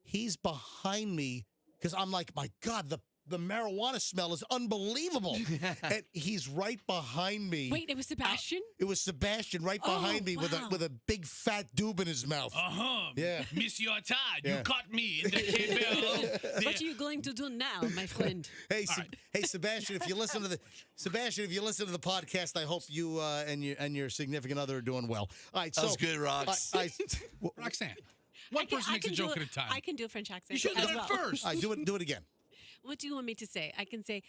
He's behind me because I'm like, my God, the marijuana smell is unbelievable. And he's right behind me. Wait, it was Sebastian? It was Sebastian right behind me with a big fat doob in his mouth. Yeah. Monsieur Todd, Yeah. you caught me in the table. What are you going to do now, my friend? Hey, Sebastian, if you listen to the podcast, I hope you and your significant other are doing well. All right, That was good, Rox. Roxanne, one person makes a joke at a time. I can do a French accent. You should have done it first. All right, do it again. What do you want me to say? I can say,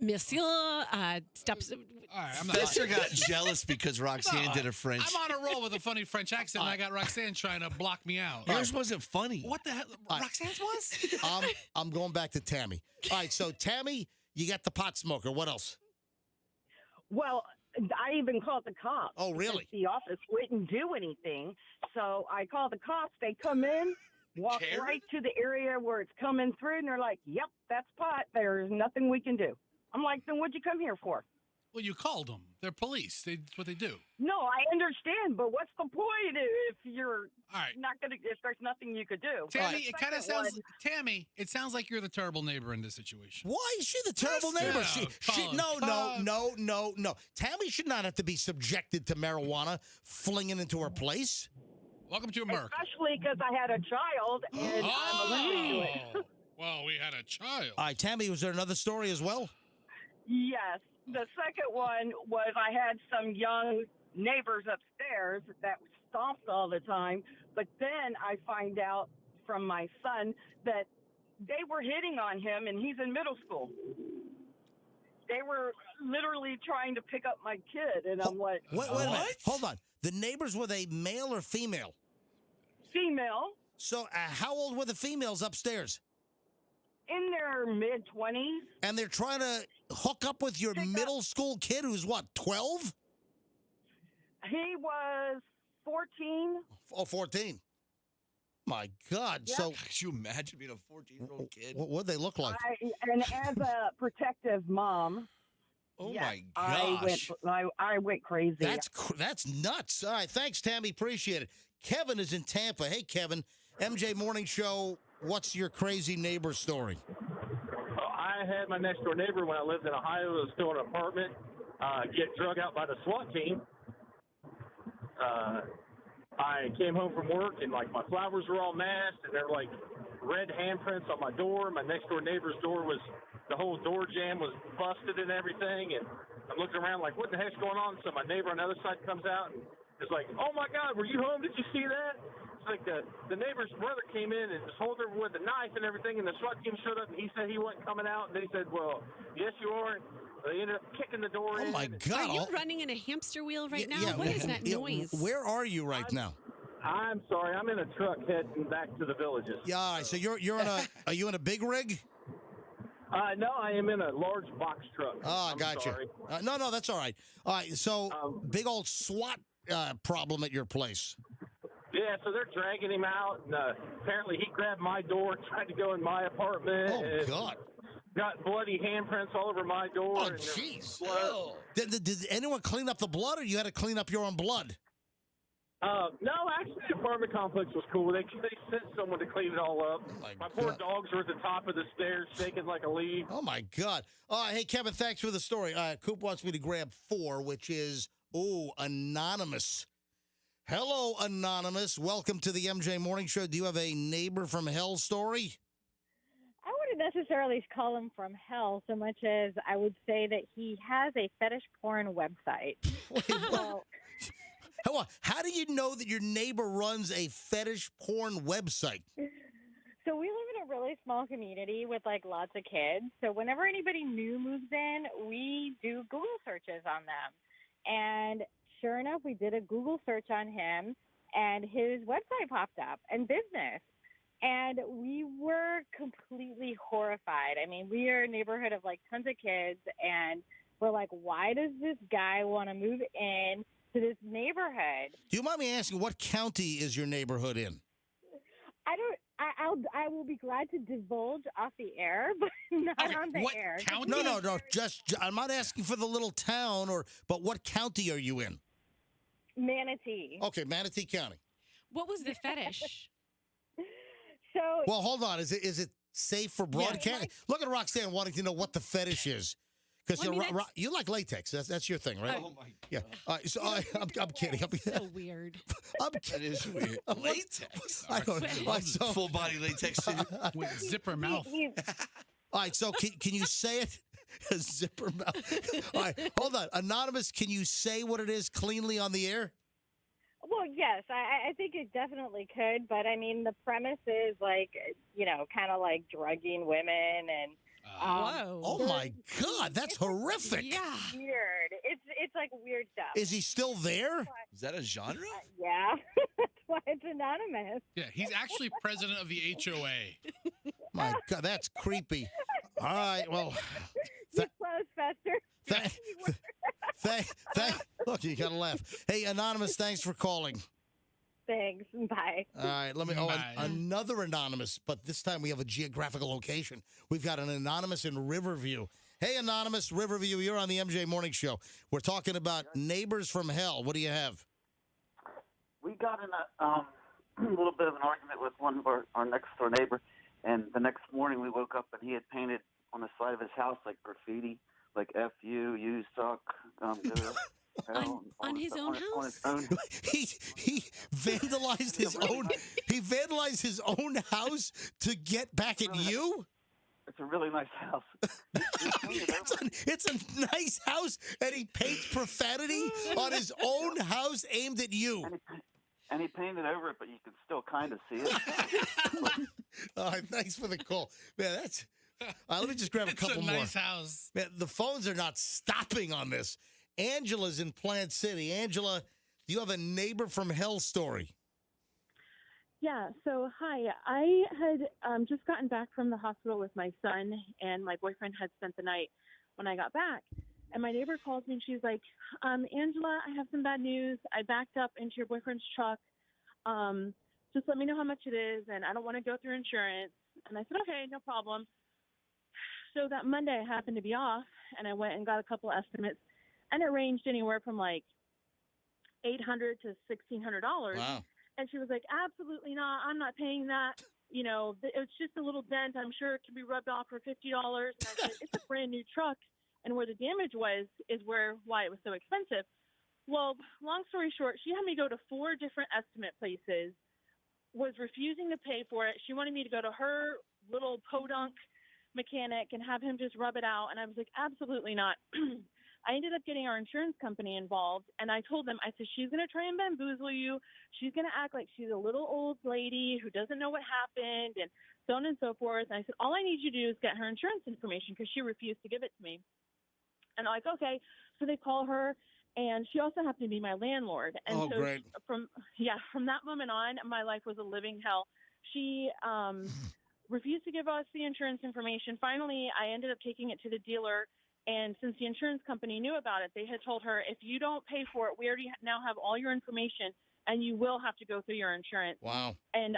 Monsieur, stop. All right, I'm not. Fester got jealous because Roxanne did a French. I'm on a roll with a funny French accent, and I got Roxanne trying to block me out. Yours wasn't funny. What the hell? Roxanne's was? I'm going back to Tammy. All right, so Tammy, you got the pot smoker. What else? Well, I even called the cops. Oh, really? The office wouldn't do anything. So I called the cops. They come in, walk right to the area where it's coming through, and they're like, yep, that's pot. There's nothing we can do. I'm like, then what'd you come here for? Well, you called them. They're police. That's what they do. No, I understand, but what's the point if you're All right. not going to, if there's nothing you could do? Tammy, it kind of sounds, Tammy, it sounds like you're the terrible neighbor in this situation. Why is she the terrible neighbor? No. Tammy should not have to be subjected to marijuana flinging into her place. Welcome to America. Especially because I had a child and I'm allergic to it. Well, we had a child. All right, Tammy, was there another story as well? Yes. The second one was I had some young neighbors upstairs that stomped all the time, but then I find out from my son that they were hitting on him, and he's in middle school. They were literally trying to pick up my kid, and I'm like, wait a minute. Hold on. The neighbors, were they male or female? Female. So how old were the females upstairs? In their mid-20s. And they're trying to hook up with your middle school kid who's, what, 12? He was 14. Oh, 14. My God. Yep. So could you imagine being a 14-year-old kid? What'd they look like? And as a protective mom, Oh, yes, my gosh. I went crazy. That's nuts. All right, thanks, Tammy. Appreciate it. Kevin is in Tampa. Hey, Kevin. MJ Morning Show. What's your crazy neighbor story? I had my next door neighbor when I lived in Ohio. It was still an apartment. Get drug out by the SWAT team. I came home from work and like my flowers were all masked and there were like red handprints on my door. My next door neighbor's door was, the whole door jamb was busted and everything. And I'm looking around like, what the heck's going on? So my neighbor on the other side comes out and is like, oh my God, were you home? Did you see that? It's like the neighbor's brother came in and was holding her with a knife and everything, and the SWAT team showed up, and he said he wasn't coming out, and they said, well, yes, you are. And they ended up kicking the door in. Oh, my God. Are you running in a hamster wheel right now? What is that noise? Where are you right now? I'm sorry. I'm in a truck heading back to the villages. Yeah, all right. So you're in are you in a big rig? No, I am in a large box truck. Oh, gotcha. No, that's all right. All right, so big old SWAT problem at your place. Yeah, so they're dragging him out, and apparently he grabbed my door, tried to go in my apartment. Oh, and God. Got bloody handprints all over my door. Oh, jeez. Did anyone clean up the blood, or you had to clean up your own blood? No, actually, the apartment complex was cool. They sent someone to clean it all up. My poor dogs were at the top of the stairs shaking like a leaf. Oh, my God. Hey, Kevin, thanks for the story. Coop wants me to grab 4, which is, Anonymous. Hello, Anonymous. Welcome to the MJ Morning Show. Do you have a neighbor from hell story? I wouldn't necessarily call him from hell so much as I would say that he has a fetish porn website. So, How do you know that your neighbor runs a fetish porn website? so we live in a really small community with like lots of kids. So whenever anybody new moves in, we do Google searches on them. And sure enough, we did a Google search on him and his website popped up and business. And we were completely horrified. I mean, we are a neighborhood of like tons of kids and we're like, why does this guy want to move in to this neighborhood? Do you mind me asking, what county is your neighborhood in? I will be glad to divulge off the air, but not on the air. No. Just I'm not asking for the little town, but what county are you in? Manatee. Okay, Manatee County. What was the fetish? So. Well, hold on. Is it safe for broadcast? Look at Roxanne wanting to know what the fetish is. Because you like latex. That's your thing, right? Oh, my God. Yeah. So I'm kidding. So weird. That is weird. Latex. I don't know. Full body latex with zipper mouth. All right. So can you say it? A zipper mouth. All right. Hold on. Anonymous, can you say what it is cleanly on the air? Well, yes, I think it definitely could. But, I mean, the premise is, like, kind of like drugging women and whoa. Oh, my God. That's horrific. Yeah. Weird. It's like weird stuff. Is he still there? Is that a genre? Yeah. That's why it's anonymous. Yeah, he's actually president of the HOA. My God, that's creepy. All right, well. You close, Fester. Look, you got to laugh. Hey, Anonymous, thanks for calling. Thanks. Bye. All right, another Anonymous, but this time we have a geographical location. We've got an Anonymous in Riverview. Hey, Anonymous, Riverview, you're on the MJ Morning Show. We're talking about neighbors from hell. What do you have? We got in a little bit of an argument with one of our next door neighbor, and the next morning we woke up and he had painted on the side of his house like graffiti, like "F you suck." On his own house. He vandalized his own. He vandalized his own house to get back at you. It's a really nice house. It's a nice house, and he paints profanity on his own house aimed at you. And he painted over it, but you can still kind of see it. All right, thanks for the call, man. That's. Let me just grab a couple more. It's a nice house. Man, the phones are not stopping on this. Angela's in Plant City. Angela, do you have a neighbor from hell story? Yeah, so hi. I had just gotten back from the hospital with my son, and my boyfriend had spent the night when I got back. And my neighbor calls me, and she's like, Angela, I have some bad news. I backed up into your boyfriend's truck. Just let me know how much it is, and I don't want to go through insurance. And I said, okay, no problem. So that Monday I happened to be off, and I went and got a couple estimates, and it ranged anywhere from like $800 to $1,600. Wow. And she was like, absolutely not. I'm not paying that. You know, it's just a little dent. I'm sure it can be rubbed off for $50. And I said, it's a brand new truck. And where the damage was is why it was so expensive. Well, long story short, she had me go to 4 different estimate places, was refusing to pay for it. She wanted me to go to her little podunk mechanic and have him just rub it out. And I was like, absolutely not. I ended up getting our insurance company involved, and I told them, I said, she's going to try and bamboozle you. She's going to act like she's a little old lady who doesn't know what happened, and so on and so forth. And I said, all I need you to do is get her insurance information, because she refused to give it to me. And I'm like, okay. So they call her, and she also happened to be my landlord. And great. From that moment on, my life was a living hell. She refused to give us the insurance information. Finally, I ended up taking it to the dealer. And since the insurance company knew about it, they had told her, if you don't pay for it, we already now have all your information, and you will have to go through your insurance. Wow. And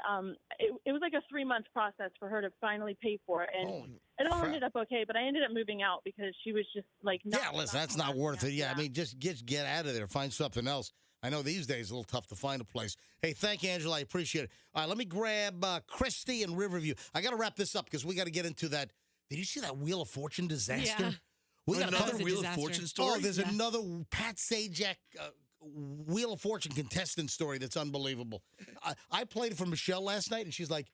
it was like a 3-month process for her to finally pay for it. And it all ended up okay, but I ended up moving out because she was just like, listen, that's not worth it. Yeah, I mean, just get out of there. Find something else. I know these days it's a little tough to find a place. Hey, thank you, Angela. I appreciate it. All right, let me grab Christy in Riverview. I got to wrap this up because we got to get into that. Did you see that Wheel of Fortune disaster? Yeah. We got Another Wheel of Fortune story? Oh, there's another Pat Sajak Wheel of Fortune contestant story that's unbelievable. I played it for Michelle last night, and she's like,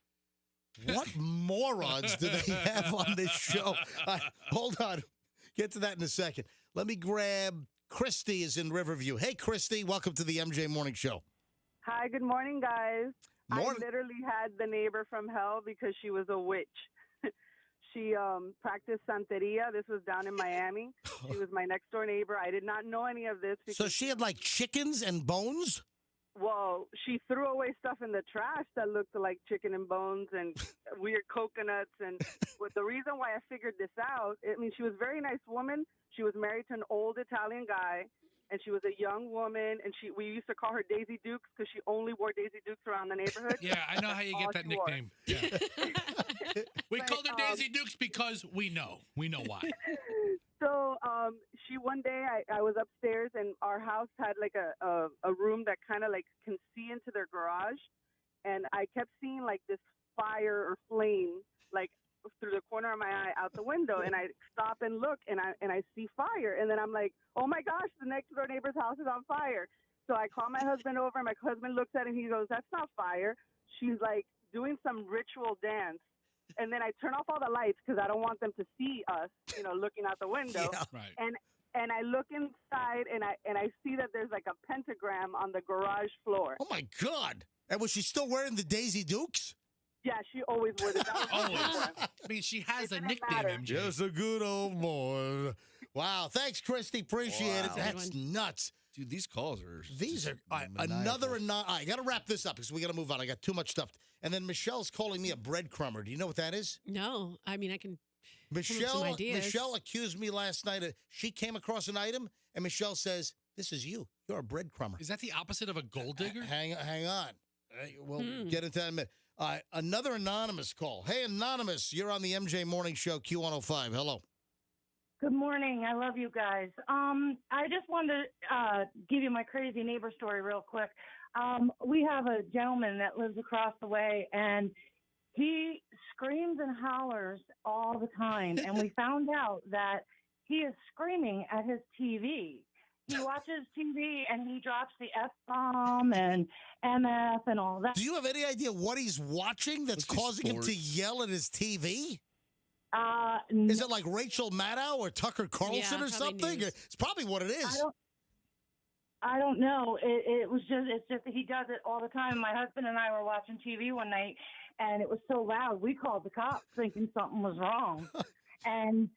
what morons do they have on this show? Hold on. Get to that in a second. Let me grab Christy is in Riverview. Hey, Christy, welcome to the MJ Morning Show. Hi, good morning, guys. Morning. I literally had the neighbor from hell because she was a witch. She practiced Santeria. This was down in Miami. She was my next door neighbor. I did not know any of this. So she had like chickens and bones? Well, she threw away stuff in the trash that looked like chicken and bones and weird coconuts. And the reason why I figured this out, I mean, she was a very nice woman. She was married to an old Italian guy, and she was a young woman. And we used to call her Daisy Dukes because she only wore Daisy Dukes around the neighborhood. Yeah, I know how you get that nickname. Yeah. We called her Daisy Dukes because we know. We know why. So one day I was upstairs, and our house had like a room that kind of like can see into their garage, and I kept seeing like this fire or flame like through the corner of my eye out the window, and I stop and look, and I see fire, and then I'm like, oh my gosh, the next door neighbor's house is on fire. So I call my husband over, and my husband looks at it, and he goes, that's not fire. She's like doing some ritual dance. And then I turn off all the lights because I don't want them to see us, looking out the window. Yeah. Right. And I look inside, and I see that there's like a pentagram on the garage floor. Oh, my God. And was she still wearing the Daisy Dukes? Yeah, she always wore the Always. I mean, she has a nickname, MJ. Just a good old boy. Wow. Thanks, Christy. Appreciate it. That's nuts. Dude, these calls are... These are another... I got to wrap this up because we got to move on. I got too much stuff. And then Michelle's calling me a breadcrumber. Do you know what that is? No. I mean, I can come up with some ideas. Michelle accused me last night. She came across an item, and Michelle says, this is you. You're a breadcrumber. Is that the opposite of a gold digger? Hang on. We'll get into that in a minute. Another anonymous call. Hey, Anonymous, you're on the MJ Morning Show, Q105. Hello. Good morning. I love you guys. I just wanted to give you my crazy neighbor story real quick. We have a gentleman that lives across the way, and he screams and hollers all the time. And we found out that he is screaming at his TV. He watches TV, and he drops the F-bomb and MF and all that. Do you have any idea what he's watching that's causing him to yell at his TV? Is it like Rachel Maddow or Tucker Carlson or something? News. It's probably what it is. I don't know. It's just that he does it all the time. My husband and I were watching TV one night, and it was so loud. We called the cops thinking something was wrong. And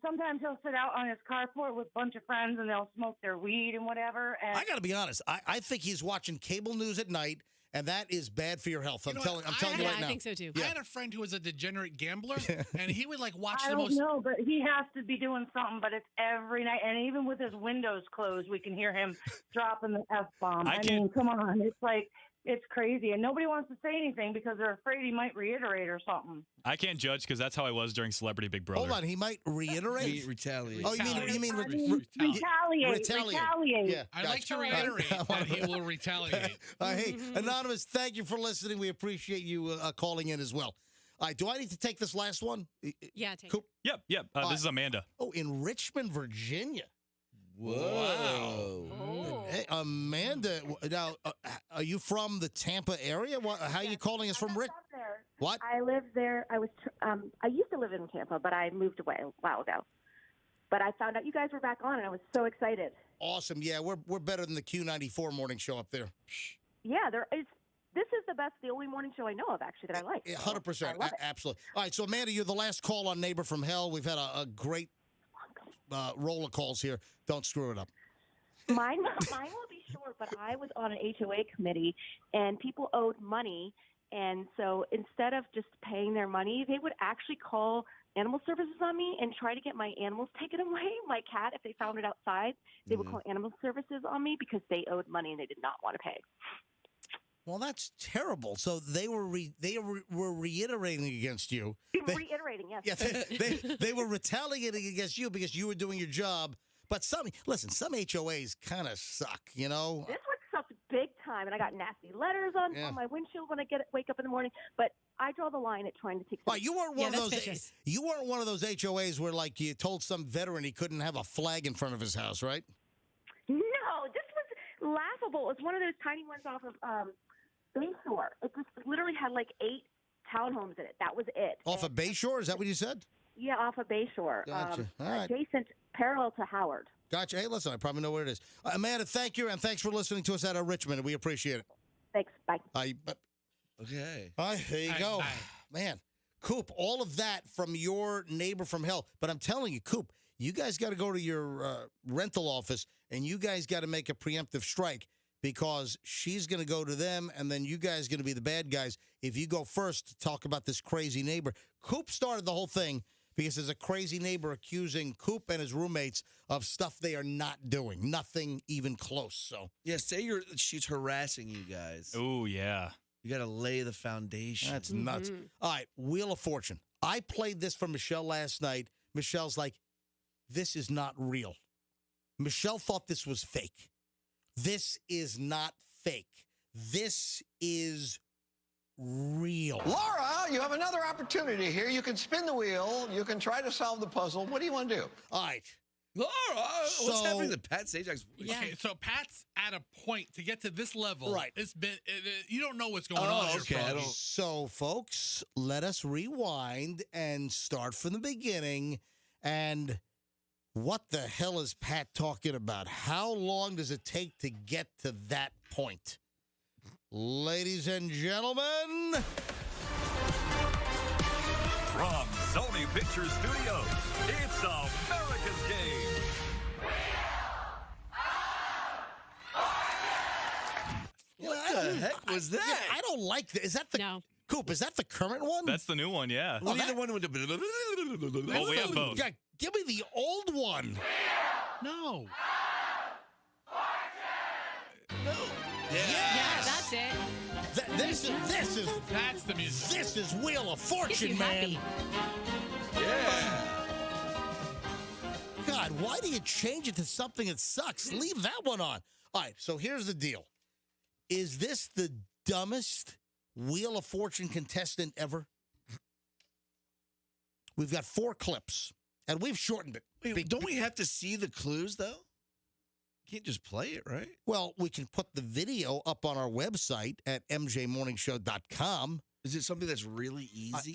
sometimes he'll sit out on his carport with a bunch of friends, and they'll smoke their weed and whatever. And I got to be honest. I think he's watching cable news at night, and that is bad for your health. I'm telling you right now. I think so too. I had a friend who was a degenerate gambler, and he would like watch I the don't most. know, but he has to be doing something. But it's every night, and even with his windows closed, we can hear him dropping the F-bomb. I mean, come on, it's crazy, and nobody wants to say anything because they're afraid he might reiterate or something. I can't judge because that's how I was during Celebrity Big Brother. Hold on, he might reiterate? Retaliate. Oh, you mean retaliate. Yeah, I like to reiterate that he will retaliate. Hey, Anonymous, thank you for listening. We appreciate you calling in as well. All right, do I need to take this last one? Yeah, take it. Yep. This is Amanda. Oh, in Richmond, Virginia. Whoa. Wow. Hey, Amanda, now, are you from the Tampa area? How are you calling us from Rick? What? I lived there. I used to live in Tampa, but I moved away a while ago. But I found out you guys were back on, and I was so excited. Awesome. Yeah, we're better than the Q94 morning show up there. Yeah, this is the only morning show I know of, actually, that I like. 100%. Absolutely. All right, so, Amanda, you're the last call on Neighbor from Hell. We've had a great roll of calls here. Don't screw it up. Mine will be short, but I was on an HOA committee, and people owed money. And so instead of just paying their money, they would actually call animal services on me and try to get my animals taken away. My cat, if they found it outside, they would call animal services on me because they owed money and they did not want to pay. Well, that's terrible. So they were reiterating against you. Reiterating, yes. Yeah, they were retaliating against you because you were doing your job, But some HOAs kind of suck, you know? This one sucked big time, and I got nasty letters on my windshield when I wake up in the morning. But I draw the line at trying to take. Well, you weren't one of those. You weren't one of those HOAs where, like, you told some veteran he couldn't have a flag in front of his house, right? No, this was laughable. It was one of those tiny ones off of Bayshore. It just literally had like 8 townhomes in it. That was it. Off of Bayshore? Is that what you said? Yeah, off of Bayshore. Gotcha. All right. Adjacent, parallel to Howard. Gotcha. Hey, listen, I probably know where it is. Amanda, thank you, and thanks for listening to us out of Richmond. We appreciate it. Thanks. Bye. Okay. All right, there you go. Man, Coop, all of that from your neighbor from hell. But I'm telling you, Coop, you guys got to go to your rental office, and you guys got to make a preemptive strike because she's going to go to them, and then you guys going to be the bad guys if you go first to talk about this crazy neighbor. Coop started the whole thing because there's a crazy neighbor accusing Coop and his roommates of stuff they are not doing, nothing even close. So yeah, she's harassing you guys. Oh, yeah. You got to lay the foundation. That's nuts. All right, Wheel of Fortune. I played this for Michelle last night. Michelle's like, this is not real. Michelle thought this was fake. This is not fake. This is real. Laura, you have another opportunity here. You can spin the wheel. You can try to solve the puzzle. What do you want to do? All right. Laura, what's happening to Pat Sajak's voice? Okay, so Pat's at a point to get to this level. Right. It's been you don't know what's going on. Here, Froggy. So, folks, let us rewind and start from the beginning. And what the hell is Pat talking about? How long does it take to get to that point? Ladies and gentlemen, from Sony Pictures Studios, it's America's Game. What the heck was that? I don't like that. Is that the Coop? Is that the current one? That's the new one, yeah. We need the one with the. Oh, we have both. Yeah, give me the old one. No. Yes. That's it. This is that's the music. This is Wheel of Fortune, man. Happy. Yeah. God, why do you change it to something that sucks? Leave that one on. All right, so here's the deal. Is this the dumbest Wheel of Fortune contestant ever? We've got 4 clips, and we've shortened it. Wait, don't we have to see the clues, though? You can't just play it, right? Well, we can put the video up on our website at mjmorningshow.com. Is it something that's really easy?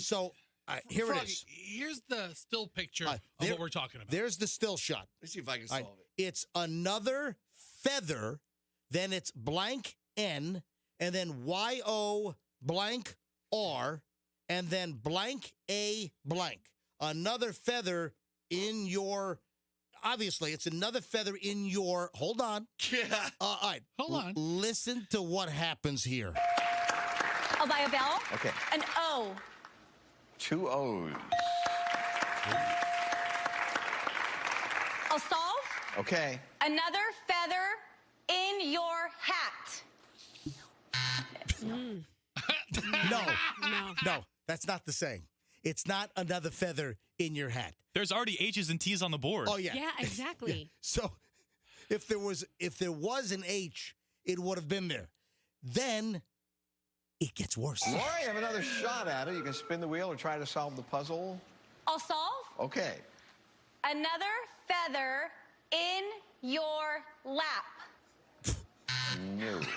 Here Froggy, it is. Here's the still picture of what we're talking about. There's the still shot. Let's see if I can solve it. It's another feather, then it's blank N, and then YO blank R, and then blank A blank. Another feather in your, obviously, it's another feather in your, hold on. Yeah. All right. Hold on. Listen to what happens here. I'll buy a vowel. Okay. An O. 2 O's. I'll solve. Okay. Another feather in your hat. No, that's not the saying. It's not another feather in your hat. There's already H's and T's on the board. Oh, yeah. Yeah, exactly. Yeah. So if there was an H, it would have been there. Then it gets worse. Laura, you have another shot at it. You can spin the wheel or try to solve the puzzle. I'll solve. Okay. Another feather in your lap. No. What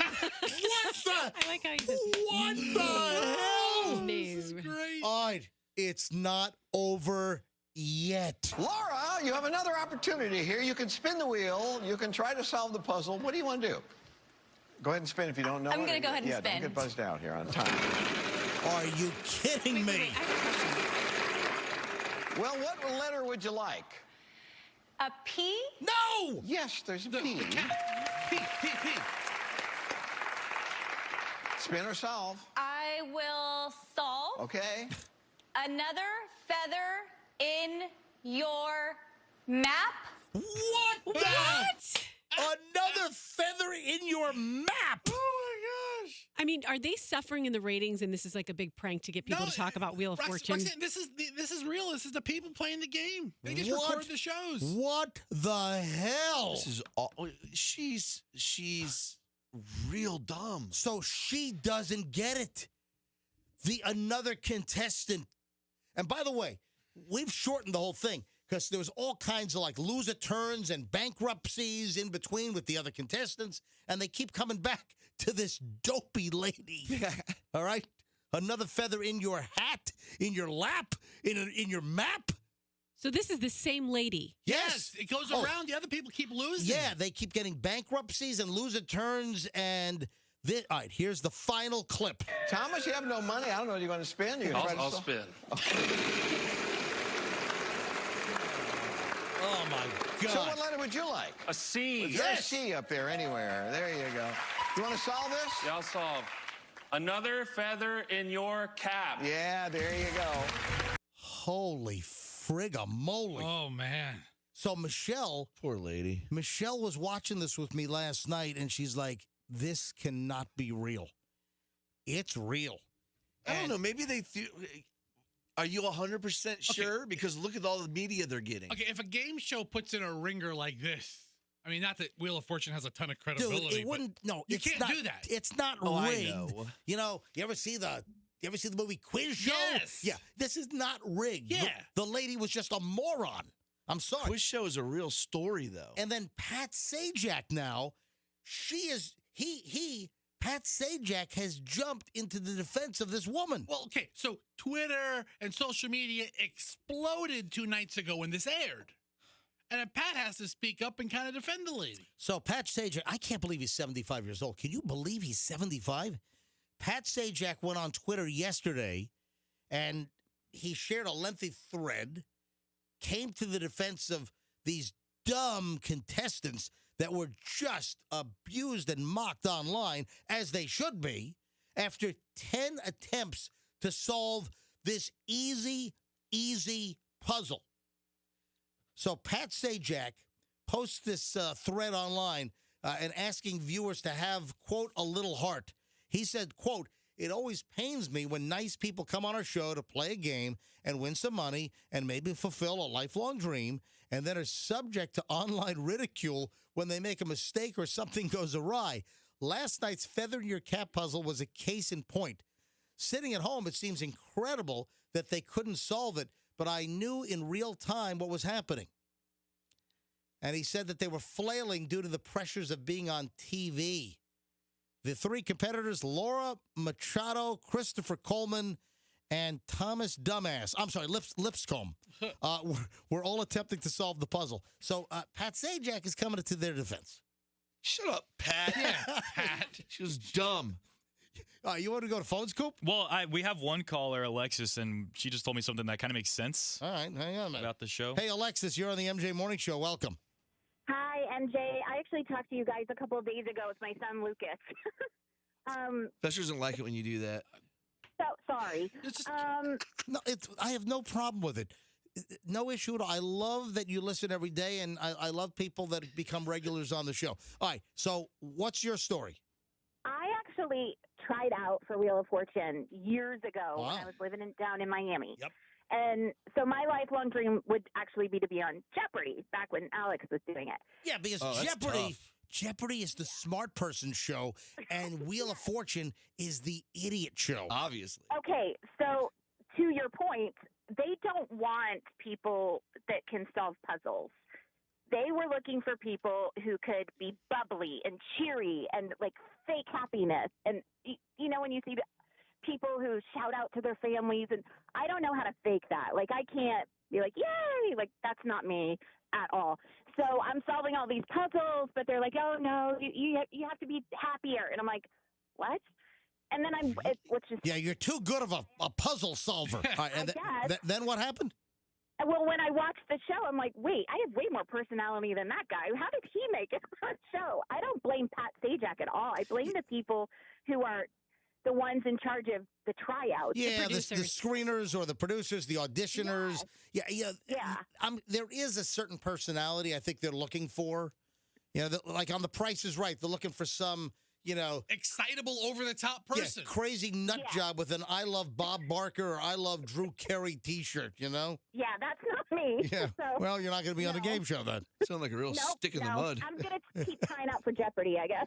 the? I like how you said, What the hell? No. This is great. All right, it's not over yet. Laura, you have another opportunity here. You can spin the wheel. You can try to solve the puzzle. What do you want to do? Go ahead and spin if you don't know. I'm going to go ahead and yeah, spin. Don't get buzzed out here on time. Are you kidding me? Well, what letter would you like? A P? No! Yes, there's a P. P. Spin or solve. I will solve. Okay. Another feather in your map. What? Another feather in your map. Oh my gosh. I mean, are they suffering in the ratings and this is like a big prank to get people to talk about Wheel of Fortune? Roxanne, this is is real. This is the people playing the game. They just record the shows. What the hell? This is all, she's real dumb. So she doesn't get it. Another contestant. And by the way, we've shortened the whole thing because there was all kinds of like loser turns and bankruptcies in between with the other contestants, and they keep coming back to this dopey lady. All right? Another feather in your hat, in your lap, in your map. So this is the same lady. Yes, it goes around. The other people keep losing. Yeah, they keep getting bankruptcies and loser turns. And all right, here's the final clip. Thomas, you have no money. I don't know what you're going to spend. I'll spend. Oh, my God. So what letter would you like? A C. Is there a C up there anywhere? There you go. You want to solve this? Yeah, I'll solve. Another feather in your cap. Yeah, there you go. Holy frigamoly. Oh, man. So Michelle. Poor lady. Michelle was watching this with me last night, and she's like, this cannot be real. It's real. I don't know. Maybe they... Are you 100% sure? Okay. Because look at all the media they're getting. Okay, if a game show puts in a ringer like this, I mean, not that Wheel of Fortune has a ton of credibility. Dude, it wouldn't. No, you can't do that. It's not rigged. I know. You know, you ever see the movie Quiz Show? Yes. Yeah, this is not rigged. Yeah. The lady was just a moron. I'm sorry. Quiz Show is a real story, though. And then Pat Sajak now, Pat Sajak has jumped into the defense of this woman. Well, okay, so Twitter and social media exploded 2 nights ago when this aired. And then Pat has to speak up and kind of defend the lady. So Pat Sajak, I can't believe he's 75 years old. Can you believe he's 75? Pat Sajak went on Twitter yesterday, and he shared a lengthy thread, came to the defense of these dumb contestants that were just abused and mocked online, as they should be, after 10 attempts to solve this easy puzzle. So Pat Sajak posts this thread online and asking viewers to have, quote, a little heart. He said, quote, "It always pains me when nice people come on our show to play a game and win some money and maybe fulfill a lifelong dream and then are subject to online ridicule when they make a mistake or something goes awry. Last night's feather in your cap puzzle was a case in point. Sitting at home, it seems incredible that they couldn't solve it, but I knew in real time what was happening." And he said that they were flailing due to the pressures of being on TV. The 3 competitors, Laura Machado, Christopher Coleman, and Thomas Lipscomb, were all attempting to solve the puzzle. So Pat Sajak is coming to their defense. Shut up, Pat. Yeah, Pat. She was dumb. You want to go to phone scoop? Well, we have one caller, Alexis, and she just told me something that kind of makes sense. All right, hang on a minute. About the show. Hey, Alexis, you're on the MJ Morning Show. Welcome. Hi, MJ. I actually talked to you guys a couple of days ago with my son, Lucas. Fletcher doesn't like it when you do that. So sorry. No, I have no problem with it. No issue at all. I love that you listen every day, and I love people that become regulars on the show. All right, so what's your story? I actually tried out for Wheel of Fortune years ago when I was living down in Miami. Yep. And so my lifelong dream would actually be to be on Jeopardy back when Alex was doing it. Yeah, because Jeopardy is the smart person show, and Wheel of Fortune is the idiot show. Obviously. Okay, so to your point, they don't want people that can solve puzzles. They were looking for people who could be bubbly and cheery and like fake happiness. And you know, when you see people who shout out to their families, and I don't know how to fake that. Like, I can't be like, yay, like that's not me at all. So I'm solving all these puzzles, but they're like, oh no, you have to be happier. And I'm like, what? And then yeah, you're too good of a puzzle solver. All right, and then what happened? Well, when I watched the show, I'm like, wait, I have way more personality than that guy. How did he make it on the show? I don't blame Pat Sajak at all. I blame the people who are the ones in charge of the tryouts. Yeah, the screeners or the producers, the auditioners. Yeah. There is a certain personality I think they're looking for. You know, like on The Price is Right, they're looking for some, excitable, over-the-top person. Yeah, crazy nut job with an I Love Bob Barker or I Love Drew Carey T-shirt, Yeah, that's not me. Yeah. So, Well, you're not going to be on the game show then. Sound like a real Nope, stick in the no. mud. I'm going to keep trying out for Jeopardy, I guess.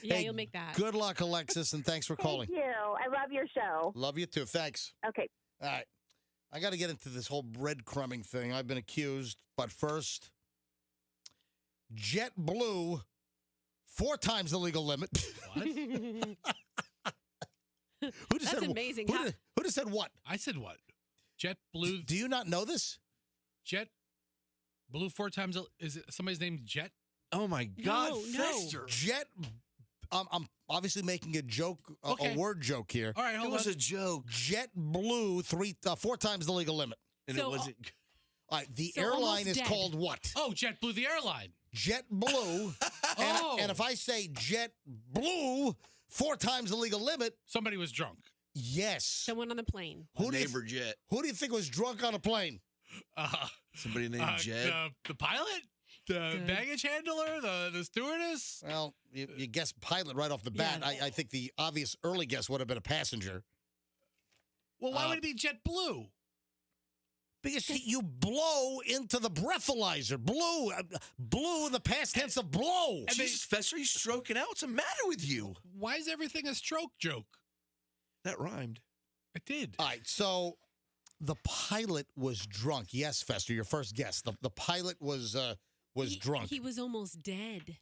Hey, you'll make that. Good luck, Alexis, and thanks for calling. Thank you. I love your show. Love you too. Thanks. Okay. All right. I got to get into this whole breadcrumbing thing. I've been accused. But first, JetBlue, 4 times the legal limit. What? Who just That's said, amazing. Who just said what? I said what? JetBlue. Do you not know this? JetBlue 4 times. Is it somebody's named Jet? Oh my God, Fester. Jet. I'm obviously making a joke, Okay. a word joke here. All right, hold It was on. a joke. JetBlue, 4 times the legal limit. And So, it wasn't. All right, the So airline almost is dead. called what? Oh, JetBlue, the airline. JetBlue. Oh. And if I say JetBlue, 4 times the legal limit, Somebody was drunk. yes. Someone on the plane. Who do you Neighbor Jet. Who do you think was drunk on a plane? Somebody named Jet. The pilot? The baggage handler? The stewardess? Well, you guessed pilot right off the bat. Yeah. I think the obvious early guess would have been a passenger. Well, why would it be JetBlue? Because you blow into the breathalyzer. Blew, the past tense of blow. Jesus, Fester, you stroking out. What's the matter with you? Why is everything a stroke joke? That rhymed. It did. All right, so the pilot was drunk. Yes, Fester, your first guess. The pilot was drunk. He was almost dead.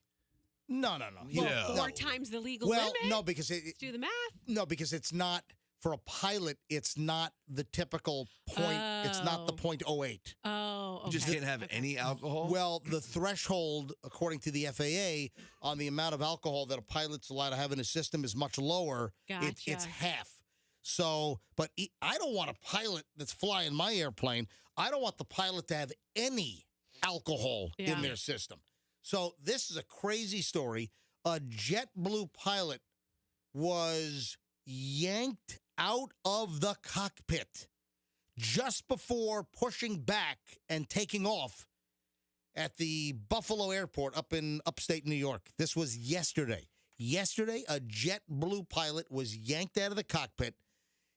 No. Well, 4 times the legal Well, limit. no, because Let's do the math. No, because it's not for a pilot. It's not the typical point. It's not the Oh. .08. Oh, okay. You just can't have any alcohol? Well, the threshold, according to the FAA, on the amount of alcohol that a pilot's allowed to have in his system is much lower. It's Gotcha. half. So, but I don't want a pilot that's flying my airplane. I don't want the pilot to have any alcohol in their system. So this is a crazy story. A JetBlue pilot was yanked out of the cockpit just before pushing back and taking off at the Buffalo Airport up in upstate New York. This was yesterday. Yesterday, a JetBlue pilot was yanked out of the cockpit.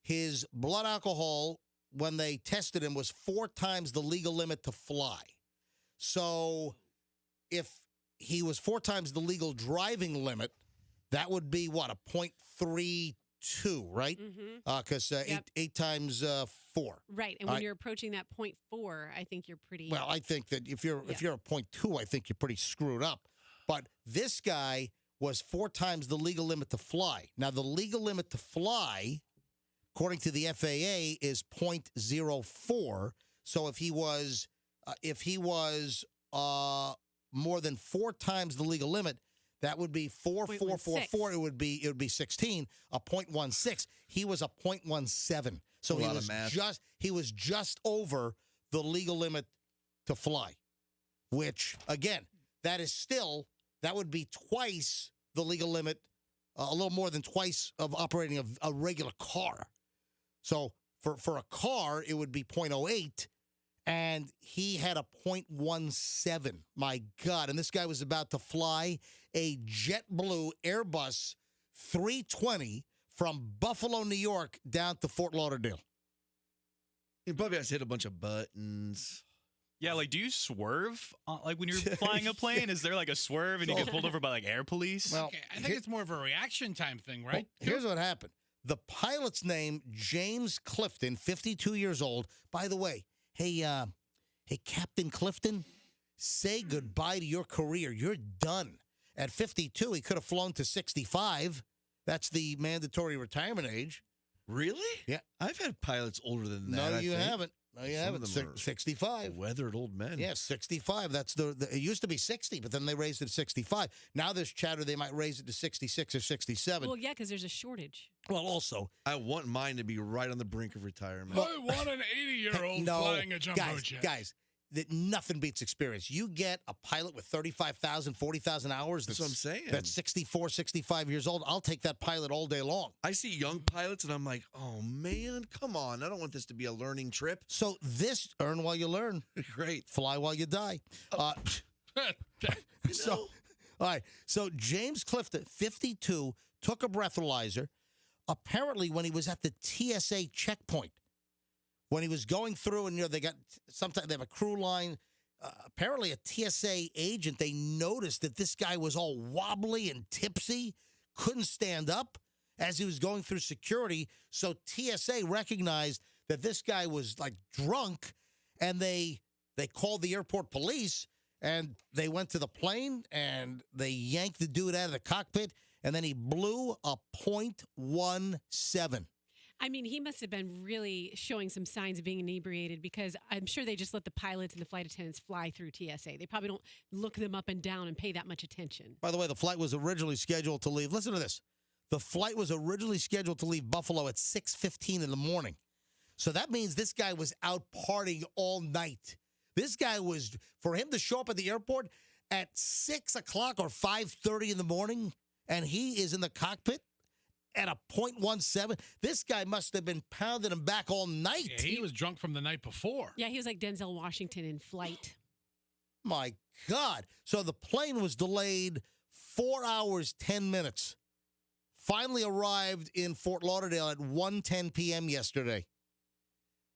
His blood alcohol, when they tested him, was 4 times the legal limit to fly. So if he was 4 times the legal driving limit, that would be what, a .32, right? Because 8 times 4. Right, and when you're approaching that 0.4, I think you're pretty. Well, I think that if you're a 0.2, I think you're pretty screwed up. But this guy was 4 times the legal limit to fly. Now, the legal limit to fly, according to the FAA, is .04. So if he was more than 4 times the legal limit, that would be 4,444. It would be 16. A .16. He was a .17. So he was just over the legal limit to fly, which again, that would be twice the legal limit, a little more than twice of operating a regular car. So for a car, it would be .08. And he had a .17. My God. And this guy was about to fly a JetBlue Airbus 320 from Buffalo, New York, down to Fort Lauderdale. He probably has to hit a bunch of buttons. Yeah, like, do you swerve like when you're flying a plane? Is there like a swerve and you get pulled over by like air police? Well, Okay, I think it's more of a reaction time thing, right? Well, here's what happened. The pilot's name, James Clifton, 52 years old. By the way, hey, Captain Clifton, say goodbye to your career. You're done. At 52, he could have flown to 65. That's the mandatory retirement age. Really? Yeah. I've had pilots older than that. No, I you think. haven't. No, you Some haven't. of them are 65. Weathered old men. Yeah, 65. That's it used to be 60, but then they raised it to 65. Now there's chatter they might raise it to 66 or 67. Well, yeah, because there's a shortage. Well, also, I want mine to be right on the brink of retirement. I want an 80-year-old flying a jumbo jet. Guys, that nothing beats experience. You get a pilot with 35,000, 40,000 hours. That's what I'm saying. That's 64, 65 years old. I'll take that pilot all day long. I see young pilots and I'm like, oh man, come on. I don't want this to be a learning trip. So this, earn while you learn. Great. Fly while you die. So All right. So James Clifton, 52, took a breathalyzer. Apparently, when he was at the TSA checkpoint, when he was going through, and they got sometimes they have a crew line. Apparently, a TSA agent, they noticed that this guy was all wobbly and tipsy, couldn't stand up as he was going through security. So TSA recognized that this guy was like drunk, and they called the airport police, and they went to the plane, and they yanked the dude out of the cockpit, and then he blew a .17. I mean, he must have been really showing some signs of being inebriated, because I'm sure they just let the pilots and the flight attendants fly through TSA. They probably don't look them up and down and pay that much attention. By the way, the flight was originally scheduled to leave. Listen to this. The flight was originally scheduled to leave Buffalo at 6:15 in the morning. So that means this guy was out partying all night. This guy was, for him to show up at the airport at 6 o'clock or 5:30 in the morning, and he is in the cockpit at a .17. This guy must have been pounding him back all night. Yeah, he was drunk from the night before. Yeah, he was like Denzel Washington in flight. My God. So the plane was delayed 4 hours, 10 minutes. Finally arrived in Fort Lauderdale at 1:10 p.m. yesterday.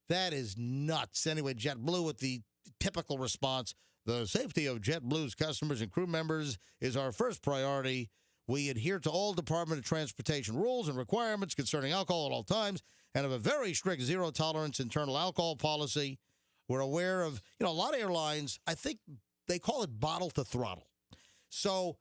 That is nuts. Anyway, JetBlue with the typical response: the safety of JetBlue's customers and crew members is our first priority. We adhere to all Department of Transportation rules and requirements concerning alcohol at all times and have a very strict zero-tolerance internal alcohol policy. We're aware of, a lot of airlines, I think they call it bottle to throttle. So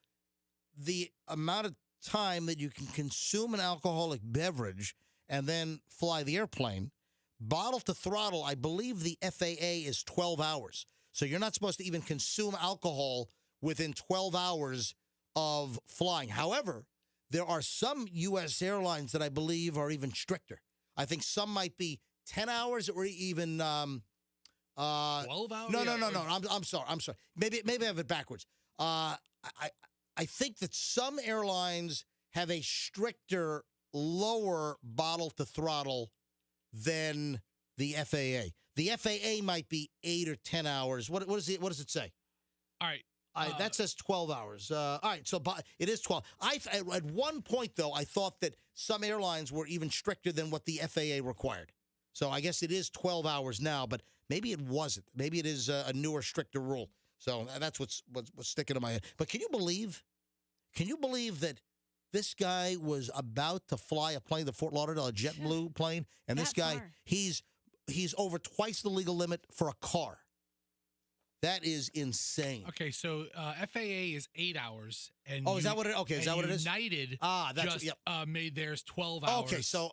the amount of time that you can consume an alcoholic beverage and then fly the airplane, bottle to throttle, I believe the FAA is 12 hours. So you're not supposed to even consume alcohol within 12 hours of flying. However, there are some U.S. airlines that I believe are even stricter. I think some might be 10 hours or even 12 hours? No. I'm sorry. Maybe I have it backwards. I think that some airlines have a stricter, lower bottle to throttle than the FAA. The FAA might be 8 or 10 hours. What does it say? All right. That says 12 hours. All right, so it is 12. At one point, though, I thought that some airlines were even stricter than what the FAA required. So I guess it is 12 hours now, but maybe it wasn't. Maybe it is a newer, stricter rule. So that's what's sticking in my head. But can you believe that this guy was about to fly a plane to Fort Lauderdale, a JetBlue plane, and this guy, he's over twice the legal limit for a car. That is insane. Okay, so FAA is 8 hours, and is that what it? Okay, is that what it is? United just made theirs 12 hours. Okay, so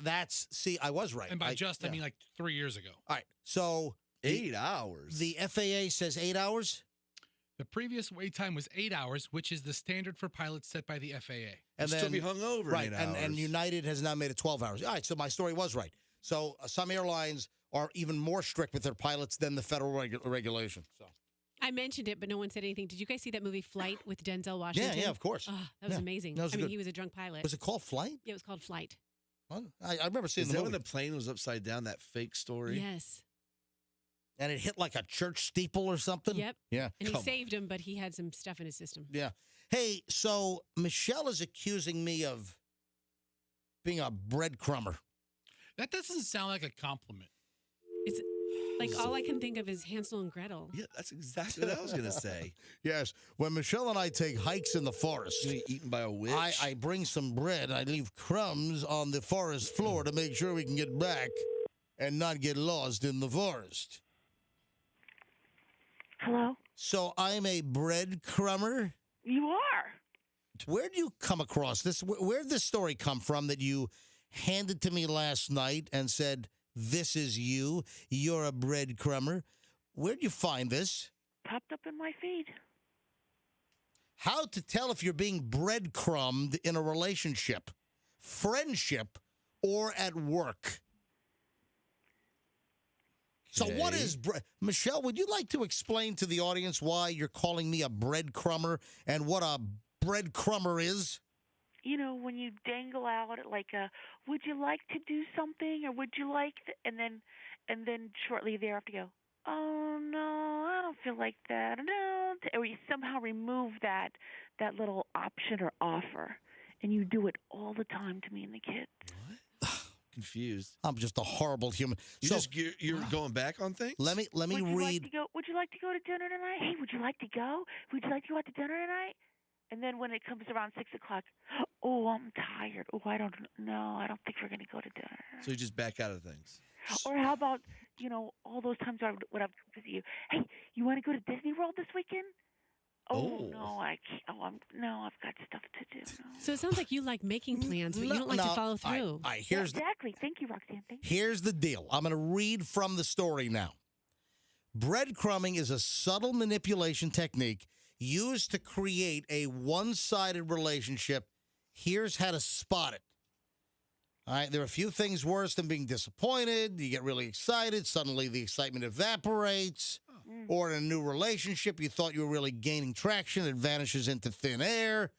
that's I was right. And by I mean like 3 years ago. All right, so 8 hours. The FAA says 8 hours. The previous wait time was 8 hours, which is the standard for pilots set by the FAA. And then still be hung over. Right, in 8 hours. and United has now made it 12 hours. All right, so my story was right. So some airlines are even more strict with their pilots than the federal regulation. So I mentioned it, but no one said anything. Did you guys see that movie Flight with Denzel Washington? Yeah, of course. Oh, that was amazing. That was good. He was a drunk pilot. Was it called Flight? Yeah, it was called Flight. Well, I remember seeing Is the that movie. when the plane was upside down, that fake story? Yes. And it hit like a church steeple or something? Yep. Yeah. And he saved him, but he had some stuff in his system. Yeah. Hey, so Michelle is accusing me of being a breadcrumber. That doesn't sound like a compliment. It's like all I can think of is Hansel and Gretel. Yeah, that's exactly what I was going to say. Yes. When Michelle and I take hikes in the forest, eaten by a witch. I bring some bread. I leave crumbs on the forest floor to make sure we can get back and not get lost in the forest. Hello? So I'm a breadcrumber? You are. Where do you come across this? Where did this story come from that you handed to me last night and said, this is you, you're a breadcrumber? Where'd you find this? Popped up in my feed. How to tell if you're being breadcrumbed in a relationship, friendship, or at work. So what is Michelle, would you like to explain to the audience why you're calling me a breadcrumber and what a breadcrumber is? You know, when you dangle out like a, would you like to do something, or would you like, and then shortly thereafter go, oh no, I don't feel like that. No, or you somehow remove that little option or offer, and you do it all the time to me and the kids. Confused. I'm just a horrible human. You're going back on things? Let me Would you read. would you like to go to dinner tonight? Hey, would you like to go? Would you like to go out to dinner tonight? And then when it comes around 6 o'clock, oh, I'm tired. Oh, I don't think we're going to go to dinner. So you just back out of things. Or how about, all those times when I've visit you, hey, you want to go to Disney World this weekend? Oh, no, I can't. I've got stuff to do. No. So it sounds like you like making plans, but you don't like to follow through. Exactly. Thank you, Roxanne. Thank you. Here's the deal. I'm going to read from the story now. Breadcrumbing is a subtle manipulation technique used to create a one-sided relationship. Here's how to spot it. All right, there are a few things worse than being disappointed. You get really excited. Suddenly the excitement evaporates. Or in a new relationship, you thought you were really gaining traction. It vanishes into thin air.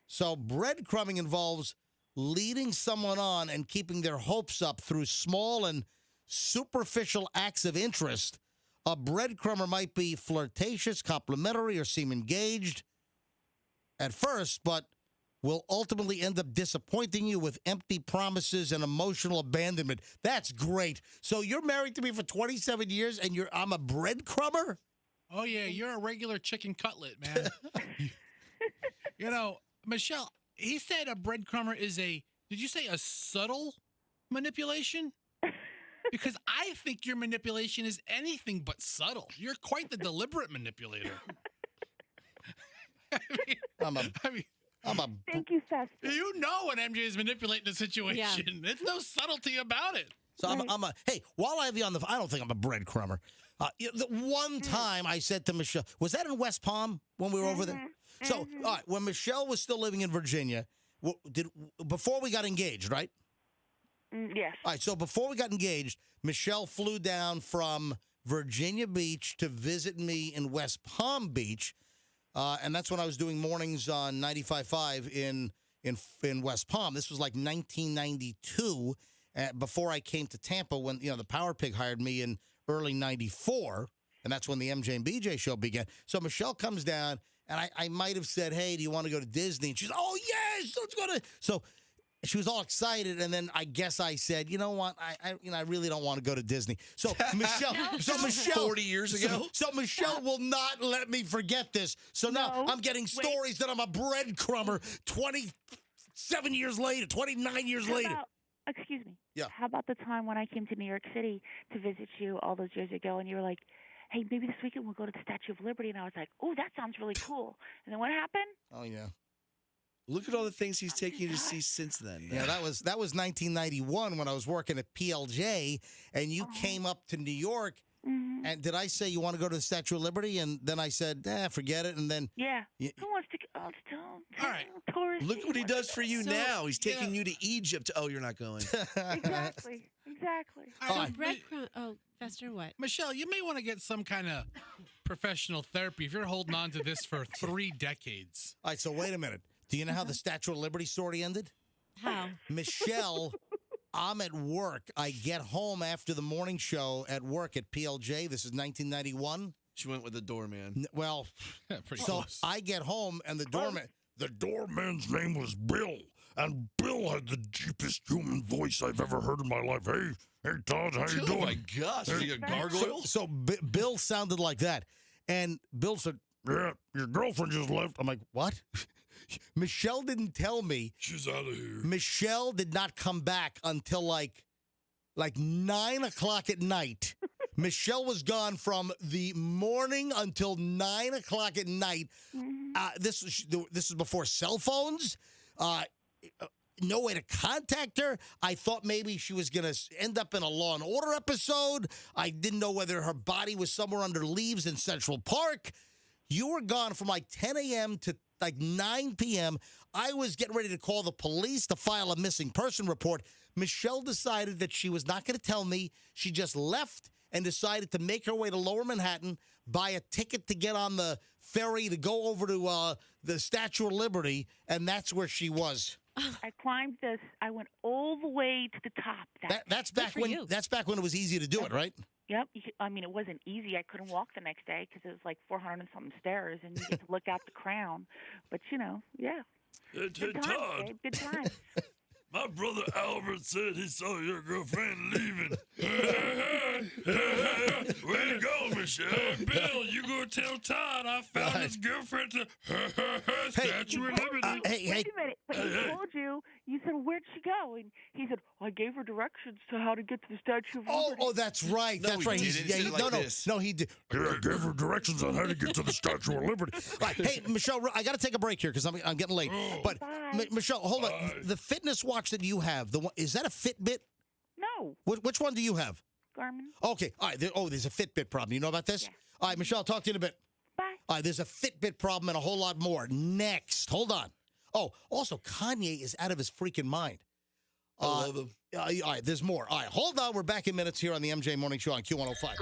So breadcrumbing involves leading someone on and keeping their hopes up through small and superficial acts of interest. A breadcrumber might be flirtatious, complimentary, or seem engaged at first, but will ultimately end up disappointing you with empty promises and emotional abandonment. That's great. So you're married to me for 27 years, and I'm a breadcrumber? Oh, yeah, you're a regular chicken cutlet, man. Michelle, he said a breadcrumber is did you say a subtle manipulation? Because I think your manipulation is anything but subtle. You're quite the deliberate manipulator. Thank you, Fester. You know when MJ is manipulating a situation. Yeah. There's no subtlety about it. So hey, while I have you on the phone, I don't think I'm a breadcrumber. The one time I said to Michelle, was that in West Palm when we were over there? So, all right, when Michelle was still living in Virginia, before we got engaged, right? Yes. All right, so before we got engaged, Michelle flew down from Virginia Beach to visit me in West Palm Beach, and that's when I was doing mornings on 95.5 in West Palm. This was like 1992, before I came to Tampa when the Power Pig hired me in early 94, and that's when the MJ and BJ show began. So Michelle comes down, and I might have said, hey, do you want to go to Disney? And she's, oh, yes, let's go to... So she was all excited, and then I guess I said, you know what, I really don't want to go to Disney. So Michelle, 40 years ago. So Michelle will not let me forget this. So now I'm getting stories that I'm a breadcrumber 27 years later, 29 years later. Excuse me. Yeah. How about the time when I came to New York City to visit you all those years ago, and you were like, hey, maybe this weekend we'll go to the Statue of Liberty, and I was like, oh, that sounds really cool. And then what happened? Oh yeah. Look at all the things he's taken you to see since then. Yeah, that was 1991 when I was working at PLJ, and you came up to New York. Mm-hmm. And did I say you want to go to the Statue of Liberty? And then I said, forget it. And then who wants to go? All right. Look what he does for you now. He's taking you to Egypt. Oh, you're not going. Exactly. So breadcrumb. Fester, what? Michelle, you may want to get some kind of professional therapy if you're holding on to this for 3 decades. All right, so wait a minute. Do you know how the Statue of Liberty story ended? How? Michelle, I'm at work. I get home after the morning show at work at PLJ. This is 1991. She went with the doorman. Well, pretty so close. I get home, and the doorman's name was Bill. And Bill had the deepest human voice I've ever heard in my life. Hey, Todd, how you doing? Oh, my gosh. Is he a gargoyle? So Bill sounded like that. And Bill said, yeah, your girlfriend just left. I'm like, what? Michelle didn't tell me. She's out of here. Michelle did not come back until like 9 o'clock at night. Michelle was gone from the morning until 9 o'clock at night. This is before cell phones. No way to contact her. I thought maybe she was going to end up in a Law and Order episode. I didn't know whether her body was somewhere under leaves in Central Park. You were gone from like 10 a.m. to like 9 p.m. I was getting ready to call the police to file a missing person report. Michelle decided that she was not going to tell me. She just left and decided to make her way to Lower Manhattan, buy a ticket to get on the ferry to go over to the Statue of Liberty, and that's where she was. I climbed this. I went all the way to the top. That's back when it was easy to do it, right? Yep. I mean, it wasn't easy. I couldn't walk the next day because it was like 400 and something stairs, and you get to look out the crown. But yeah. Good times, Gabe. Good times. My brother Albert said he saw your girlfriend leaving. Way to go, Michelle. Bill, you go tell Todd I found his girlfriend to Statue of Liberty. Wait a minute. But he told you. You said, where'd she go? And he said, I gave her directions to how to get to the Statue of Liberty. Oh, that's right. No, that's he right. didn't. No, he did. I gave her directions on how to get to the Statue of Liberty. Right. Hey, Michelle, I got to take a break here because I'm getting late. But Michelle, hold on. The fitness watch that you have, is that a Fitbit? No. Which one do you have? Garmin. Okay. All right. There's a Fitbit problem. You know about this? Yeah. All right, Michelle, talk to you in a bit. Bye. All right, there's a Fitbit problem and a whole lot more. Next. Hold on. Oh, also, Kanye is out of his freaking mind. I love him. All right, there's more. All right, hold on. We're back in minutes here on the MJ Morning Show on Q105.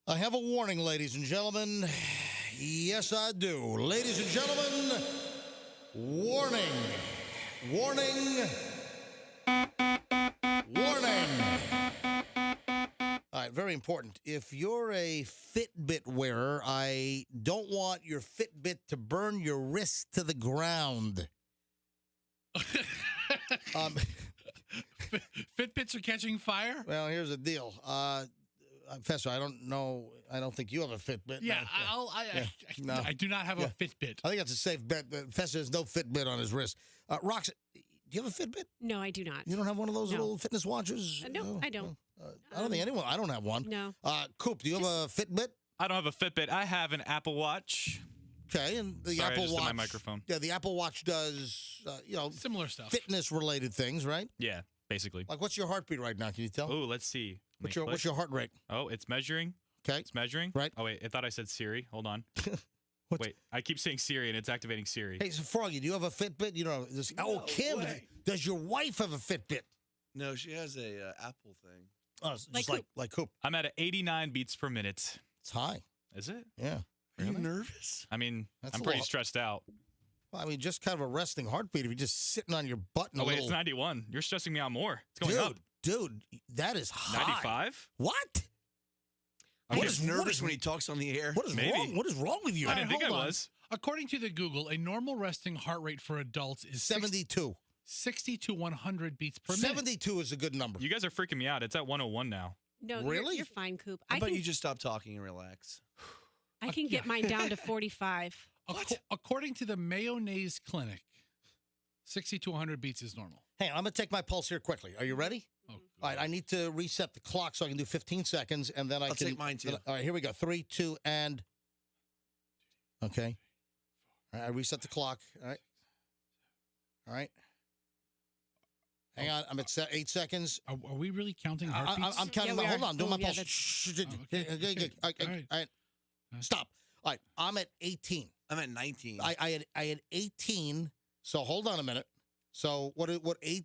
I have a warning, ladies and gentlemen. Yes, I do. Ladies and gentlemen, warning. Warning. Warning. All right, very important. If you're a Fitbit wearer, I don't want your Fitbit to burn your wrist to the ground. Fitbits are catching fire? Well, here's the deal. Professor, I don't know. I don't think you have a Fitbit. Yeah, I do not have a Fitbit. I think that's a safe bet. Professor has no Fitbit on his wrist. Roxanne, do you have a Fitbit? No, I do not. You don't have one of those little fitness watches? No, I don't. I don't think anyone. I don't have one. No. Coop, do you have a Fitbit? I don't have a Fitbit. I have an Apple Watch. Okay, and the Sorry, Apple I just Watch. hit my microphone. Yeah, the Apple Watch does similar stuff, fitness-related things, right? Yeah, basically. Like, what's your heartbeat right now? Can you tell? Oh, let's see. What's your heart rate? Oh, it's measuring. Okay. It's measuring. Right. Oh, wait. I thought I said Siri. Hold on. Wait. I keep saying Siri, and it's activating Siri. Hey, so Froggy, do you have a Fitbit? You know, Kim, way. does your wife have a Fitbit? No, she has a Apple thing. Oh, just like Coop. I'm at 89 beats per minute. It's high. Is it? Yeah. Are you nervous? I mean, That's I'm a pretty lot. stressed out. Well, I mean, just kind of a resting heartbeat if you're just sitting on your butt. Oh, wait. It's 91. You're stressing me out more. It's going up. Dude, that is high. 95? What? I'm just nervous when he talks on the air. What is wrong? What is wrong with you? All right, hold on. According to the Google, a normal resting heart rate for adults is 72. 60 to 100 beats per minute. 72 is a good number. You guys are freaking me out. It's at 101 now. No, Really? You're fine, Coop. How I about can, you just stop talking and relax? I can get mine down to 45. According to the Mayonnaise Clinic, 60 to 100 beats is normal. Hey, I'm going to take my pulse here quickly. Are you ready? Oh, all right, I need to reset the clock so I can do 15 seconds, and then I'll can take mine, too. All right, here we go. 3, 2, and... Okay. All right, I reset the clock. All right. All right. Hang on. I'm at 8 seconds. Are we really counting heartbeats? I'm counting. Yeah, we hold are. on. Doing Oh, my yeah, pulse. that's- Shh, okay. All right. Stop. All right. I'm at 18. I'm at 19. I had 18. So hold on a minute. So what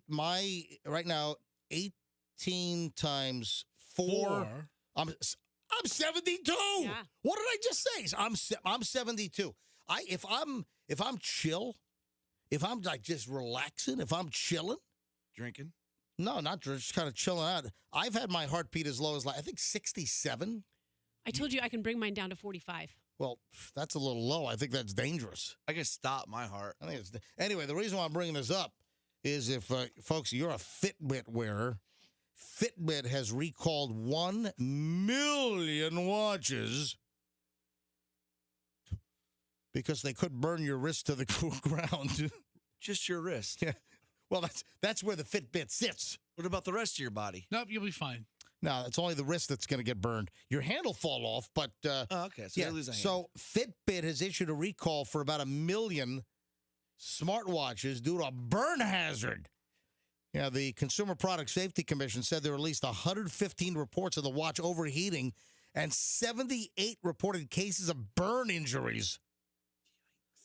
my right now 18 times 4. I'm 72. Yeah. What did I just say? I'm 72. If I'm chill, if I'm like just relaxing, if I'm chilling, Drinking? no, not just kind of chilling out. I've had my heartbeat as low as I think 67. I told you I can bring mine down to 45. Well, that's a little low. I think that's dangerous. I can stop my heart. I think it's anyway. The reason why I'm bringing this up is if folks, you're a Fitbit wearer, Fitbit has recalled 1 million watches because they could burn your wrist to the ground. Just your wrist. Yeah. Well, that's where the Fitbit sits. What about the rest of your body? Nope, you'll be fine. No, it's only the wrist that's going to get burned. Your hand will fall off, but okay. So yeah. you lose a hand. So Fitbit has issued a recall for about 1 million smartwatches due to a burn hazard. Yeah, the Consumer Product Safety Commission said there were at least 115 reports of the watch overheating and 78 reported cases of burn injuries.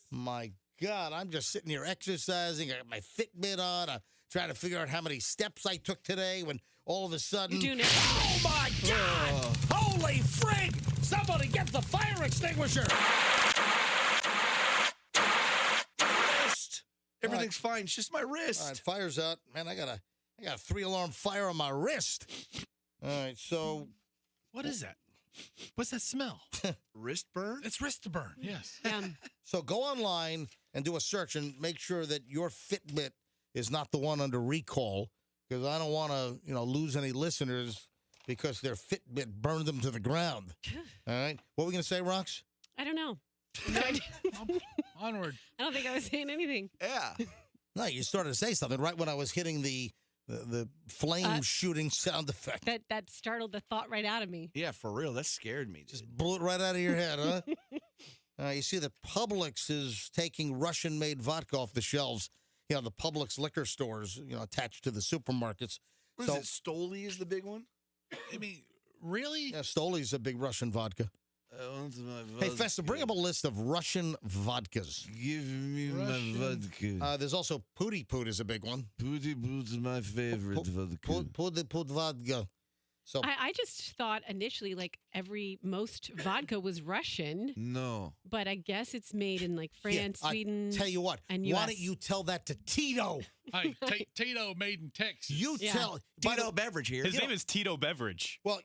My God, I'm just sitting here exercising. I got my Fitbit on. I'm trying to figure out how many steps I took today when all of a sudden... You're doing it. Oh, my God! Holy frig! Somebody get the fire extinguisher! Wrist. Everything's fine. It's just my wrist. All right, fire's out. Man, I got a 3-alarm fire on my wrist. All right, so... What is that? What's that smell? Wrist burn? It's wrist burn, yes. So go online and do a search and make sure that your Fitbit is not the one under recall, because I don't want to, lose any listeners because their Fitbit burned them to the ground. All right. What were we going to say, Rox? I don't know. Onward. I don't think I was saying anything. Yeah. No, you started to say something right when I was hitting the flame shooting sound effect. That startled the thought right out of me. Yeah, for real. That scared me. Just blew it right out of your head, huh? You see that Publix is taking Russian-made vodka off the shelves. The Publix liquor stores, attached to the supermarkets. What is it? Stoli is the big one? I mean, really? Yeah, Stoli's a big Russian vodka. Hey, Festa, bring up a list of Russian vodkas. Give me my vodka. There's also Pooty Poot is a big one. Pooty Poot's my favorite vodka. Pooty Poot vodka. So I just thought initially most vodka was Russian. No. But I guess it's made in France, Sweden. Tell you what, and why don't you tell that to Tito? Hey, Tito made in Texas. You tell Tito Beverage here. His name is Tito Beverage. Well,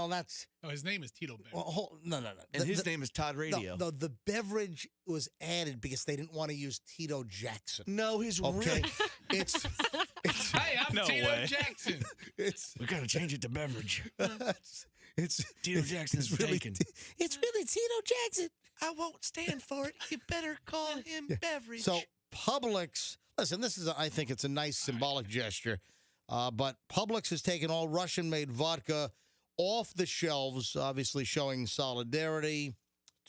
that's. Oh, his name is Tito Beverage. Well, no. And his name is Todd Radio. No, the beverage was added because they didn't want to use Tito Jackson. No, his okay. It's hey, I'm Tito Jackson. We gotta change it to beverage. It's Tito Jackson's really taken. It's really Tito Jackson. I won't stand for it. You better call him beverage. So Publix, listen, I think it's a nice symbolic gesture, but Publix has taken all Russian-made vodka off the shelves, obviously showing solidarity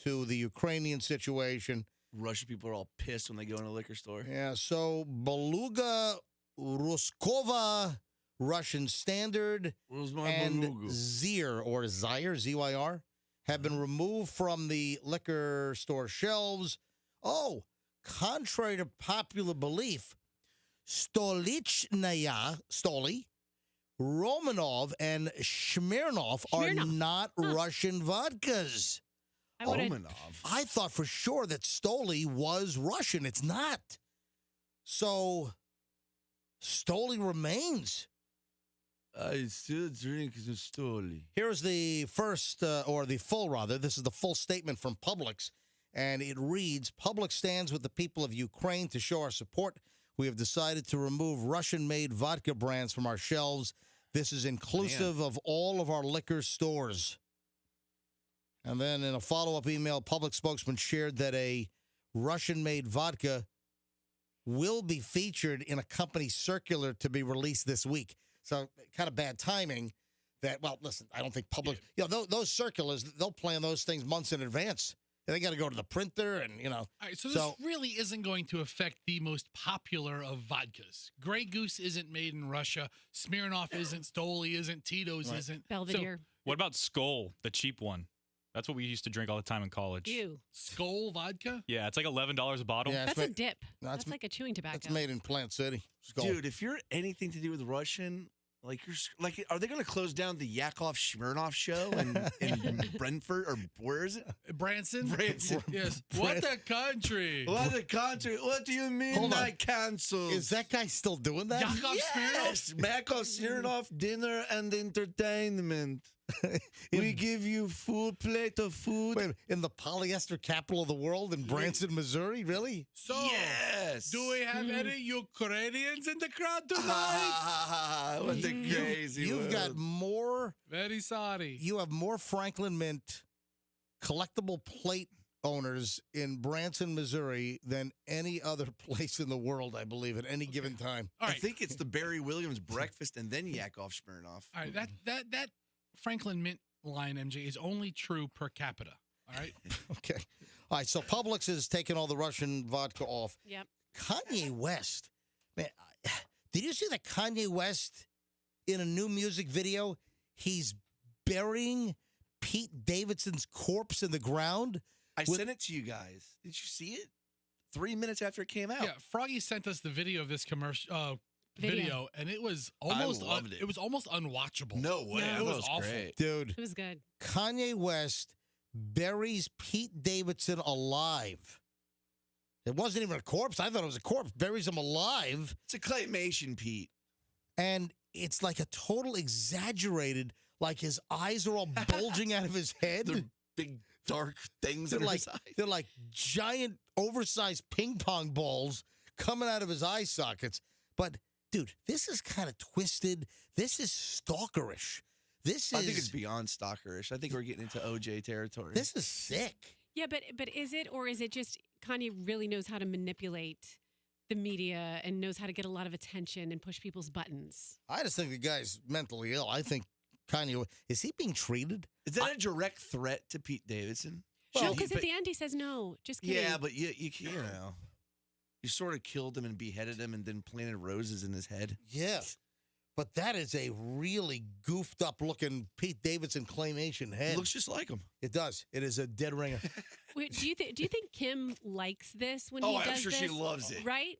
to the Ukrainian situation. Russian people are all pissed when they go in a liquor store. Yeah, so Beluga Ruskova Russian Standard, and Zyr, Z-Y-R, have been removed from the liquor store shelves. Oh, contrary to popular belief, Stolichnaya, Romanov, and Smirnoff are not Russian vodkas. I thought for sure that Stoli was Russian. It's not. So, Stoli remains. I still drink the Stoli. Here's the first, or the full, rather. This is the full statement from Publix, and it reads, Publix stands with the people of Ukraine to show our support. We have decided to remove Russian-made vodka brands from our shelves. This is inclusive of all of our liquor stores. And then in a follow-up email, Publix spokesman shared that a Russian-made vodka will be featured in a company circular to be released this week. So kind of bad timing that, well, listen, I don't think Publix, those circulars, they'll plan those things months in advance. They got to go to the printer and, All right, so this really isn't going to affect the most popular of vodkas. Grey Goose isn't made in Russia. Smirnoff isn't. Stoli isn't. Tito's isn't. Belvedere. So, what about Skol, the cheap one? That's what we used to drink all the time in college. Ew. Skol vodka? Yeah, it's like $11 a bottle. Yeah, That's a dip. That's like a chewing tobacco. It's made in Plant City. Skol. Dude, if you're anything to do with Russian, are they going to close down the Yakov Smirnoff show in Brentford, or where is it? Branson? Branson. Yes. What a country. What a country. What do you mean by canceled? Is that guy still doing that? Yakov Yes. Yakov Smirnoff, dinner and entertainment. We give you full plate of food. Wait, in the polyester capital of the world in Branson, Missouri? Really? So, yes. Do we have any Ukrainians in the crowd tonight? What a crazy You've world. got more. Very sorry. You have more Franklin Mint collectible plate owners in Branson, Missouri than any other place in the world, I believe, at any given time. All right. I think it's the Barry Williams breakfast and then Yakov Smirnoff. All right, that Franklin Mint line, MJ, is only true per capita. All right? Okay. All right, so Publix is taking all the Russian vodka off. Yep. Kanye West. Man, did you see that Kanye West in a new music video, he's burying Pete Davidson's corpse in the ground? I sent it to you guys. Did you see it? 3 minutes after it came out. Yeah, Froggy sent us the video of this commercial video, and it was almost it was almost unwatchable. No way. Yeah, That it was was awful. great. Dude. It was good. Kanye West buries Pete Davidson alive. It wasn't even a corpse. I thought it was a corpse. Buries him alive. It's a claymation, Pete. And it's like a total exaggerated, like his eyes are all bulging out of his head. They're big, dark things They're in like, his eyes. they're like giant, oversized ping pong balls coming out of his eye sockets. But, dude, this is kind of twisted. This is stalkerish. I think it's beyond stalkerish. I think we're getting into OJ territory. This is sick. Yeah, but is it, or is it just Kanye really knows how to manipulate the media and knows how to get a lot of attention and push people's buttons? I just think the guy's mentally ill. I think Kanye, is he being treated? Is that a direct threat to Pete Davidson? No, because at the end he says no. Just kidding. Yeah, but you know, you sort of killed him and beheaded him and then planted roses in his head. Yeah. But that is a really goofed up looking Pete Davidson claymation head. It looks just like him. It does. It is a dead ringer. Wait, do you think Kim likes this when he does I'm sure this? she loves it. Right?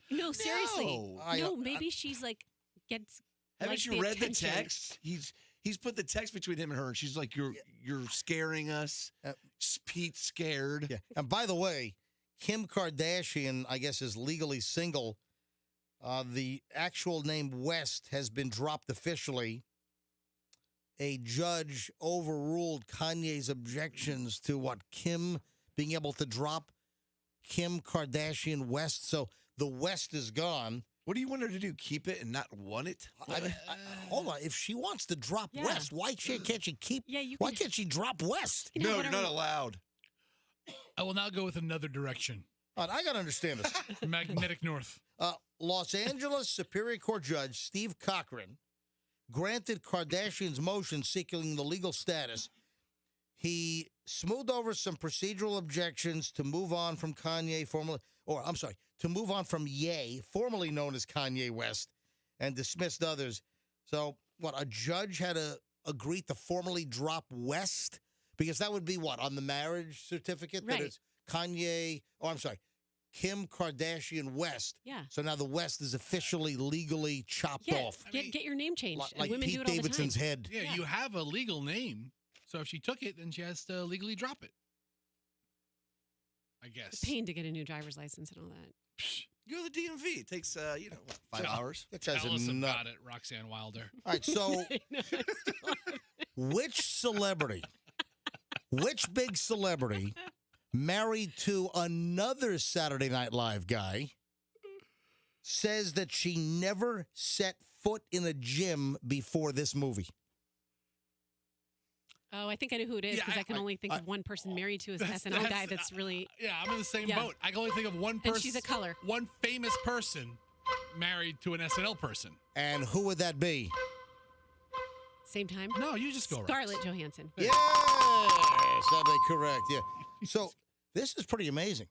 No, seriously. No. Maybe she's like gets. Haven't you read the text? He's put the text between him and her, and she's like, "You're scaring us." Pete's scared. Yeah. And by the way, Kim Kardashian, I guess, is legally single. The actual name West has been dropped officially. A judge overruled Kanye's objections to Kim being able to drop Kim Kardashian West. So the West is gone. What do you want her to do? Keep it and not want it? Hold on. If she wants to drop West, why can't she keep? Yeah, why can't she drop West? No, you're not allowed. I will now go with another direction. I got to understand this. Magnetic North. Los Angeles Superior Court Judge Steve Cochran granted Kardashian's motion seeking the legal status. He smoothed over some procedural objections to move on from to move on from Ye, formerly known as Kanye West, and dismissed others. So, what, a judge had to agree to formally drop West? Because that would be what, on the marriage certificate? Right. That it's Kim Kardashian West. Yeah. So now the West is officially legally chopped Yeah, off. get your name changed. And Like women Pete do it all Davidson's the time. head. Yeah, you have a legal name. So if she took it, then she has to legally drop it. I guess. It's a pain to get a new driver's license and all that. Go to the DMV. It takes, 5 hours. Tell us about it, Roxanne Wilder. All right, so which big celebrity married to another Saturday Night Live guy says that she never set foot in a gym before this movie? Oh, I think I know who it is Yeah, because I can only think of one person married to an SNL guy that's really. Yeah, I'm in the same Yeah. boat. I can only think of one person. And she's a color. One famous person married to an SNL person. And who would that be? Same time? No, you just go right. Scarlett Johansson. Yes, that'd be correct. Yeah. So this is pretty amazing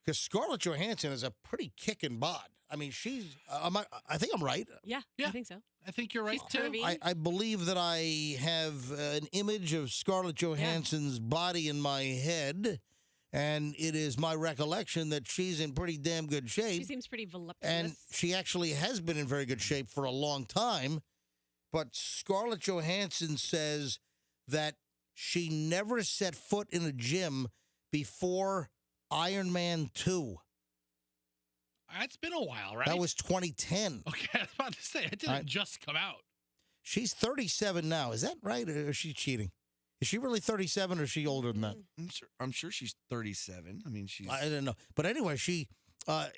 because Scarlett Johansson is a pretty kicking bod. I mean, she's. I think I'm right. Yeah, I think so. I think you're right She's too. curvy. I believe that I have an image of Scarlett Johansson's body in my head, and it is my recollection that she's in pretty damn good shape. She seems pretty voluptuous. And she actually has been in very good shape for a long time. But Scarlett Johansson says that she never set foot in a gym before Iron Man 2. That's been a while, right? That was 2010. Okay, I was about to say, it didn't just come out. She's 37 now. Is that right, or is she cheating? Is she really 37, or is she older than that? I'm sure she's 37. I mean, she's. I don't know. But anyway, she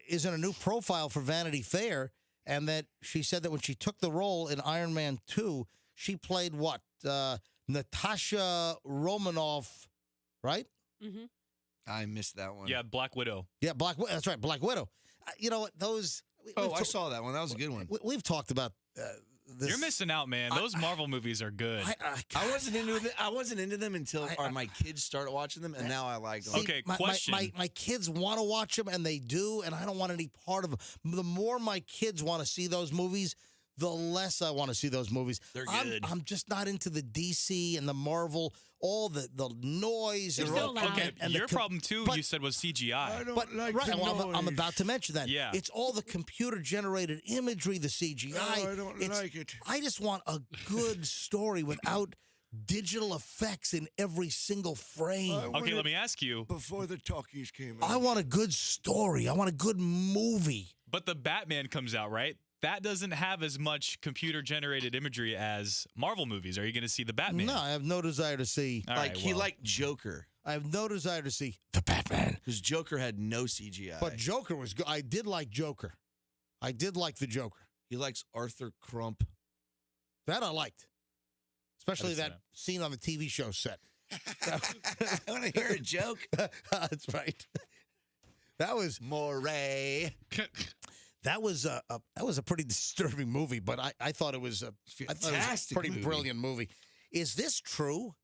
is in a new profile for Vanity Fair, and that she said that when she took the role in Iron Man 2, she played what? Natasha Romanoff, right? Mm-hmm. I missed that one. Yeah, Black Widow. Yeah, Black Widow. That's right, Black Widow. You know what? Those. I saw that one. That was a good one. We've talked about this. You're missing out, man. Those Marvel movies are good. I wasn't into them until my kids started watching them, and now I like them. See, Okay, my, question. My kids want to watch them, and they do, and I don't want any part of them. The more my kids want to see those movies, the less I want to see those movies. They're good. I'm just not into the DC and the Marvel, all the noise. They're and so all- loud. Okay, and your the problem too, but- you said was CGI. But I'm about to mention that. Yeah. It's all the computer-generated imagery, the CGI. I don't like it. I just want a good story without digital effects in every single frame. Okay, let me ask you. Before the talkies came out. I want a good story. I want a good movie. But the Batman comes out, right? That doesn't have as much computer-generated imagery as Marvel movies. Are you going to see the Batman? No, I have no desire to see. All Like right, he well. liked Joker I have no desire to see the Batman. because Joker had no CGI. But Joker was good. I did like Joker. I did like the Joker. he likes Arthur Crump. That I liked, especially That's, that scene on the TV show set. I want to hear a joke. That's right. That was Moray. That was a pretty disturbing movie, but I thought it was a Fantastic pretty movie. brilliant movie. Is this true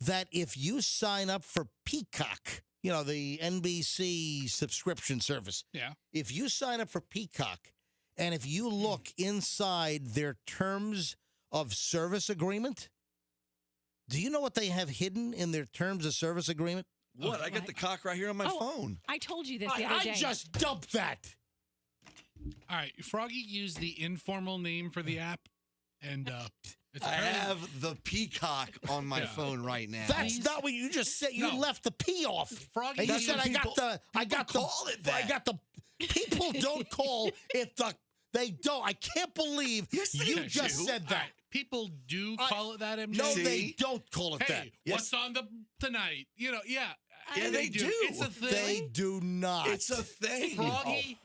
that if you sign up for Peacock, you know, the NBC subscription service, Yeah. if you sign up for Peacock and if you look inside their terms of service agreement, do you know what they have hidden in their terms of service agreement? What? I got the cock right here on my phone. I told you this the other day. I just dumped that. All right, Froggy used the informal name for the app, and it's I apparently- have the Peacock on my Yeah. phone right now. That's not what you just said. You No. left the P off. Froggy And you used- said I got call it that. I got the people don't call it the they don't. I can't believe you Okay, just see, said all that. right, people do call it that, MJ. No, they don't call it Hey, that. what's on the tonight? You know, yeah. Yeah, they do. It's a thing. They do not. It's a thing. Froggy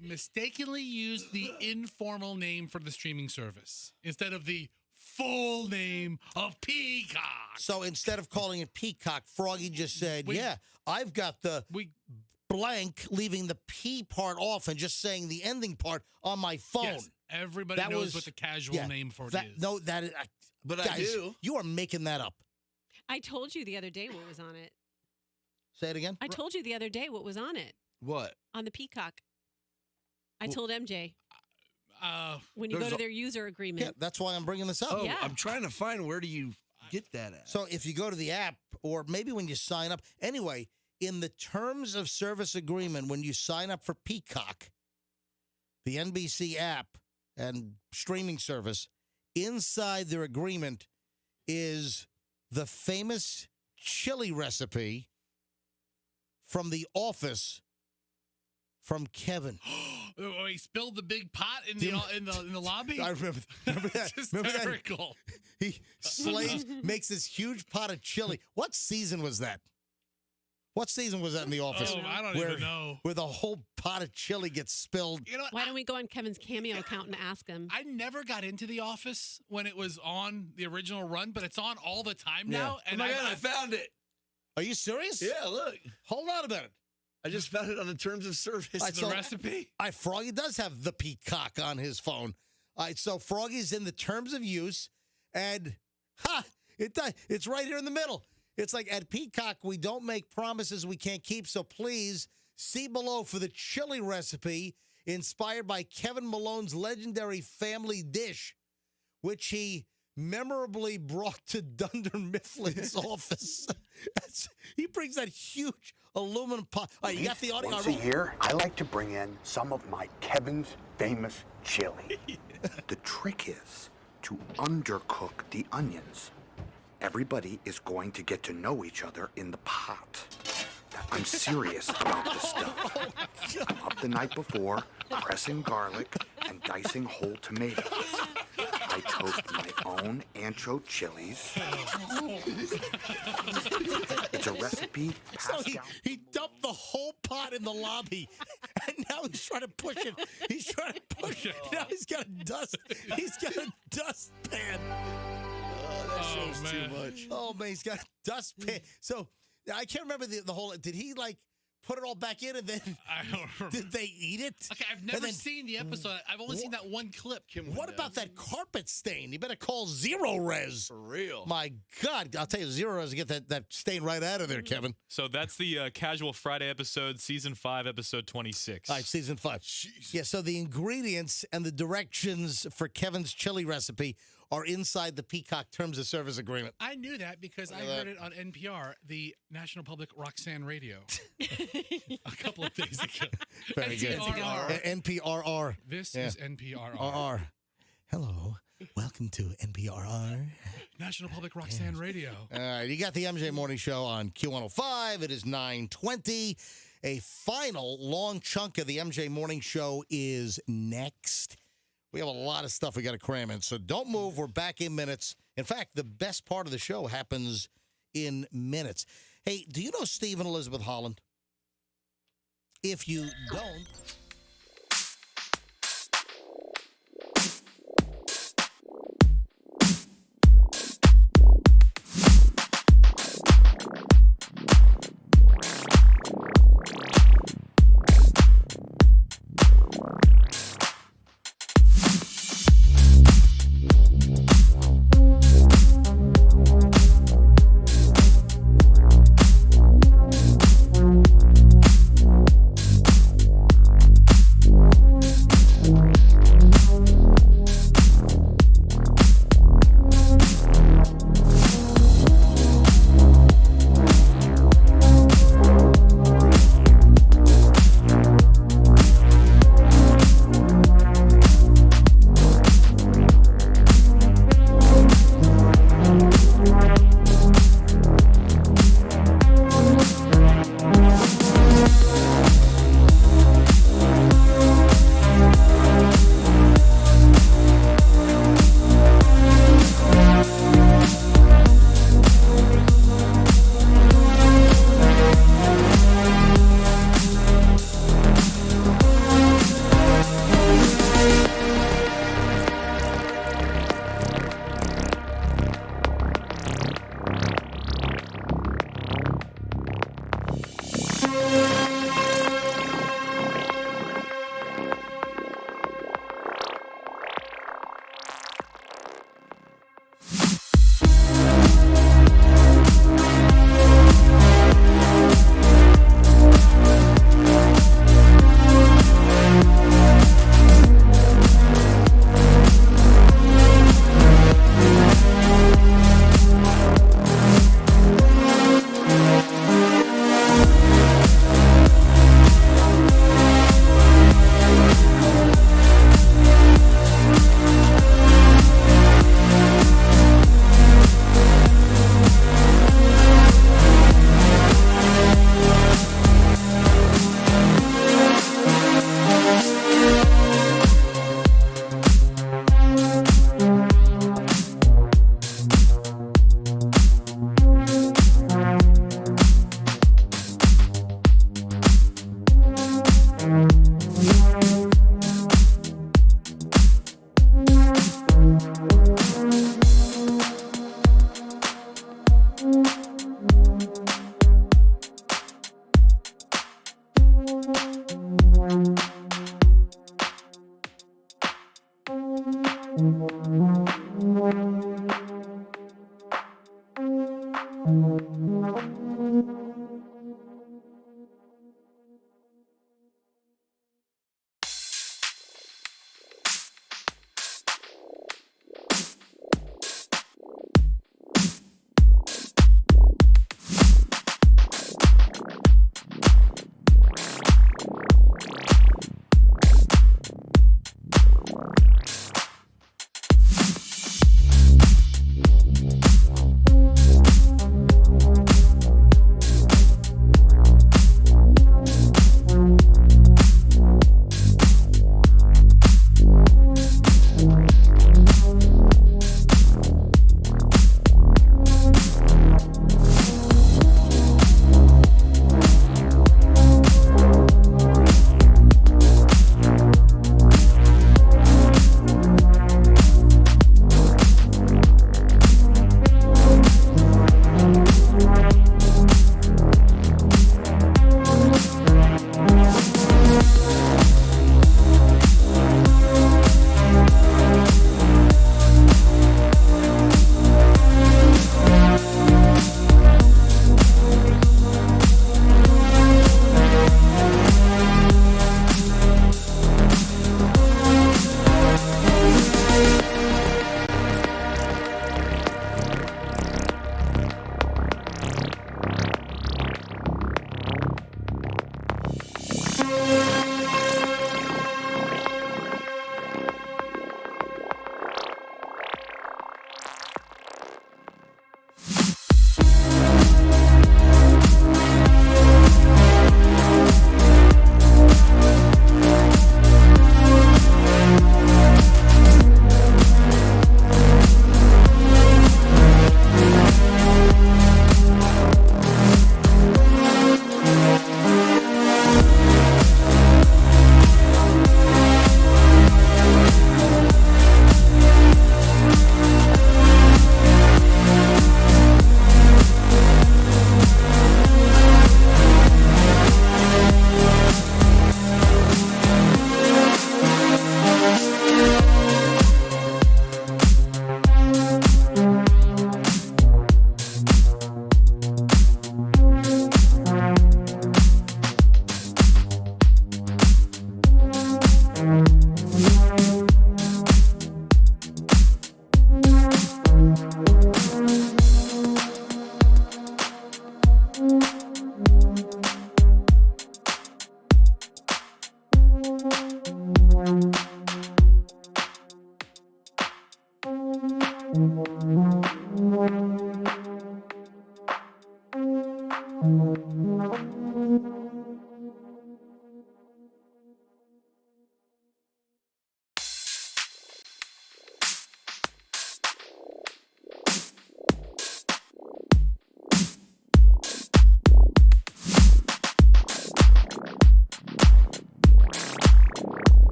mistakenly used the informal name for the streaming service instead of the full name of Peacock. So instead of calling it Peacock, Froggy just said, "Yeah, I've got the blank, leaving the P part off and just saying the ending part on my phone." Yes, everybody That knows was- what the casual yeah, name for it that, is. No, that is, But I guys, do. You are making that up. I told you the other day what was on it. Say it again. I told you the other day what was on it What? on the Peacock. I told MJ. when you go There's to a- their user agreement. Yeah, that's why I'm bringing this up. Oh, Yeah. I'm trying to find where do you get that at? So if you go to the app, or maybe when you sign up, anyway, in the terms of service agreement, when you sign up for Peacock, the NBC app and streaming service, inside their agreement is the famous chili recipe from The Office from Kevin. Oh, he spilled the big pot in the lobby. I remember that. It's Remember that? hysterical. He makes this huge pot of chili. What season was that? What season was that in The Office? Oh, I don't even know. Where the whole pot of chili gets spilled. You know what? Why don't we go on Kevin's Cameo account and ask him? I never got into The Office when it was on the original run, but it's on all the time Yeah. now. Oh my God, I found it. Are you serious? Yeah, look. Hold on a minute. I just found it on the terms of service. All right, the recipe. Froggy does have the Peacock on his phone. All right, so Froggy's in the terms of use, and it's right here in the middle. It's like, at Peacock, we don't make promises we can't keep, so please see below for the chili recipe inspired by Kevin Malone's legendary family dish, which he memorably brought to Dunder Mifflin's office. He brings that huge aluminum pot. All right, you got the audio? Once a year, I like to bring in some of my Kevin's famous chili. The trick is to undercook the onions. Everybody is going to get to know each other in the pot. I'm serious about this stuff. I'm up the night before, pressing garlic and dicing whole tomatoes. I toast my own ancho chilies. It's a recipe So passed down. he dumped the whole pot in the lobby, and now he's trying to push it. He's trying to push it. Now he's got a dustpan. That show's too much. Oh man, he's got a dustpan. So I can't remember the whole. Did he like put it all back in, and then I don't remember. did they eat it? Okay, I've And never then- seen the episode. I've only seen that one clip. What about that carpet stain? You better call Zero Res. For real. My God, I'll tell you, Zero Res to get that stain right out of there, Kevin. So that's the Casual Friday episode, season 5, episode 26. All right, season 5. Yeah, so the ingredients and the directions for Kevin's chili recipe are inside the Peacock Terms of Service Agreement. I knew that because I Look at heard it on NPR, the National Public Roxanne Radio, a couple of days ago. Very good. NPRR. NPRR. This Yeah. is NPRR. RR. Hello. Welcome to NPRR. National Public Roxanne Radio. All right, you got the MJ Morning Show on Q105. It is 9:20. A final long chunk of the MJ Morning Show is next. We have a lot of stuff we got to cram in, so don't move. We're back in minutes. In fact, the best part of the show happens in minutes. Hey, do you know Steve and Elizabeth Holland? If you don't...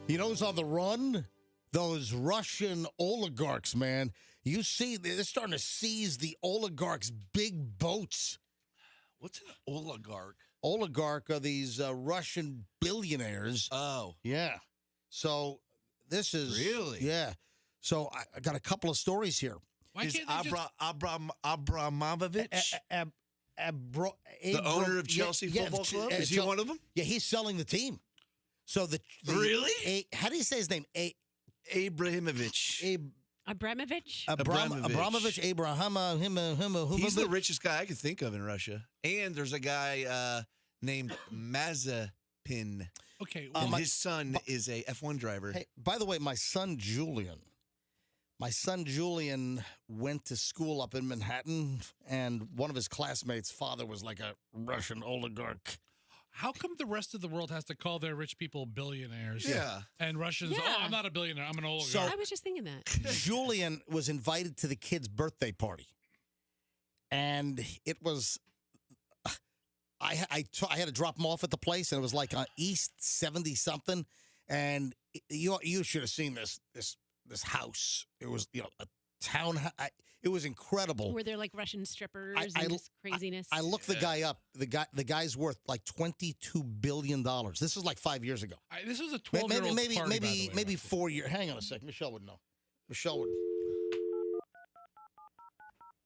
You know who's on the run? Those Russian oligarchs, man. You see, they're starting to seize the oligarchs' big boats. What's an oligarch? Oligarch are these Russian billionaires. Oh. Yeah. So this is... Really? Yeah. So I got a couple of stories here. Why Is can't they just... Abramovich the owner of Chelsea Football Club? Is he one of them? Yeah, he's selling the team. So Really? how do you say his name? Abramovich. Abramovich? Abramovich, He's the richest guy I could think of in Russia. And there's a guy named Mazepin. Okay. And his son is a F1 driver. Hey, by the way, my son Julian went to school up in Manhattan, and one of his classmates' father was like a Russian oligarch. How come the rest of the world has to call their rich people billionaires? Yeah. And Russians, Yeah. oh, I'm not a billionaire, I'm an oligarch. So- I was just thinking that. Julian was invited to the kid's birthday party, and it was. I had to drop him off at the place, and it was like on East 70 something, and you should have seen this house. It was a town. It was incredible. Were there like Russian strippers and just craziness? I looked the guy up. The guy's worth like $22 billion. This was like 5 years ago. This was a 12-year-old party, maybe 4 years. Hang on a second. Michelle would know. Michelle would.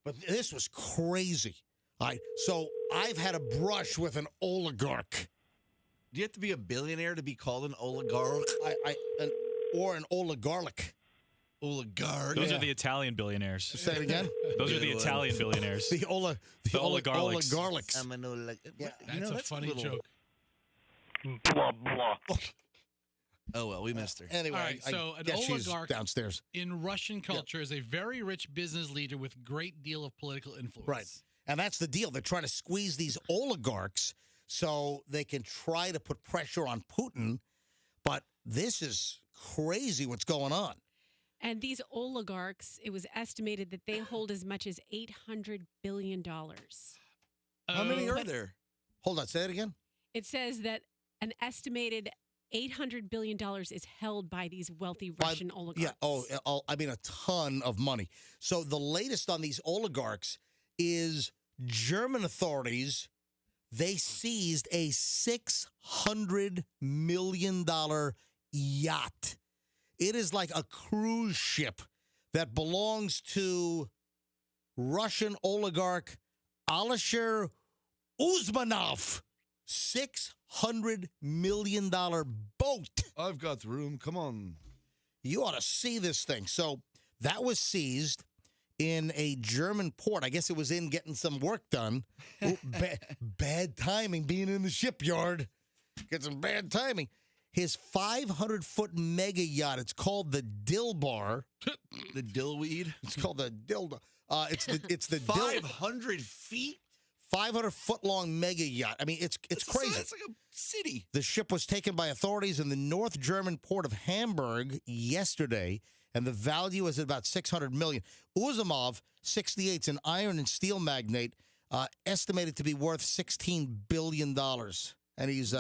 But this was crazy. All right. So I've had a brush with an oligarch. Do you have to be a billionaire to be called an oligarch? Or an oligarch. Oligarch. Those are the Italian billionaires. Say it again. Those are the Italian billionaires. The oligarchs. I'm an oligarch. Yeah, That's a funny joke. Blah, blah. Oh, well, we missed her. Anyway, All right, so an she's oligarch downstairs. in Russian culture is a very rich business leader with great deal of political influence. Right. And that's the deal. They're trying to squeeze these oligarchs so they can try to put pressure on Putin. But this is crazy what's going on. And these oligarchs, it was estimated that they hold as much as $800 billion. How many are there? Hold on, say that again. It says that an estimated $800 billion is held by these wealthy Russian oligarchs. Yeah, I mean a ton of money. So the latest on these oligarchs is German authorities, they seized a $600 million yacht. It is like a cruise ship that belongs to Russian oligarch Alisher Usmanov. $600 million boat. I've got room. Come on. You ought to see this thing. So that was seized in a German port. I guess it was in getting some work done. Oh, bad timing being in the shipyard. Get some bad timing. His 500-foot mega yacht. It's called the Dilbar. The Dillweed. It's called the Dilda. It's the 500 feet. 500-foot-long mega yacht. I mean, it's crazy. It's like a city. The ship was taken by authorities in the North German port of Hamburg yesterday, and the value is about $600 million. Uzumov, 68, is an iron and steel magnate, estimated to be worth $16 billion. And he's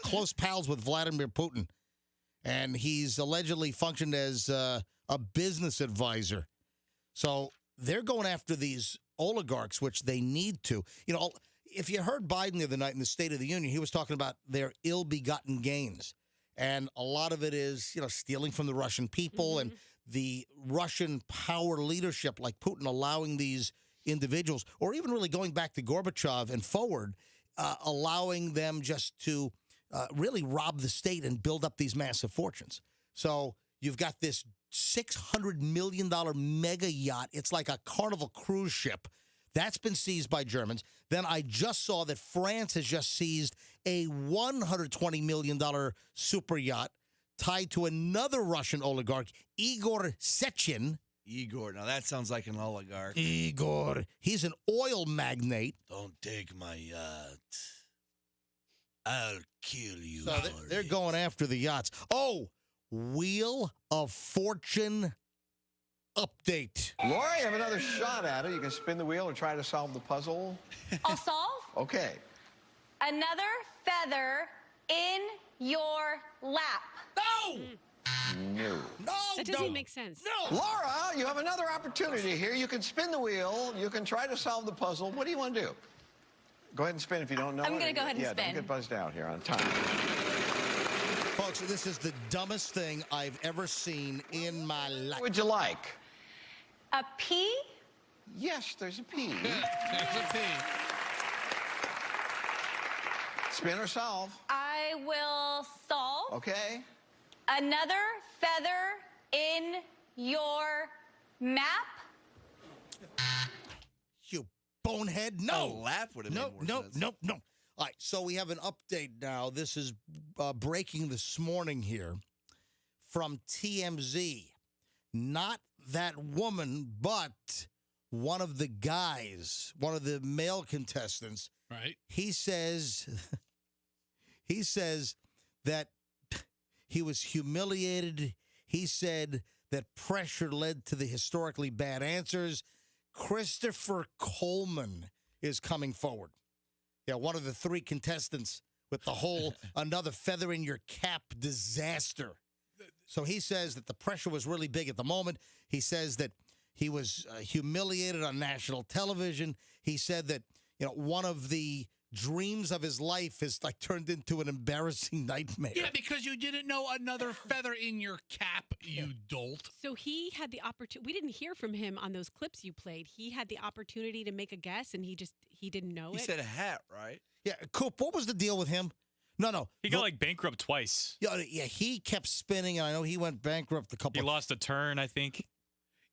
close pals with Vladimir Putin. And he's allegedly functioned as a business advisor. So they're going after these oligarchs, which they need to. You know, if you heard Biden the other night in the State of the Union, he was talking about their ill-begotten gains. And a lot of it is, stealing from the Russian people and the Russian power leadership like Putin allowing these individuals, or even really going back to Gorbachev and forward, allowing them just to really rob the state and build up these massive fortunes. So you've got this $600 million mega yacht. It's like a Carnival cruise ship. That's been seized by Germans. Then I just saw that France has just seized a $120 million super yacht tied to another Russian oligarch, Igor Sechin. Igor. Now that sounds like an oligarch. Igor. He's an oil magnate. Don't take my yacht. I'll kill you. So they're going after the yachts. Oh, Wheel of Fortune update. Laura, you have another shot at it. You can spin the wheel and try to solve the puzzle. I'll solve. Okay. Another feather in your lap. No! No. That doesn't make sense. Laura, you have another opportunity here. You can spin the wheel. You can try to solve the puzzle. What do you want to do? Go ahead and spin if you don't know. I'm going to go ahead and yeah, spin. Don't get buzzed out here on time. Folks, this is the dumbest thing I've ever seen in my life. What would you like? A P? Yes, there's a P. There's a P. Spin or solve. I will solve. Okay. Another feather in your map? You bonehead. No. A lap would have made more sense. No. All right, so we have an update now. This is breaking this morning here from TMZ. Not that woman, but one of the guys, one of the male contestants. Right. He says that he was humiliated. He said that pressure led to the historically bad answers. Christopher Coleman is coming forward. Yeah, one of the three contestants with the whole another feather in your cap disaster. So he says that the pressure was really big at the moment. He says that he was humiliated on national television. He said that, one of the dreams of his life is like turned into an embarrassing nightmare. Yeah, because you didn't know another feather in your cap, you dolt. So he had the opportunity. We didn't hear from him on those clips you played. He had the opportunity to make a guess, and he didn't know He it. said a hat, right? Yeah, Coop, what was the deal with him? No. He got bankrupt twice. Yeah, he kept spinning, and I know he went bankrupt a couple. He lost a turn, I think.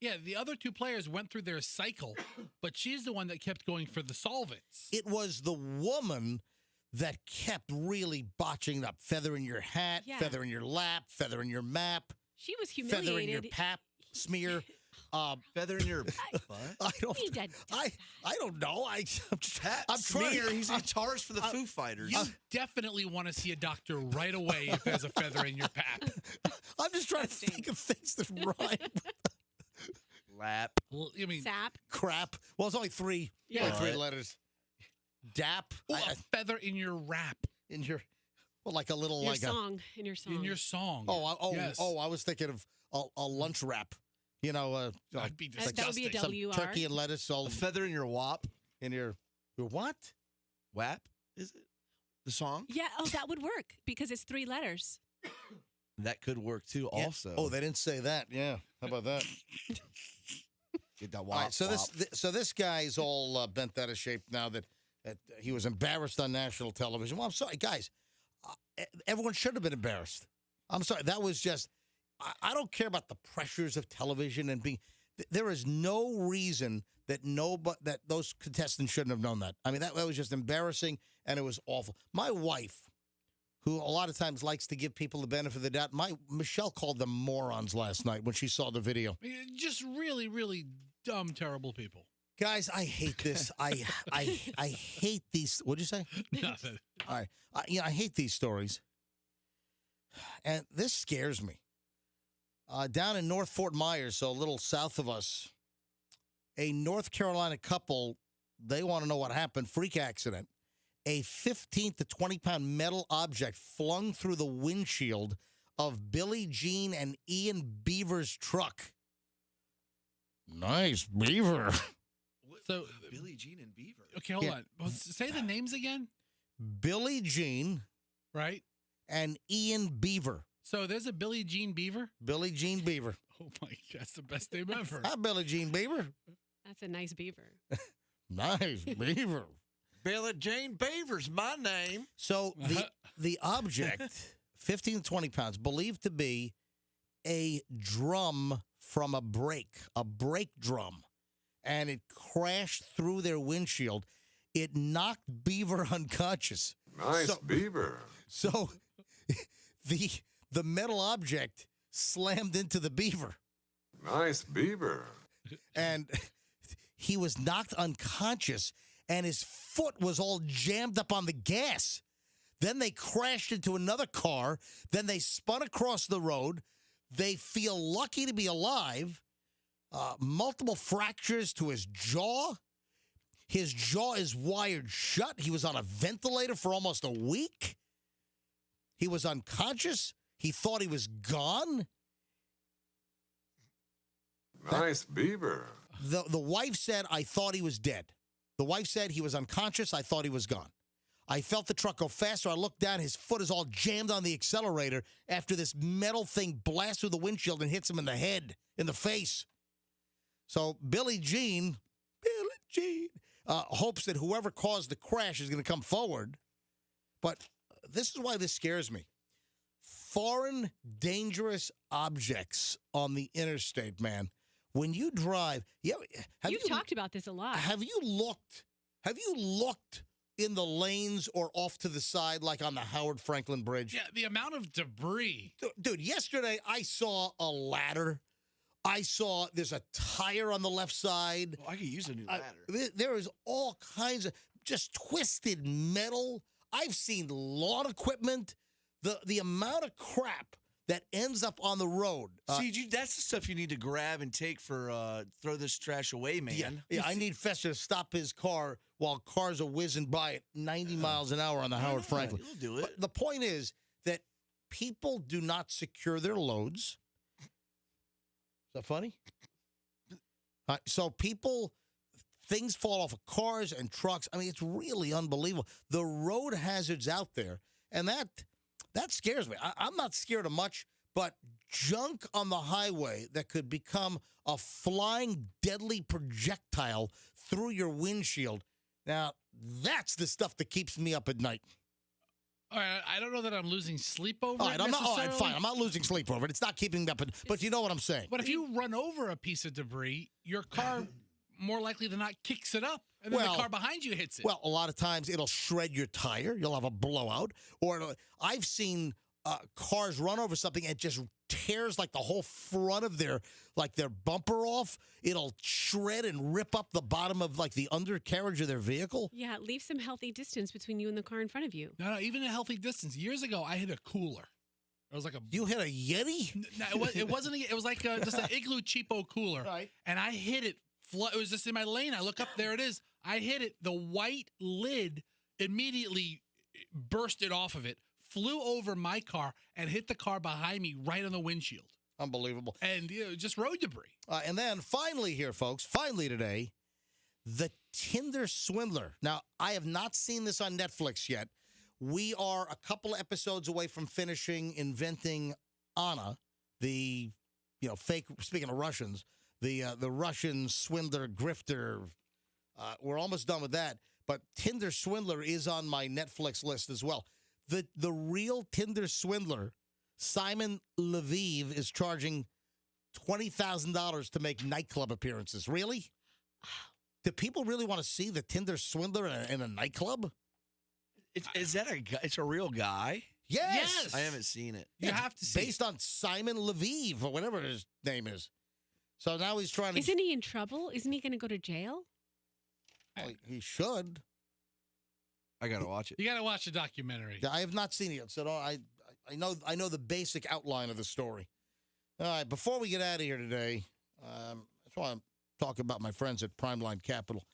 Yeah, the other two players went through their cycle, but she's the one that kept going for the solvents. It was the woman that kept really botching up. Feather in your hat, feather in your lap, feather in your map. She was humiliated. Feather in your pap smear. Feather in your butt? I don't know. I'm Smear, trying. he's a guitarist for the Foo Fighters. You definitely want to see a doctor right away if there's a feather in your pap. I'm just trying to think of things that rhyme. Lap. Well, I mean, Sap. Crap. Well, it's only three. Yeah. Only three letters. Dap. Ooh, a feather in your rap. In your, well, like a little, Your like song. In your song. In your song. Yes. I was thinking of a lunch wrap. That'd be disgusting. That would be a some WR. turkey and lettuce. All A feather in your wop. in your what? WAP, is it? The song? Yeah. Oh, that would work because it's 3 letters. That could work too, Yeah. also. Oh, they didn't say that. Yeah. How about that? Get that All wop, right, so wop. this guy's all bent out of shape now that he was embarrassed on national television. Well, I'm sorry, guys. Everyone should have been embarrassed. I'm sorry. That was just. I don't care about the pressures of television and being. There is no reason that that those contestants shouldn't have known that. I mean, that was just embarrassing and it was awful. My wife, who a lot of times likes to give people the benefit of the doubt, Michelle called them morons last night when she saw the video. Just really, really dumb, terrible people. Guys, I hate this. I hate these. What'd you say? Nothing. All right. I hate these stories. And this scares me. Down in North Fort Myers, so a little south of us, a North Carolina couple, they want to know what happened. Freak accident. A 15 to 20-pound metal object flung through the windshield of Billie Jean and Ian Beaver's truck. Nice, Beaver. So Billie Jean and Beaver. Okay, hold on. Well, say the names again. Billie Jean. Right. And Ian Beaver. So there's a Billie Jean Beaver? Billie Jean Beaver. Oh, my God. That's the best name ever. Hi, Billie Jean Beaver. That's a nice beaver. Nice, Beaver. Billie Jean Beaver's my name. So the object, 15 to 20 pounds, believed to be a drum from a brake drum. And it crashed through their windshield. It knocked Beaver unconscious. Nice Beaver. So the metal object slammed into the Beaver. Nice Beaver. And he was knocked unconscious, and his foot was all jammed up on the gas. Then they crashed into another car. Then they spun across the road. They feel lucky to be alive. Multiple fractures to his jaw. His jaw is wired shut. He was on a ventilator for almost a week. He was unconscious. He thought he was gone. Nice beaver. The wife said, I thought he was dead. The wife said he was unconscious. I thought he was gone. I felt the truck go faster. I looked down. His foot is all jammed on the accelerator after this metal thing blasts through the windshield and hits him in the head, in the face. So Billie Jean hopes that whoever caused the crash is going to come forward. But this is why this scares me. Foreign dangerous objects on the interstate, man. When you drive, you talked about this a lot. Have you looked in the lanes or off to the side, like on the Howard Franklin Bridge? Yeah, the amount of debris. Dude, yesterday I saw a ladder. I saw there's a tire on the left side. Oh, I could use a new ladder. There is all kinds of just twisted metal. I've seen lawn equipment. The amount of crap that ends up on the road. See, that's the stuff you need to grab and take for throw this trash away, man. Yeah, I need Fester to stop his car while cars are whizzing by at 90 miles an hour on the Howard Franklin. You'll do it. But the point is that people do not secure their loads. Is that funny? So things fall off of cars and trucks. I mean, it's really unbelievable. The road hazards out there, and that scares me. I'm not scared of much, but junk on the highway that could become a flying deadly projectile through your windshield. Now, that's the stuff that keeps me up at night. All right, I don't know that I'm losing sleep over All right, it all right, necessarily. fine. I'm not losing sleep over it. It's not keeping me up, but you know what I'm saying. But if you run over a piece of debris, your car more likely than not kicks it up, and then the car behind you hits it. Well, a lot of times it'll shred your tire. You'll have a blowout. Or I've seen cars run over something and it just tears like the whole front of their bumper off. It'll shred and rip up the bottom of like the undercarriage of their vehicle. Yeah, leave some healthy distance between you and the car in front of you. No, even a healthy distance. Years ago, I hit a cooler. It was like You hit a Yeti? No, it wasn't. It was like just an Igloo cheapo cooler. Right. And I hit it. It was just in my lane. I look up, there it is. I hit it. The white lid immediately bursted off of it, flew over my car, and hit the car behind me right on the windshield. Unbelievable. And just road debris. And then finally here, folks, today, the Tinder swindler. Now, I have not seen this on Netflix yet. We are a couple episodes away from finishing Inventing Anna, the fake, speaking of Russians, the Russian swindler, grifter. We're almost done with that. But Tinder swindler is on my Netflix list as well. The real Tinder swindler, Simon Lviv, is charging $20,000 to make nightclub appearances. Really? Do people really want to see the Tinder swindler in a nightclub? Is that a guy? It's a real guy? Yes. I haven't seen it. You have to see based on Simon Lviv or whatever his name is. So now he's trying to. Isn't he in trouble? Isn't he going to go to jail? Well, he should. I gotta watch it. You gotta watch the documentary. I have not seen it yet, so I know the basic outline of the story. All right, before we get out of here today, I just want to talk about my friends at Primeline Capital.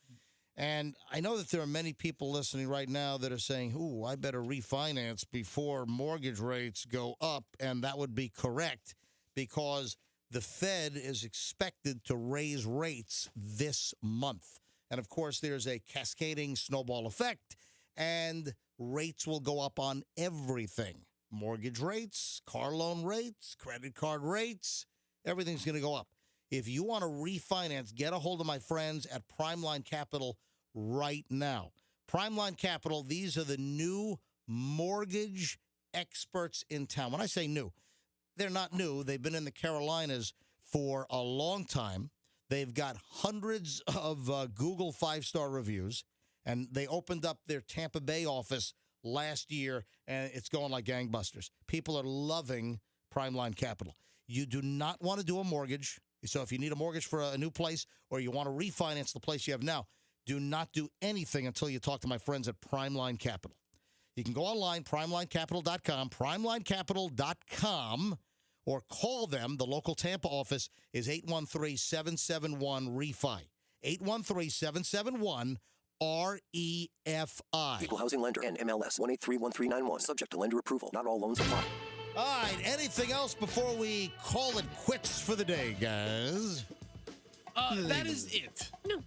And I know that there are many people listening right now that are saying, ooh, I better refinance before mortgage rates go up. And that would be correct because the Fed is expected to raise rates this month. And, of course, there's a cascading snowball effect, and rates will go up on everything. Mortgage rates, car loan rates, credit card rates, everything's going to go up. If you want to refinance, get a hold of my friends at Primeline Capital right now. Primeline Capital, these are the new mortgage experts in town. When I say new, they're not new. They've been in the Carolinas for a long time. They've got hundreds of Google 5-star reviews, and they opened up their Tampa Bay office last year, and it's going like gangbusters. People are loving Primeline Capital. You do not want to do a mortgage. So if you need a mortgage for a new place or you want to refinance the place you have now, do not do anything until you talk to my friends at Primeline Capital. You can go online, PrimelineCapital.com, PrimelineCapital.com, or call them. The local Tampa office is 813-771-REFI. 813-771-REFI. Equal housing lender and MLS 1831391. Subject to lender approval. Not all loans apply. All right, anything else before we call it quits for the day, guys? That is it. No.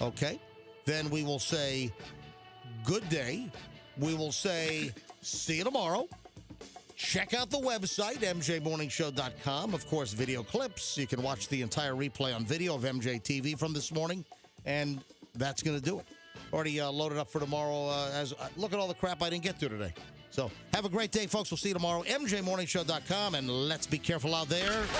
Okay. Then we will say good day. We will say see you tomorrow. Check out the website, mjmorningshow.com. Of course, video clips. You can watch the entire replay on video of MJ TV from this morning. And that's going to do it. Already loaded up for tomorrow. Look at all the crap I didn't get to today. So have a great day, folks. We'll see you tomorrow. mjmorningshow.com. And let's be careful out there.